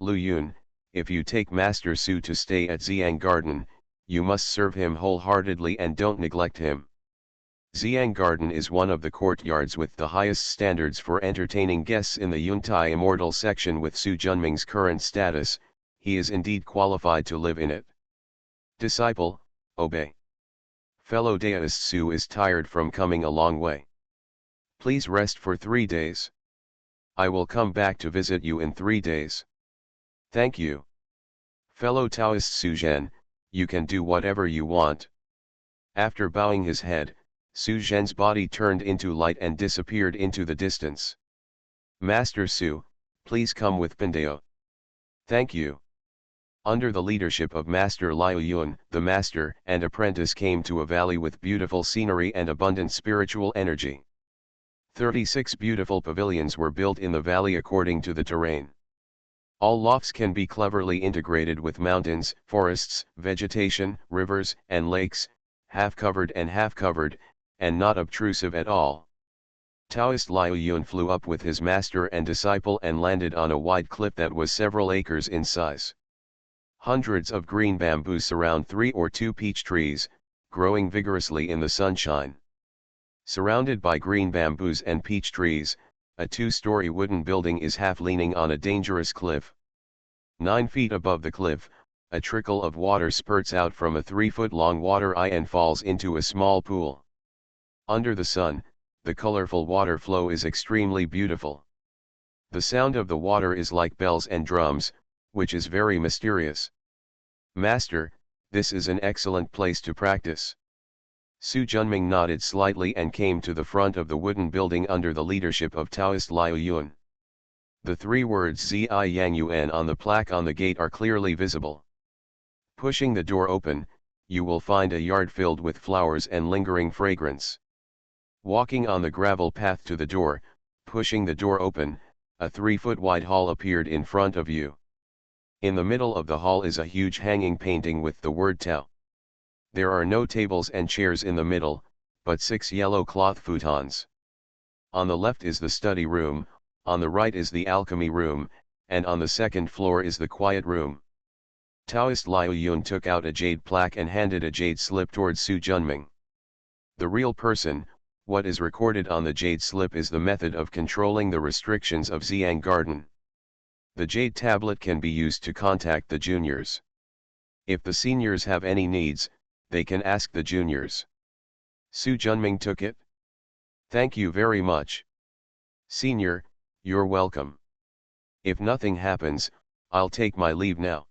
Lu Yun, if you take Master Su to stay at Xiang Garden, you must serve him wholeheartedly and don't neglect him. Xiang Garden is one of the courtyards with the highest standards for entertaining guests in the Yuntai Immortal section. With Su Junming's current status, he is indeed qualified to live in it. Disciple, obey. Fellow Taoist Su is tired from coming a long way. Please rest for 3 days. I will come back to visit you in 3 days. Thank you. Fellow Taoist Su Zhen, you can do whatever you want. After bowing his head, Su Zhen's body turned into light and disappeared into the distance. Master Su, please come with Pandeo. Thank you. Under the leadership of Master Liu Yun, the master and apprentice came to a valley with beautiful scenery and abundant spiritual energy. 36 beautiful pavilions were built in the valley according to the terrain. All lofts can be cleverly integrated with mountains, forests, vegetation, rivers, and lakes, half-covered, and not obtrusive at all. Taoist Liu Yun flew up with his master and disciple and landed on a wide cliff that was several acres in size. Hundreds of green bamboos surround 3 or 2 peach trees, growing vigorously in the sunshine. Surrounded by green bamboos and peach trees, a 2-story wooden building is half leaning on a dangerous cliff. 9 feet above the cliff, a trickle of water spurts out from a 3-foot-long water eye and falls into a small pool. Under the sun, the colorful water flow is extremely beautiful. The sound of the water is like bells and drums, which is very mysterious. Master, this is an excellent place to practice. Su Junming nodded slightly and came to the front of the wooden building under the leadership of Taoist Liu Yun. The 3 words Zi Yang Yuan on the plaque on the gate are clearly visible. Pushing the door open, you will find a yard filled with flowers and lingering fragrance. Walking on the gravel path to the door, pushing the door open, a 3-foot-wide hall appeared in front of you. In the middle of the hall is a huge hanging painting with the word Tao. There are no tables and chairs in the middle, but 6 yellow cloth futons. On the left is the study room, on the right is the alchemy room, and on the 2nd floor is the quiet room. Taoist Liu Yun took out a jade plaque and handed a jade slip towards Su Junming. The real person, what is recorded on the jade slip is the method of controlling the restrictions of Xiang Garden. The jade tablet can be used to contact the juniors. If the seniors have any needs, they can ask the juniors. Su Junming took it. Thank you very much. Senior, you're welcome. If nothing happens, I'll take my leave now.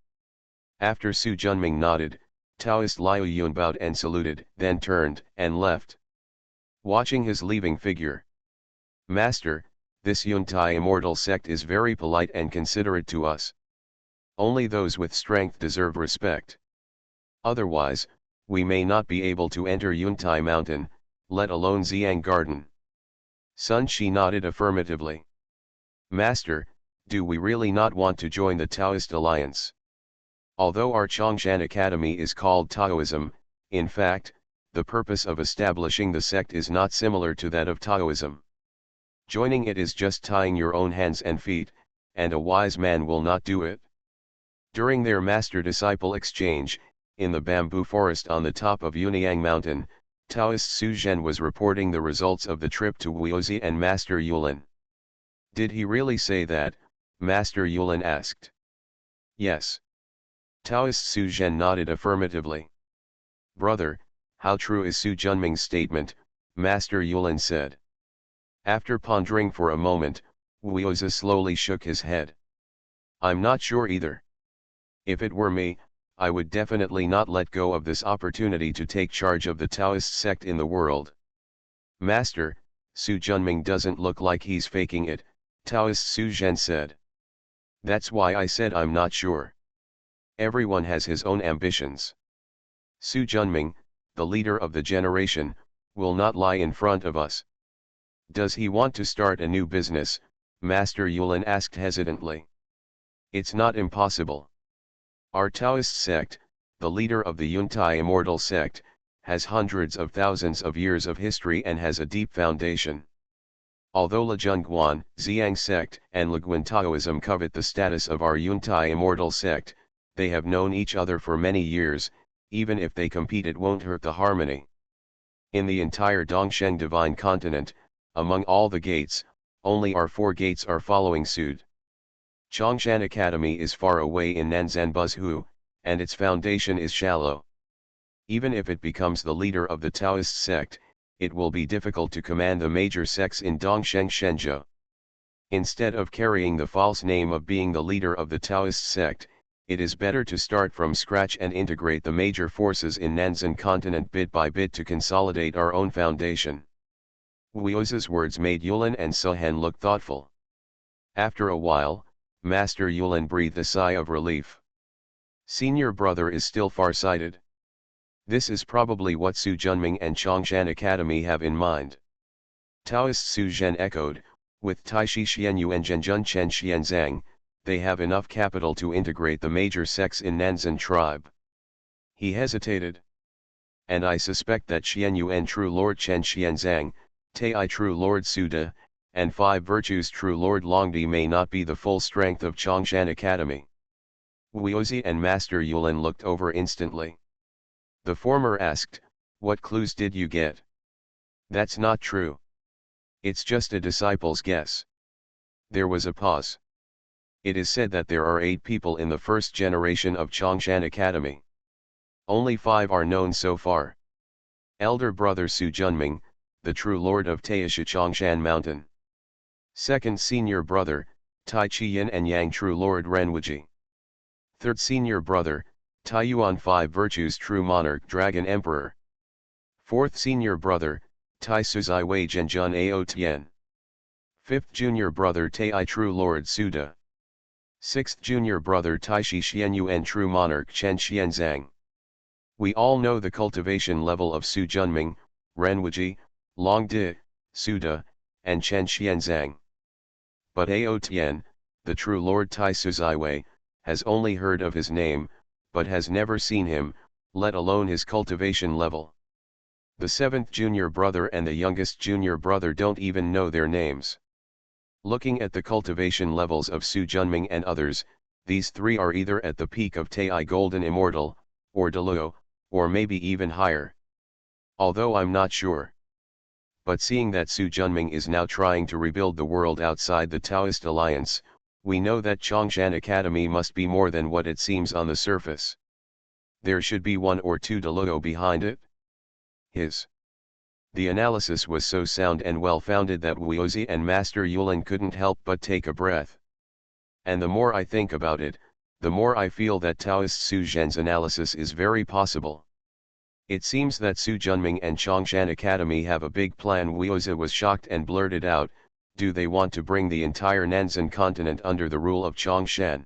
After Su Junming nodded, Taoist Liu Yun bowed and saluted, then turned and left. Watching his leaving figure. Master, this Yuntai immortal sect is very polite and considerate to us. Only those with strength deserve respect. Otherwise, we may not be able to enter Yuntai Mountain, let alone Xiang Garden. Sun Shi nodded affirmatively. Master, do we really not want to join the Taoist alliance? Although our Chongshan Academy is called Taoism, in fact, the purpose of establishing the sect is not similar to that of Taoism. Joining it is just tying your own hands and feet, and a wise man will not do it. During their master-disciple exchange, in the bamboo forest on the top of Yunyang Mountain, Taoist Su Zhen was reporting the results of the trip to Wuozi and Master Yulin. Did he really say that? Master Yulin asked. Yes. Taoist Su Zhen nodded affirmatively. Brother, how true is Su Junming's statement, Master Yulin said. After pondering for a moment, Wuozi slowly shook his head. I'm not sure either. If it were me, I would definitely not let go of this opportunity to take charge of the Taoist sect in the world. Master, Su Junming doesn't look like he's faking it, Taoist Su Zhen said. That's why I said I'm not sure. Everyone has his own ambitions. Su Junming, the leader of the generation, will not lie in front of us. Does he want to start a new business? Master Yulin asked hesitantly. It's not impossible. Our Taoist sect, the leader of the Yuntai immortal sect, has hundreds of thousands of years of history and has a deep foundation. Although Lejungguan, Xiang sect, and Leguan Taoism covet the status of our Yuntai immortal sect, they have known each other for many years. Even if they compete, it won't hurt the harmony. In the entire Dongsheng divine continent, among all the gates, only our 4 gates are following suit. Chongshan Academy is far away in Nanzan Buzhu, and its foundation is shallow. Even if it becomes the leader of the Taoist sect, it will be difficult to command the major sects in Dongsheng Shenzhou. Instead of carrying the false name of being the leader of the Taoist sect, it is better to start from scratch and integrate the major forces in Nanzan continent bit by bit to consolidate our own foundation. Wuozi's words made Yulin and Suhen look thoughtful. After a while, Master Yulin breathed a sigh of relief. Senior brother is still far-sighted. This is probably what Su Junming and Chongshan Academy have in mind. Taoist Su Zhen echoed, with Taishi Xianyu and Zhenjun Chen Xianzang, they have enough capital to integrate the major sects in Nanzan tribe. He hesitated. And I suspect that Xianyu and True Lord Chen Xianzang, Tai True Lord Suda, and 5 Virtues True Lord Longdi may not be the full strength of Chongshan Academy. Wuozi and Master Yulin looked over instantly. The former asked, what clues did you get? That's not true. It's just a disciple's guess. There was a pause. It is said that there are 8 people in the first generation of Chongshan Academy. Only 5 are known so far. Elder brother Su Junming, the true lord of Taisha Chongshan Mountain. Second senior brother, Tai Qian and Yang true lord Renwuji. Third senior brother, Tai Yuan 5 Virtues true monarch Dragon Emperor. Fourth senior brother, Tai Suzai Wei Zhenjun Ao Tian. Fifth junior brother Tai true lord Suda. Sixth junior brother Taishi Xianyu and true monarch Chen Xianzang. We all know the cultivation level of Su Junming, Renwuji, Longdi, Suda, and Chen Xianzang. But Ao Tian, the true lord Tai Suzaiwei, has only heard of his name, but has never seen him, let alone his cultivation level. The 7th junior brother and the youngest junior brother don't even know their names. Looking at the cultivation levels of Su Junming and others, these 3 are either at the peak of Tai Golden Immortal, or Deluo, or maybe even higher. Although I'm not sure. But seeing that Su Junming is now trying to rebuild the world outside the Taoist alliance, we know that Chongshan Academy must be more than what it seems on the surface. There should be 1 or 2 Deluo behind it. The analysis was so sound and well-founded that Wuozi and Master Yulin couldn't help but take a breath. And the more I think about it, the more I feel that Taoist Su Zhen's analysis is very possible. It seems that Su Junming and Chongshan Academy have a big plan. Wuozi was shocked and blurted out, do they want to bring the entire Nanzan continent under the rule of Chongshan?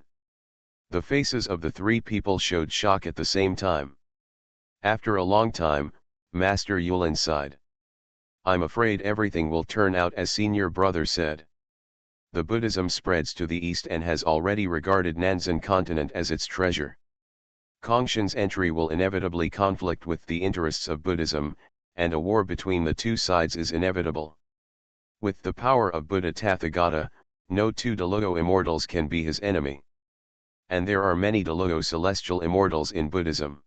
The faces of the 3 people showed shock at the same time. After a long time, Master Yulin sighed. I'm afraid everything will turn out as senior brother said. The Buddhism spreads to the east and has already regarded Nanzan continent as its treasure. Kongshan's entry will inevitably conflict with the interests of Buddhism, and a war between the 2 sides is inevitable. With the power of Buddha Tathagata, no 2 Deluo immortals can be his enemy. And there are many Deluo celestial immortals in Buddhism.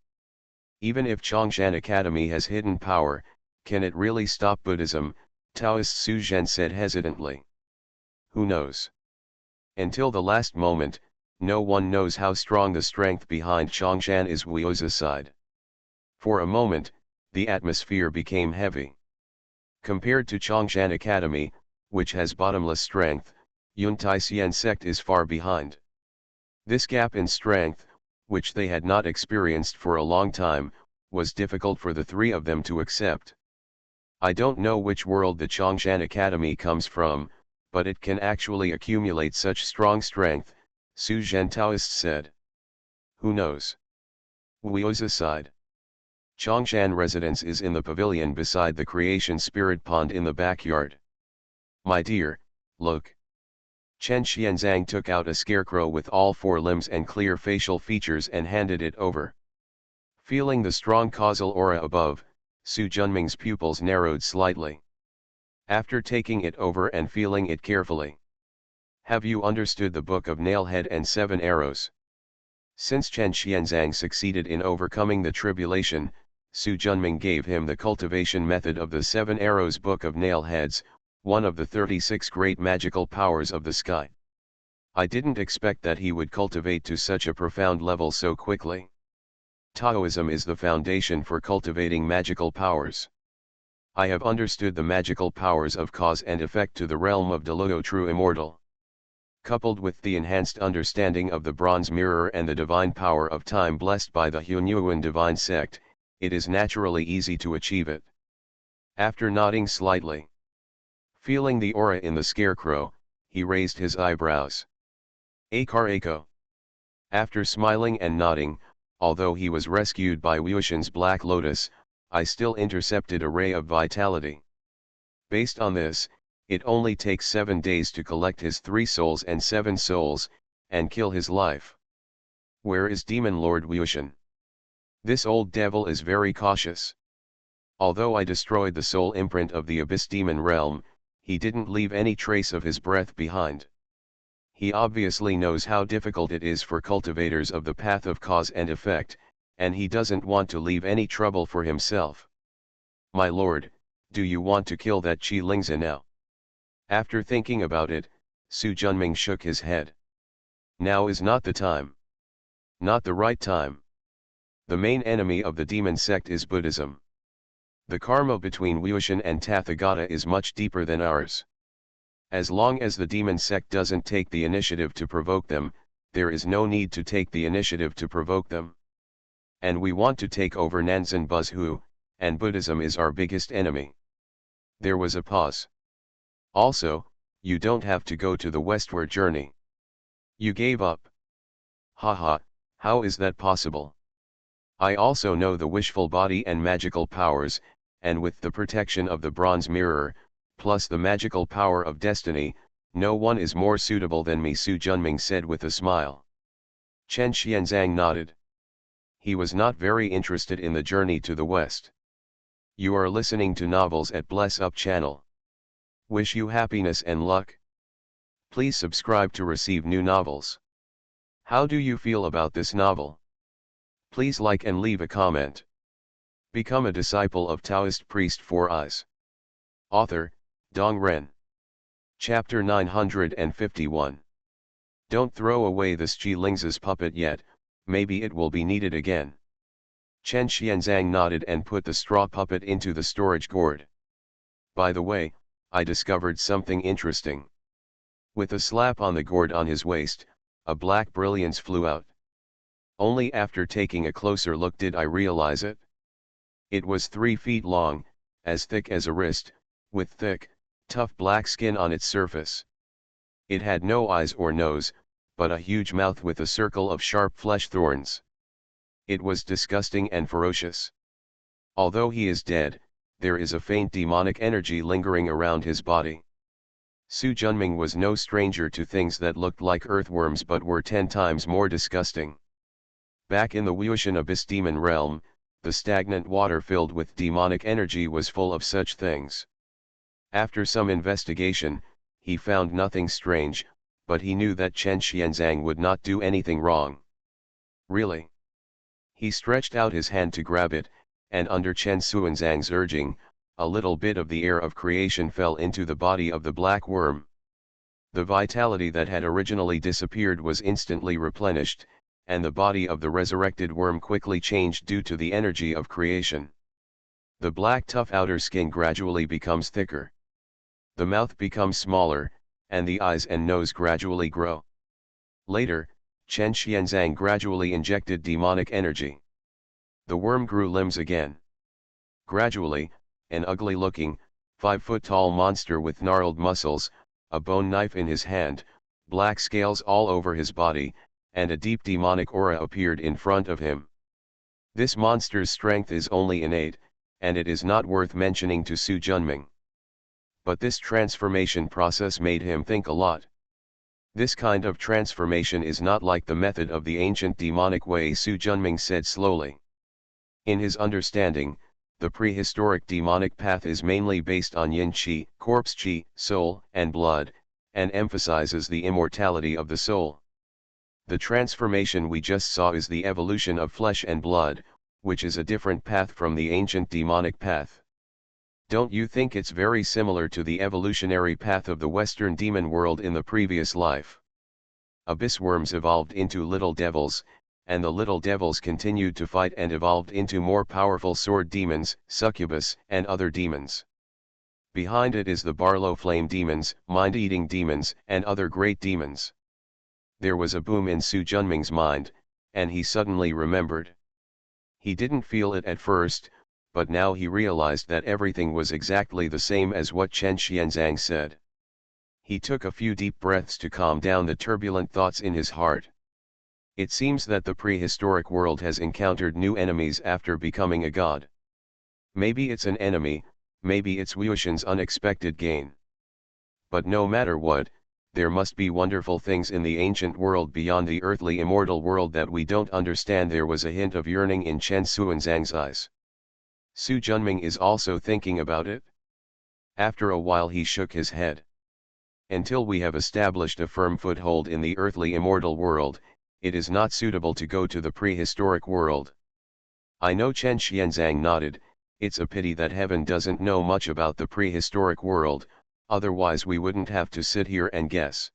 Even if Chongshan Academy has hidden power, can it really stop Buddhism? Taoist Su Zhen said hesitantly. Who knows? Until the last moment, no one knows how strong the strength behind Chongshan is. Wuozi's side. For a moment, the atmosphere became heavy. Compared to Chongshan Academy, which has bottomless strength, Yun Tai Xian sect is far behind. This gap in strength, which they had not experienced for a long time, was difficult for the three of them to accept. I don't know which world the Chongshan Academy comes from, but it can actually accumulate such strong strength, Su Zhen Taoist said. Who knows? Wuozi sighed. Chongshan residence is in the pavilion beside the creation spirit pond in the backyard. My dear, look. Chen Xianzang took out a scarecrow with all four limbs and clear facial features and handed it over. Feeling the strong causal aura above, Su Junming's pupils narrowed slightly. After taking it over and feeling it carefully. Have you understood the Book of Nailhead and Seven Arrows? Since Chen Xianzang succeeded in overcoming the tribulation, Su Junming gave him the cultivation method of the Seven Arrows Book of Nailheads, one of the 36 great magical powers of the sky. I didn't expect that he would cultivate to such a profound level so quickly. Taoism is the foundation for cultivating magical powers. I have understood the magical powers of cause and effect to the realm of Deluo True Immortal. Coupled with the enhanced understanding of the bronze mirror and the divine power of time blessed by the Hunyuan divine sect, it is naturally easy to achieve it. After nodding slightly, feeling the aura in the scarecrow, he raised his eyebrows. Akar Ako. After smiling and nodding, although he was rescued by Wuxian's Black Lotus, I still intercepted a ray of vitality. Based on this, it only takes 7 days to collect his 3 souls and 7 souls, and kill his life. Where is Demon Lord Wuxian? This old devil is very cautious. Although I destroyed the soul imprint of the Abyss Demon realm, he didn't leave any trace of his breath behind. He obviously knows how difficult it is for cultivators of the path of cause and effect, and he doesn't want to leave any trouble for himself. My lord, do you want to kill that Qi Lingzi now? After thinking about it, Su Junming shook his head. Now is not the time. Not the right time. The main enemy of the demon sect is Buddhism. The karma between Wuxian and Tathagata is much deeper than ours. As long as the demon sect doesn't take the initiative to provoke them, there is no need to take the initiative to provoke them. And we want to take over Nanzan Buzhu, and Buddhism is our biggest enemy. There was a pause. Also, you don't have to go to the westward journey. You gave up. Haha, how is that possible? I also know the wishful body and magical powers, and with the protection of the bronze mirror, plus the magical power of destiny, no one is more suitable than me, Su Junming said with a smile. Chen Xianzang nodded. He was not very interested in the journey to the west. You are listening to Novels at Bless Up channel. Wish you happiness and luck. Please subscribe to receive new novels. How do you feel about this novel? Please like and leave a comment. Become a disciple of Taoist priest 4 Eyes. Author, Dong Ren. Chapter 951. Don't throw away this Qi Lingzi's puppet yet, maybe it will be needed again. Chen Xianzang nodded and put the straw puppet into the storage gourd. By the way, I discovered something interesting. With a slap on the gourd on his waist, a black brilliance flew out. Only after taking a closer look did I realize it. It was 3 feet long, as thick as a wrist, with thick, tough black skin on its surface. It had no eyes or nose, but a huge mouth with a circle of sharp flesh thorns. It was disgusting and ferocious. Although he is dead, there is a faint demonic energy lingering around his body. Su Junming was no stranger to things that looked like earthworms but were 10 times more disgusting. Back in the Wuxian Abyss Demon realm, the stagnant water filled with demonic energy was full of such things. After some investigation, he found nothing strange, but he knew that Chen Xianzang would not do anything wrong. Really? He stretched out his hand to grab it, and under Chen Xuanzang's urging, a little bit of the air of creation fell into the body of the black worm. The vitality that had originally disappeared was instantly replenished, and the body of the resurrected worm quickly changed due to the energy of creation. The black tough outer skin gradually becomes thicker. The mouth becomes smaller, and the eyes and nose gradually grow. Later, Chen Xianzang gradually injected demonic energy. The worm grew limbs again. Gradually, an ugly-looking, 5-foot-tall monster with gnarled muscles, a bone knife in his hand, black scales all over his body, and a deep demonic aura appeared in front of him. This monster's strength is only innate, and it is not worth mentioning to Su Junming. But this transformation process made him think a lot. This kind of transformation is not like the method of the ancient demonic way, Su Junming said slowly. In his understanding, the prehistoric demonic path is mainly based on yin qi, corpse qi, soul, and blood, and emphasizes the immortality of the soul. The transformation we just saw is the evolution of flesh and blood, which is a different path from the ancient demonic path. Don't you think it's very similar to the evolutionary path of the Western demon world in the previous life? Abyss worms evolved into little devils, and the little devils continued to fight and evolved into more powerful sword demons, succubus, and other demons. Behind it is the Barlow flame demons, mind-eating demons, and other great demons. There was a boom in Su Junming's mind, and he suddenly remembered. He didn't feel it at first, but now he realized that everything was exactly the same as what Chen Xianzang said. He took a few deep breaths to calm down the turbulent thoughts in his heart. It seems that the prehistoric world has encountered new enemies after becoming a god. Maybe it's an enemy, maybe it's Wuxian's unexpected gain. But no matter what, there must be wonderful things in the ancient world beyond the earthly immortal world that we don't understand. There was a hint of yearning in Chen Xuanzang's eyes. Su Junming is also thinking about it. After a while he shook his head. Until we have established a firm foothold in the earthly immortal world, it is not suitable to go to the prehistoric world. I know. Chen Xianzang nodded. It's a pity that heaven doesn't know much about the prehistoric world, otherwise we wouldn't have to sit here and guess.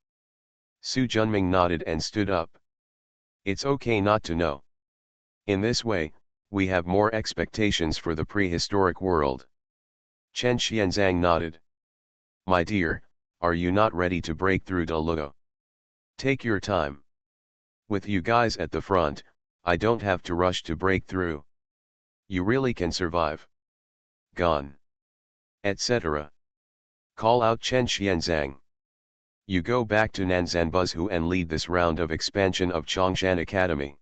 Su Junming nodded and stood up. It's okay not to know. In this way, we have more expectations for the prehistoric world. Chen Xianzang nodded. My dear, are you not ready to break through to Luo? Take your time. With you guys at the front, I don't have to rush to break through. You really can survive. Gone. Etc. Call out Chen Xianzang. You go back to Nanzan Buzhu and lead this round of expansion of Chongshan Academy.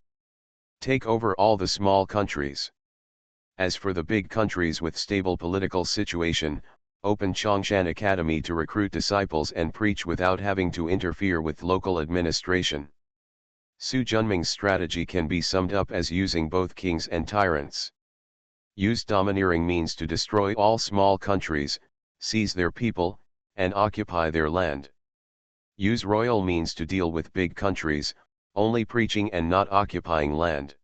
Take over all the small countries. As for the big countries with stable political situation, open Chongshan Academy to recruit disciples and preach without having to interfere with local administration. Su Junming's strategy can be summed up as using both kings and tyrants. Use domineering means to destroy all small countries, seize their people, and occupy their land. Use royal means to deal with big countries, only preaching and not occupying land.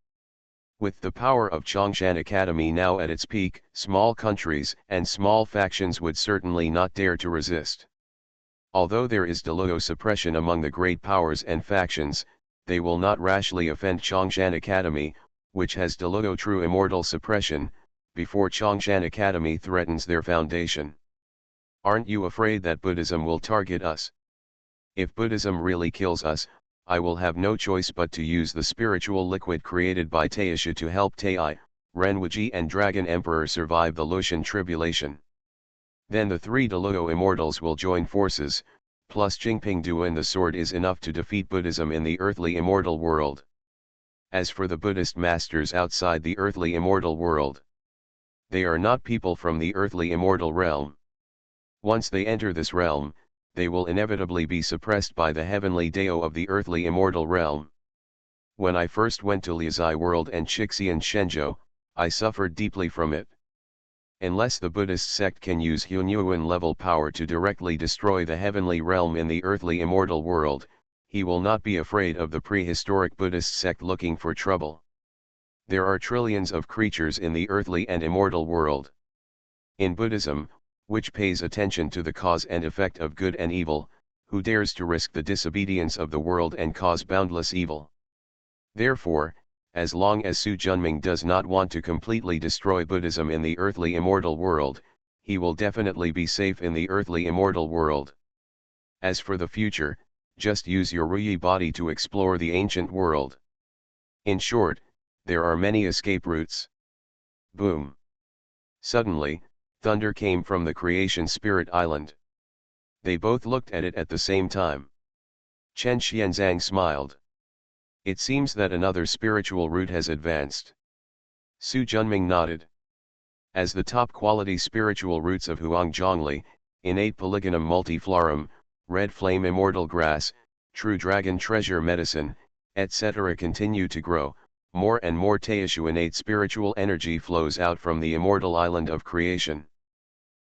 With the power of Chongshan Academy now at its peak, small countries and small factions would certainly not dare to resist. Although there is Deluo suppression among the great powers and factions, they will not rashly offend Chongshan Academy, which has Deluo true immortal suppression, before Chongshan Academy threatens their foundation. Aren't you afraid that Buddhism will target us? If Buddhism really kills us, I will have no choice but to use the spiritual liquid created by Taoist to help Tai, Renwuji and Dragon Emperor survive the Lucian tribulation. Then the three Deluo immortals will join forces, plus Jingping Duan the sword is enough to defeat Buddhism in the earthly immortal world. As for the Buddhist masters outside the earthly immortal world, they are not people from the earthly immortal realm. Once they enter this realm, they will inevitably be suppressed by the heavenly Dao of the earthly immortal realm. When I first went to Liuzai world and Shixian Shenzhou, I suffered deeply from it. Unless the Buddhist sect can use Hunyuan level power to directly destroy the heavenly realm in the earthly immortal world, he will not be afraid of the prehistoric Buddhist sect looking for trouble. There are trillions of creatures in the earthly and immortal world. In Buddhism, which pays attention to the cause and effect of good and evil, who dares to risk the disobedience of the world and cause boundless evil? Therefore, as long as Su Junming does not want to completely destroy Buddhism in the earthly immortal world, he will definitely be safe in the earthly immortal world. As for the future, just use your Ruyi body to explore the ancient world. In short, there are many escape routes. Boom! Suddenly, thunder came from the Creation Spirit Island. They both looked at it at the same time. Chen Xianzang smiled. It seems that another spiritual route has advanced. Su Junming nodded. As the top-quality spiritual roots of Huang Zhongli, innate polygonum multiflorum, red flame immortal grass, true dragon treasure medicine, etc. continue to grow, more and more Taoist innate spiritual energy flows out from the immortal island of creation.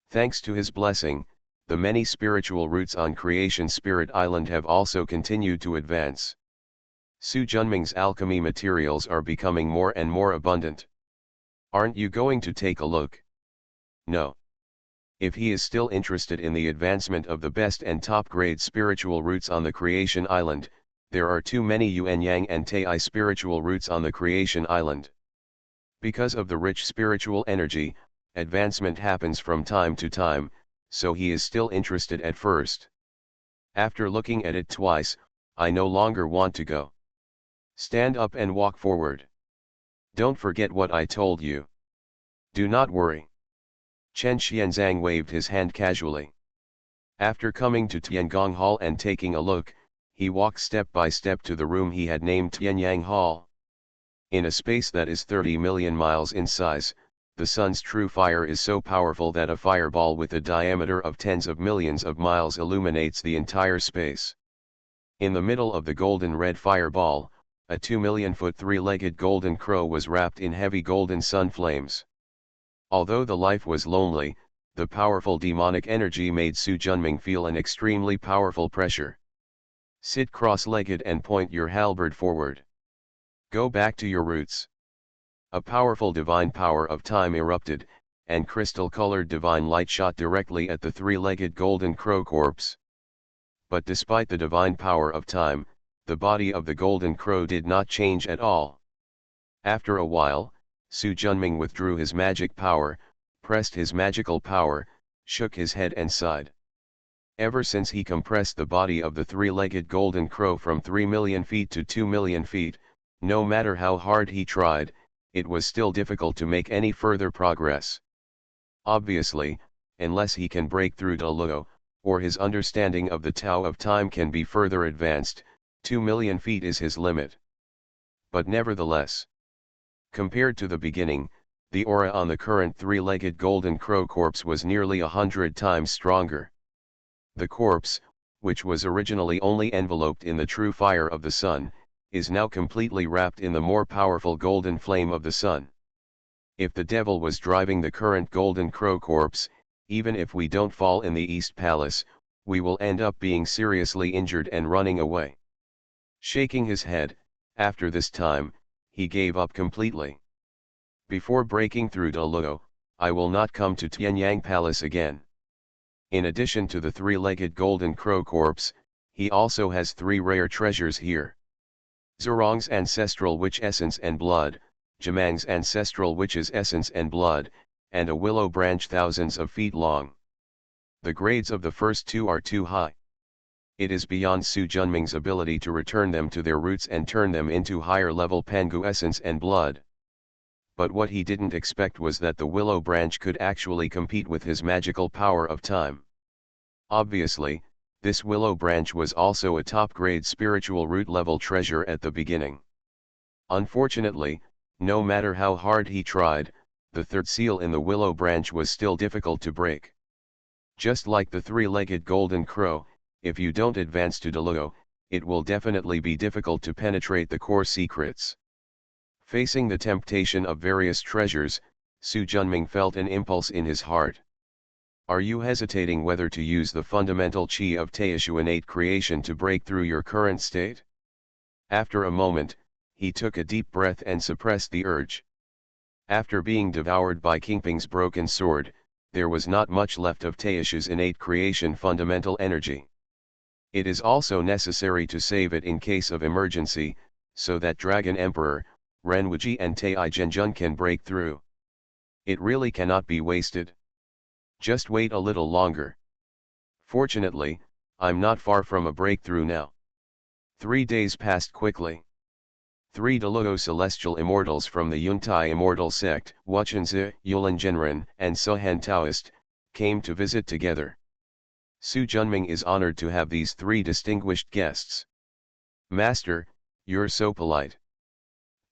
Thanks to his blessing, the many spiritual roots on Creation Spirit Island have also continued to advance. Su Junming's alchemy materials are becoming more and more abundant. Aren't you going to take a look? No. If he is still interested in the advancement of the best and top-grade spiritual roots on the Creation Island, there are too many Yuan Yang and Tai spiritual roots on the Creation Island. Because of the rich spiritual energy, advancement happens from time to time, so he is still interested at first. After looking at it twice, I no longer want to go. Stand up and walk forward. Don't forget what I told you. Do not worry. Chen Xianzang waved his hand casually. After coming to Tiangong Hall and taking a look, he walked step by step to the room he had named Tianyang Hall. In a space that is 30 million miles in size, the sun's true fire is so powerful that a fireball with a diameter of tens of millions of miles illuminates the entire space. In the middle of the golden red fireball, a 2-million-foot three-legged golden crow was wrapped in heavy golden sun flames. Although the life was lonely, the powerful demonic energy made Su Junming feel an extremely powerful pressure. Sit cross-legged and point your halberd forward. Go back to your roots. A powerful divine power of time erupted, and crystal-colored divine light shot directly at the three-legged golden crow corpse. But despite the divine power of time, the body of the golden crow did not change at all. After a while, Su Junming withdrew his magic power, pressed his magical power, shook his head and sighed. Ever since he compressed the body of the three-legged golden crow from 3 million feet to 2 million feet, no matter how hard he tried, it was still difficult to make any further progress. Obviously, unless he can break through De Luo, or his understanding of the Tao of time can be further advanced, 2 million feet is his limit. But nevertheless, compared to the beginning, the aura on the current three-legged golden crow corpse was nearly 100 times stronger. The corpse, which was originally only enveloped in the true fire of the sun, is now completely wrapped in the more powerful golden flame of the sun. If the devil was driving the current golden crow corpse, even if we don't fall in the East Palace, we will end up being seriously injured and running away. Shaking his head, after this time, he gave up completely. Before breaking through De Luo, I will not come to Tianyang Palace again. In addition to the three-legged golden crow corpse, he also has 3 rare treasures here. Zhurong's ancestral witch essence and blood, Jamang's ancestral witch's essence and blood, and a willow branch thousands of feet long. The grades of the first 2 are too high. It is beyond Su Junming's ability to return them to their roots and turn them into higher-level Pangu essence and blood. But what he didn't expect was that the willow branch could actually compete with his magical power of time. Obviously, this willow branch was also a top-grade spiritual root-level treasure at the beginning. Unfortunately, no matter how hard he tried, the third seal in the willow branch was still difficult to break. Just like the three-legged golden crow, if you don't advance to De Luo, it will definitely be difficult to penetrate the core secrets. Facing the temptation of various treasures, Su Junming felt an impulse in his heart. Are you hesitating whether to use the fundamental qi of Taoist innate creation to break through your current state? After a moment, he took a deep breath and suppressed the urge. After being devoured by Kingping's broken sword, there was not much left of Taoist's innate creation fundamental energy. It is also necessary to save it in case of emergency, so that Dragon Emperor, Renwuji and Tai Genjun can break through. It really cannot be wasted. Just wait a little longer. Fortunately, I'm not far from a breakthrough now. 3 days passed quickly. 3 Deluo celestial immortals from the Yuntai immortal sect, Wuchenzi, Yulan Genren, and Sohan Taoist, came to visit together. Su Junming is honored to have these 3 distinguished guests. Master, you're so polite.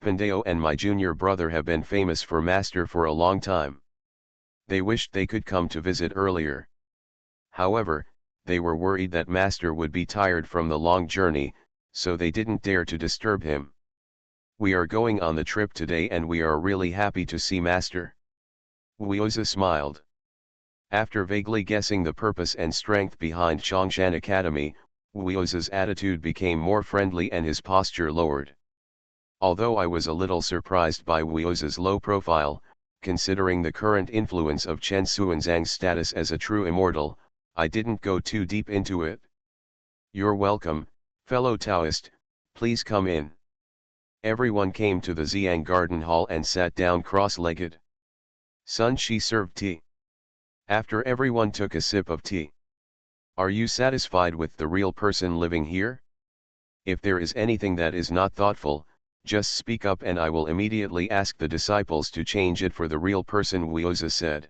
Pandeo and my junior brother have been famous for Master for a long time. They wished they could come to visit earlier. However, they were worried that Master would be tired from the long journey, so they didn't dare to disturb him. We are going on the trip today and we are really happy to see Master. Wuozi smiled. After vaguely guessing the purpose and strength behind Chongshan Academy, Wuozi's attitude became more friendly and his posture lowered. Although I was a little surprised by Wuozi's low profile, considering the current influence of Chen Xuanzang's status as a true immortal, I didn't go too deep into it. You're welcome, fellow Taoist, please come in. Everyone came to the Xiang Garden Hall and sat down cross-legged. Sun Shi served tea. After everyone took a sip of tea. Are you satisfied with the real person living here? If there is anything that is not thoughtful, just speak up and I will immediately ask the disciples to change it for the real person, Wuozi said.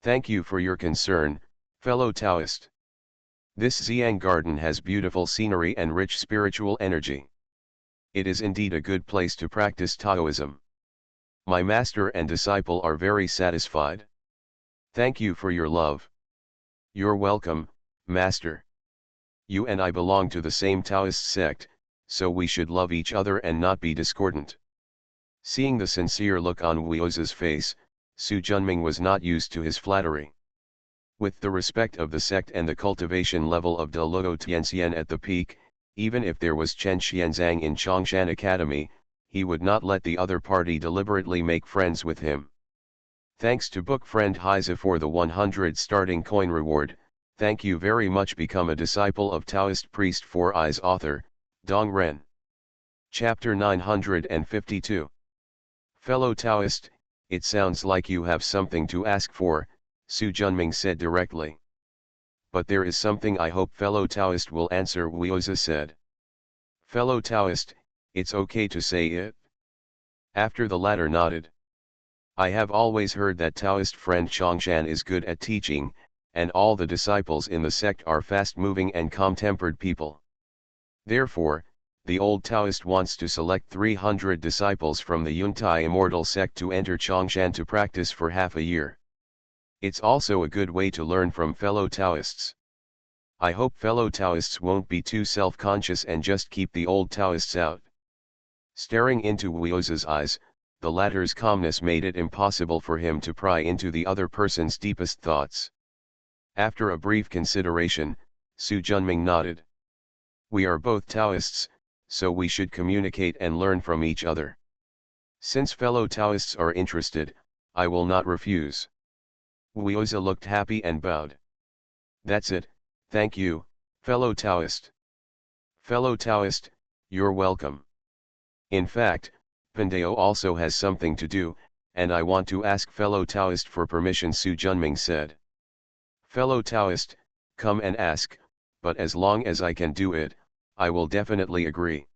Thank you for your concern, fellow Taoist. This Xiang garden has beautiful scenery and rich spiritual energy. It is indeed a good place to practice Taoism. My master and disciple are very satisfied. Thank you for your love. You're welcome, Master. You and I belong to the same Taoist sect, so we should love each other and not be discordant. Seeing the sincere look on Wuozi's face, Su Junming was not used to his flattery. With the respect of the sect and the cultivation level of Deluo Tianxian at the peak, even if there was Chen Xianzang in Chongshan Academy, he would not let the other party deliberately make friends with him. Thanks to book friend Heiza for the 100 starting coin reward, thank you very much. Become a disciple of Taoist priest Four Eyes. Author, Dong Ren. Chapter 952. Fellow Taoist, it sounds like you have something to ask for, Su Junming said directly. But there is something I hope fellow Taoist will answer, Wuozi said. Fellow Taoist, it's okay to say it? After the latter nodded. I have always heard that Taoist friend Chongshan is good at teaching, and all the disciples in the sect are fast-moving and calm-tempered people. Therefore, the old Taoist wants to select 300 disciples from the Yuntai immortal sect to enter Chongshan to practice for half a year. It's also a good way to learn from fellow Taoists. I hope fellow Taoists won't be too self-conscious and just keep the old Taoists out. Staring into Wuozi's eyes, the latter's calmness made it impossible for him to pry into the other person's deepest thoughts. After a brief consideration, Su Junming nodded. We are both Taoists, so we should communicate and learn from each other. Since fellow Taoists are interested, I will not refuse. Wuozi looked happy and bowed. That's it, thank you, fellow Taoist. Fellow Taoist, you're welcome. In fact, Pandeo also has something to do, and I want to ask fellow Taoist for permission, Su Junming said. Fellow Taoist, come and ask, but as long as I can do it, I will definitely agree.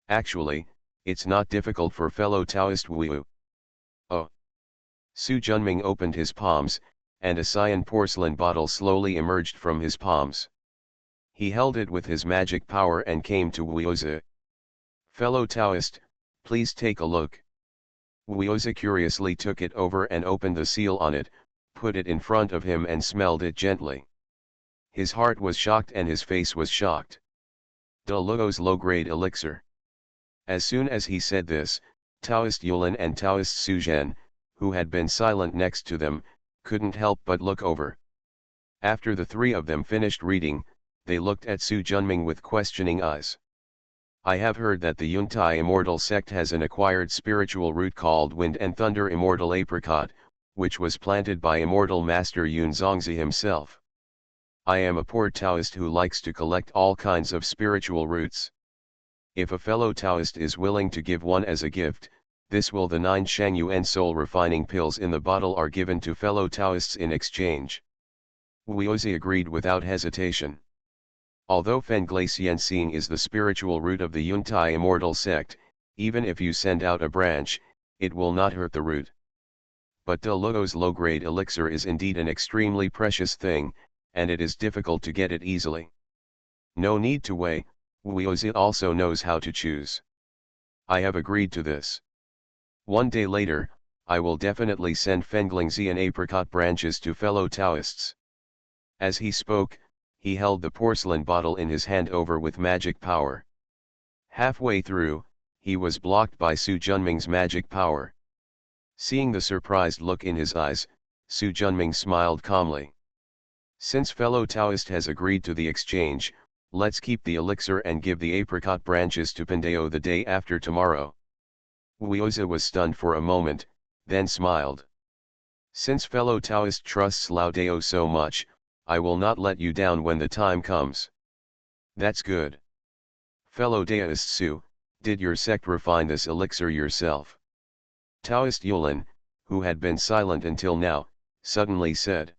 Actually, it's not difficult for fellow Taoist Wu. Oh. Su Junming opened his palms, and a cyan porcelain bottle slowly emerged from his palms. He held it with his magic power and came to Wuozi. Fellow Taoist, please take a look. Wuozi curiously took it over and opened the seal on it, put it in front of him and smelled it gently. His heart was shocked and his face was shocked. Deluo's low-grade elixir. As soon as he said this, Taoist Yulan and Taoist Suzhan, who had been silent next to them, couldn't help but look over. After the three of them finished reading, they looked at Su Junming with questioning eyes. I have heard that the Yuntai immortal sect has an acquired spiritual root called Wind and Thunder Immortal Apricot, which was planted by immortal master Yun Zongzi himself. I am a poor Taoist who likes to collect all kinds of spiritual roots. If a fellow Taoist is willing to give one as a gift, this will the 9 Shangyuan soul refining pills in the bottle are given to fellow Taoists in exchange. Wuozi agreed without hesitation. Although Fenglacienxing is the spiritual root of the Yuntai immortal sect, even if you send out a branch, it will not hurt the root. But De Luo's low-grade elixir is indeed an extremely precious thing, and it is difficult to get it easily. No need to weigh, Wuozi also knows how to choose. I have agreed to this. One day later, I will definitely send Fenglingzi and apricot branches to fellow Taoists. As he spoke, he held the porcelain bottle in his hand over with magic power. Halfway through, he was blocked by Su Junming's magic power. Seeing the surprised look in his eyes, Su Junming smiled calmly. Since fellow Taoist has agreed to the exchange, let's keep the elixir and give the apricot branches to Pandeo the day after tomorrow. Wuozi was stunned for a moment, then smiled. Since fellow Taoist trusts Lao Dao so much, I will not let you down when the time comes. That's good. Fellow Daoist Su, did your sect refine this elixir yourself? Taoist Yulin, who had been silent until now, suddenly said.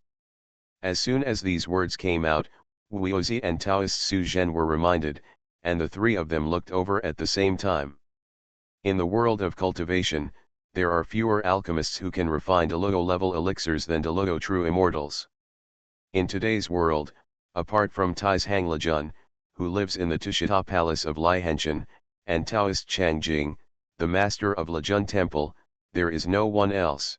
As soon as these words came out, Wuozi and Taoist Su Zhen were reminded, and the three of them looked over at the same time. In the world of cultivation, there are fewer alchemists who can refine De Luo level elixirs than De Luo true immortals. In today's world, apart from Tai's Hang Lejun, who lives in the Tushita Palace of Liehenshan, and Taoist Changjing, the master of Lejun Temple, there is no one else.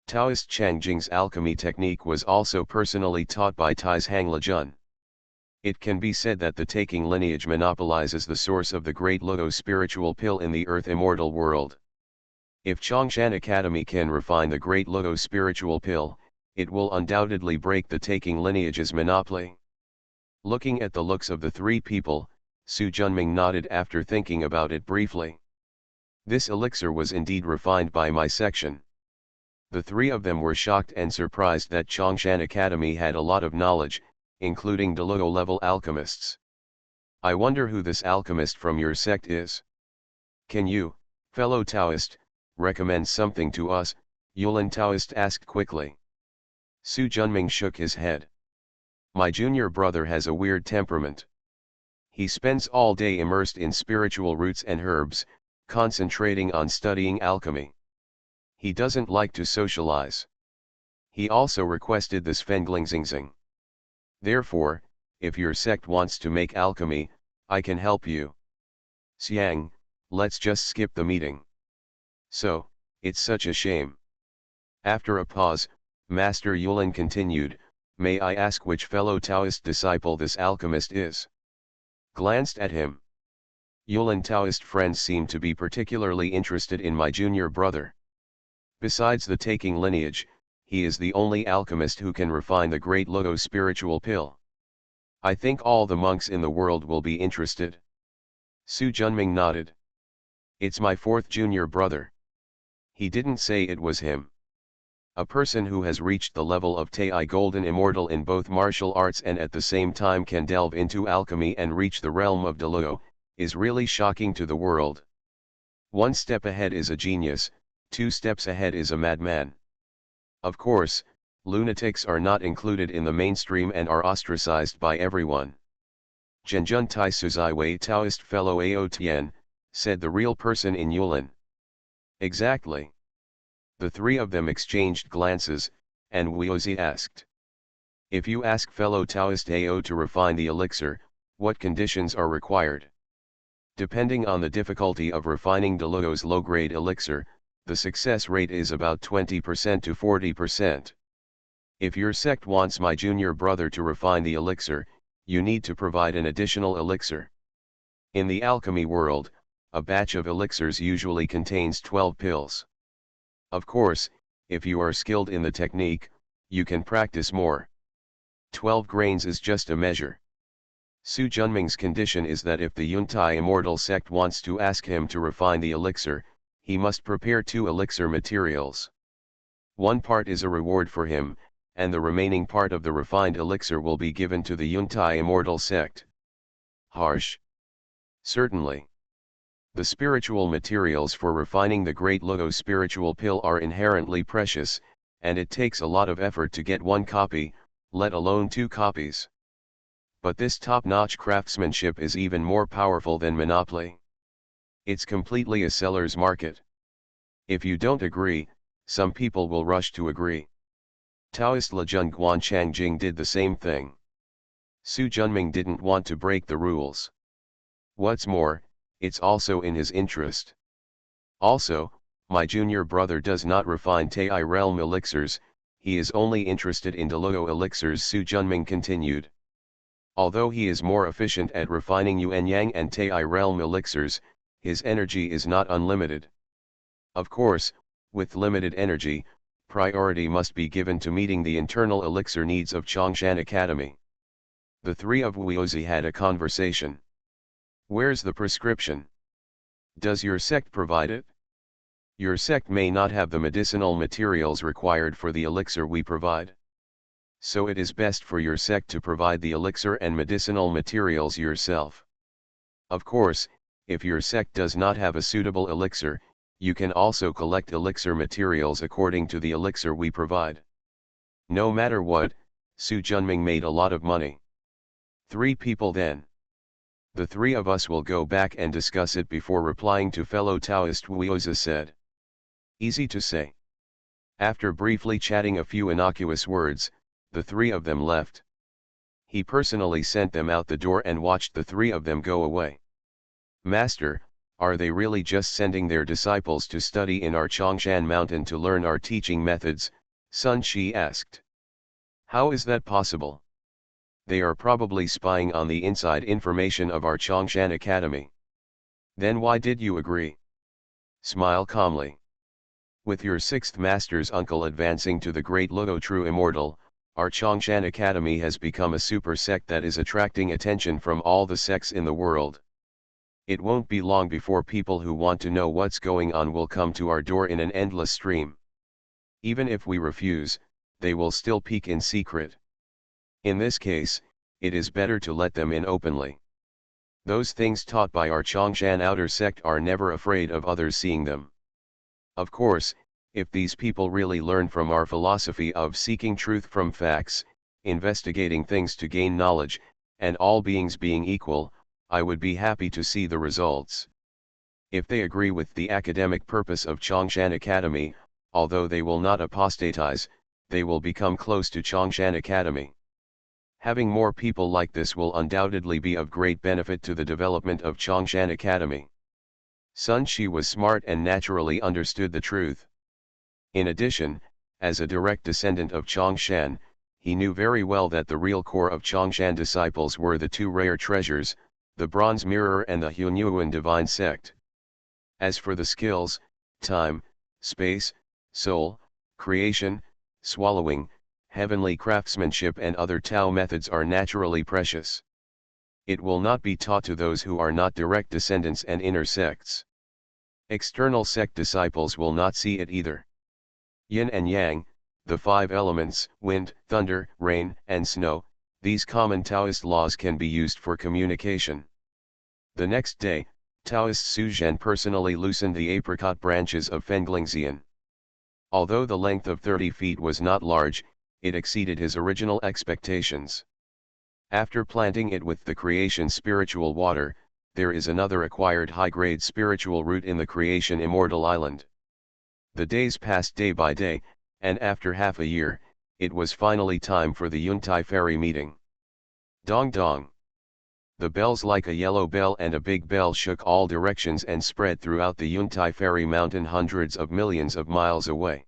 Taoist Changjing's alchemy technique was also personally taught by Tai's Hang Lejun. It can be said that the taking lineage monopolizes the source of the great Luo spiritual pill in the earth immortal world. If Chongshan Academy can refine the great Luo spiritual pill, it will undoubtedly break the taking lineage's monopoly. Looking at the looks of the three people, Su Junming nodded after thinking about it briefly. This elixir was indeed refined by my section. The three of them were shocked and surprised that Chongshan Academy had a lot of knowledge, including De Luo level alchemists. I wonder who this alchemist from your sect is. Can you, fellow Taoist, recommend something to us? Yulin Taoist asked quickly. Su Junming shook his head. My junior brother has a weird temperament. He spends all day immersed in spiritual roots and herbs, concentrating on studying alchemy. He doesn't like to socialize. He also requested this Fenglingzingzing. Therefore, if your sect wants to make alchemy, I can help you. Xiang, let's just skip the meeting. So, it's such a shame. After a pause, Master Yulin continued, may I ask which fellow Taoist disciple this alchemist is? Glanced at him. Yulin Taoist friends seem to be particularly interested in my junior brother. Besides the taking lineage, he is the only alchemist who can refine the great Luo spiritual pill. I think all the monks in the world will be interested. Su Junming nodded. It's my fourth junior brother. He didn't say it was him. A person who has reached the level of Tai Golden Immortal in both martial arts and at the same time can delve into alchemy and reach the realm of De Luo, is really shocking to the world. One step ahead is a genius, 2 steps ahead is a madman. Of course, lunatics are not included in the mainstream and are ostracized by everyone. Zhenjun Tai Suzai Wei Taoist fellow Ao Tian, said the real person in Yulin. Exactly. The three of them exchanged glances, and Wuozi asked. If you ask fellow Taoist Ao to refine the elixir, what conditions are required? Depending on the difficulty of refining De Luo's low-grade elixir, the success rate is about 20% to 40%. If your sect wants my junior brother to refine the elixir, you need to provide an additional elixir. In the alchemy world, a batch of elixirs usually contains 12 pills. Of course, if you are skilled in the technique, you can practice more. 12 grains is just a measure. Su Junming's condition is that if the Yuntai immortal sect wants to ask him to refine the elixir, he must prepare 2 elixir materials. One part is a reward for him, and the remaining part of the refined elixir will be given to the Yuntai immortal sect. Harsh. Certainly. The spiritual materials for refining the Great Logo spiritual pill are inherently precious, and it takes a lot of effort to get one copy, let alone 2 copies. But this top-notch craftsmanship is even more powerful than monopoly. It's completely a seller's market. If you don't agree, some people will rush to agree. Taoist Lejun Guanchang did the same thing. Su Junming didn't want to break the rules. What's more, it's also in his interest. Also, my junior brother does not refine Tai Realm elixirs, he is only interested in Deluo elixirs, Su Junming continued. Although he is more efficient at refining Yuan Yang and Tai Realm elixirs, his energy is not unlimited. Of course, with limited energy, priority must be given to meeting the internal elixir needs of Chongshan Academy. The three of Wuozi had a conversation. Where's the prescription? Does your sect provide it? Your sect may not have the medicinal materials required for the elixir we provide. So it is best for your sect to provide the elixir and medicinal materials yourself. Of course, if your sect does not have a suitable elixir, you can also collect elixir materials according to the elixir we provide. No matter what, Su Junming made a lot of money. 3 people then. The 3 of us will go back and discuss it before replying to fellow Taoist Wuozi said. Easy to say. After briefly chatting a few innocuous words, the 3 of them left. He personally sent them out the door and watched the 3 of them go away. Master, are they really just sending their disciples to study in our Chongshan mountain to learn our teaching methods? Sun Shi asked. How is that possible? They are probably spying on the inside information of our Chongshan Academy. Then why did you agree? Smile calmly. With your 6th master's uncle advancing to the Great Logo True Immortal, our Chongshan Academy has become a super sect that is attracting attention from all the sects in the world. It won't be long before people who want to know what's going on will come to our door in an endless stream. Even if we refuse, they will still peek in secret. In this case, it is better to let them in openly. Those things taught by our Chongshan outer sect are never afraid of others seeing them. Of course, if these people really learn from our philosophy of seeking truth from facts, investigating things to gain knowledge, and all beings being equal, I would be happy to see the results. If they agree with the academic purpose of Chongshan Academy, although they will not apostatize, they will become close to Chongshan Academy. Having more people like this will undoubtedly be of great benefit to the development of Chongshan Academy. Sun Shi was smart and naturally understood the truth. In addition, as a direct descendant of Chongshan, he knew very well that the real core of Chongshan disciples were the 2 rare treasures, the Bronze Mirror and the Hunyuan Divine Sect. As for the skills, time, space, soul, creation, swallowing, heavenly craftsmanship and other Tao methods are naturally precious. It will not be taught to those who are not direct descendants and inner sects. External sect disciples will not see it either. Yin and Yang, the 5 elements, wind, thunder, rain, and snow, these common Taoist laws can be used for communication. The next day, Taoist Su Zhen personally loosened the apricot branches of Fenglingxian. Although the length of 30 feet was not large, it exceeded his original expectations. After planting it with the creation spiritual water, there is another acquired high-grade spiritual root in the creation immortal island. The days passed day by day, and after half a year, it was finally time for the Yuntai Ferry meeting. Dong dong. The bells like a yellow bell and a big bell shook all directions and spread throughout the Yuntai Ferry mountain hundreds of millions of miles away.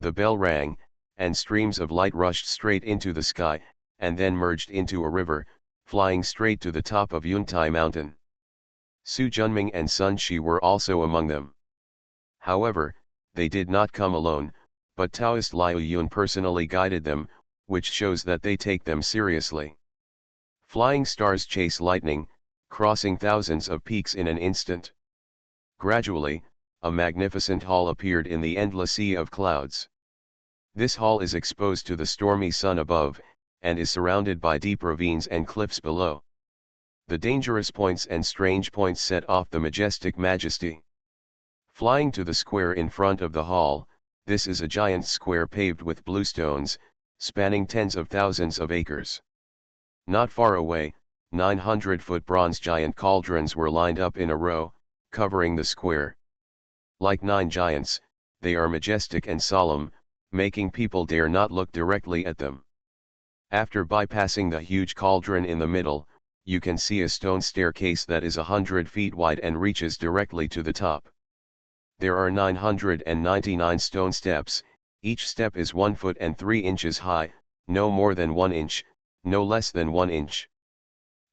The bell rang, and streams of light rushed straight into the sky, and then merged into a river, flying straight to the top of Yuntai Mountain. Su Junming and Sun Shi were also among them. However, they did not come alone, but Taoist Liu Yun personally guided them, which shows that they take them seriously. Flying stars chase lightning, crossing thousands of peaks in an instant. Gradually, a magnificent hall appeared in the endless sea of clouds. This hall is exposed to the stormy sun above, and is surrounded by deep ravines and cliffs below. The dangerous points and strange points set off the majestic majesty. Flying to the square in front of the hall, this is a giant square paved with bluestones, spanning tens of thousands of acres. Not far away, 900-foot bronze giant cauldrons were lined up in a row, covering the square. Like 9 giants, they are majestic and solemn, making people dare not look directly at them. After bypassing the huge cauldron in the middle, you can see a stone staircase that is 100 feet wide and reaches directly to the top. There are 999 stone steps, each step is 1 foot and 3 inches high, no more than 1 inch, no less than 1 inch.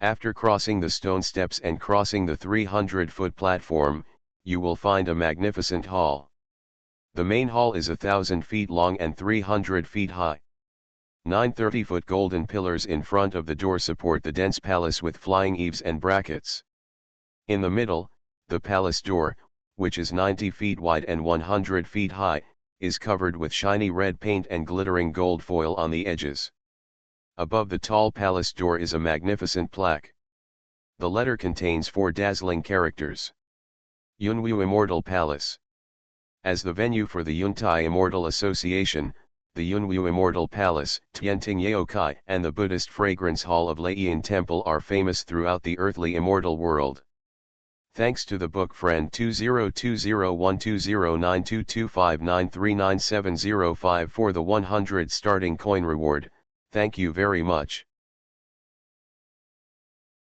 After crossing the stone steps and crossing the 300-foot platform, you will find a magnificent hall. The main hall is 1,000 feet long and 300 feet high. 9 30-foot golden pillars in front of the door support the dense palace with flying eaves and brackets. In the middle, the palace door, which is 90 feet wide and 100 feet high, is covered with shiny red paint and glittering gold foil on the edges. Above the tall palace door is a magnificent plaque. The letter contains 4 dazzling characters. Yunwu Immortal Palace. As the venue for the Yuntai Immortal Association, the Yunwu Immortal Palace, Tianting Yaokai, and the Buddhist Fragrance Hall of Leiyin Temple are famous throughout the earthly immortal world. Thanks to the book friend 202012092259393705 for the 100 starting coin reward, thank you very much.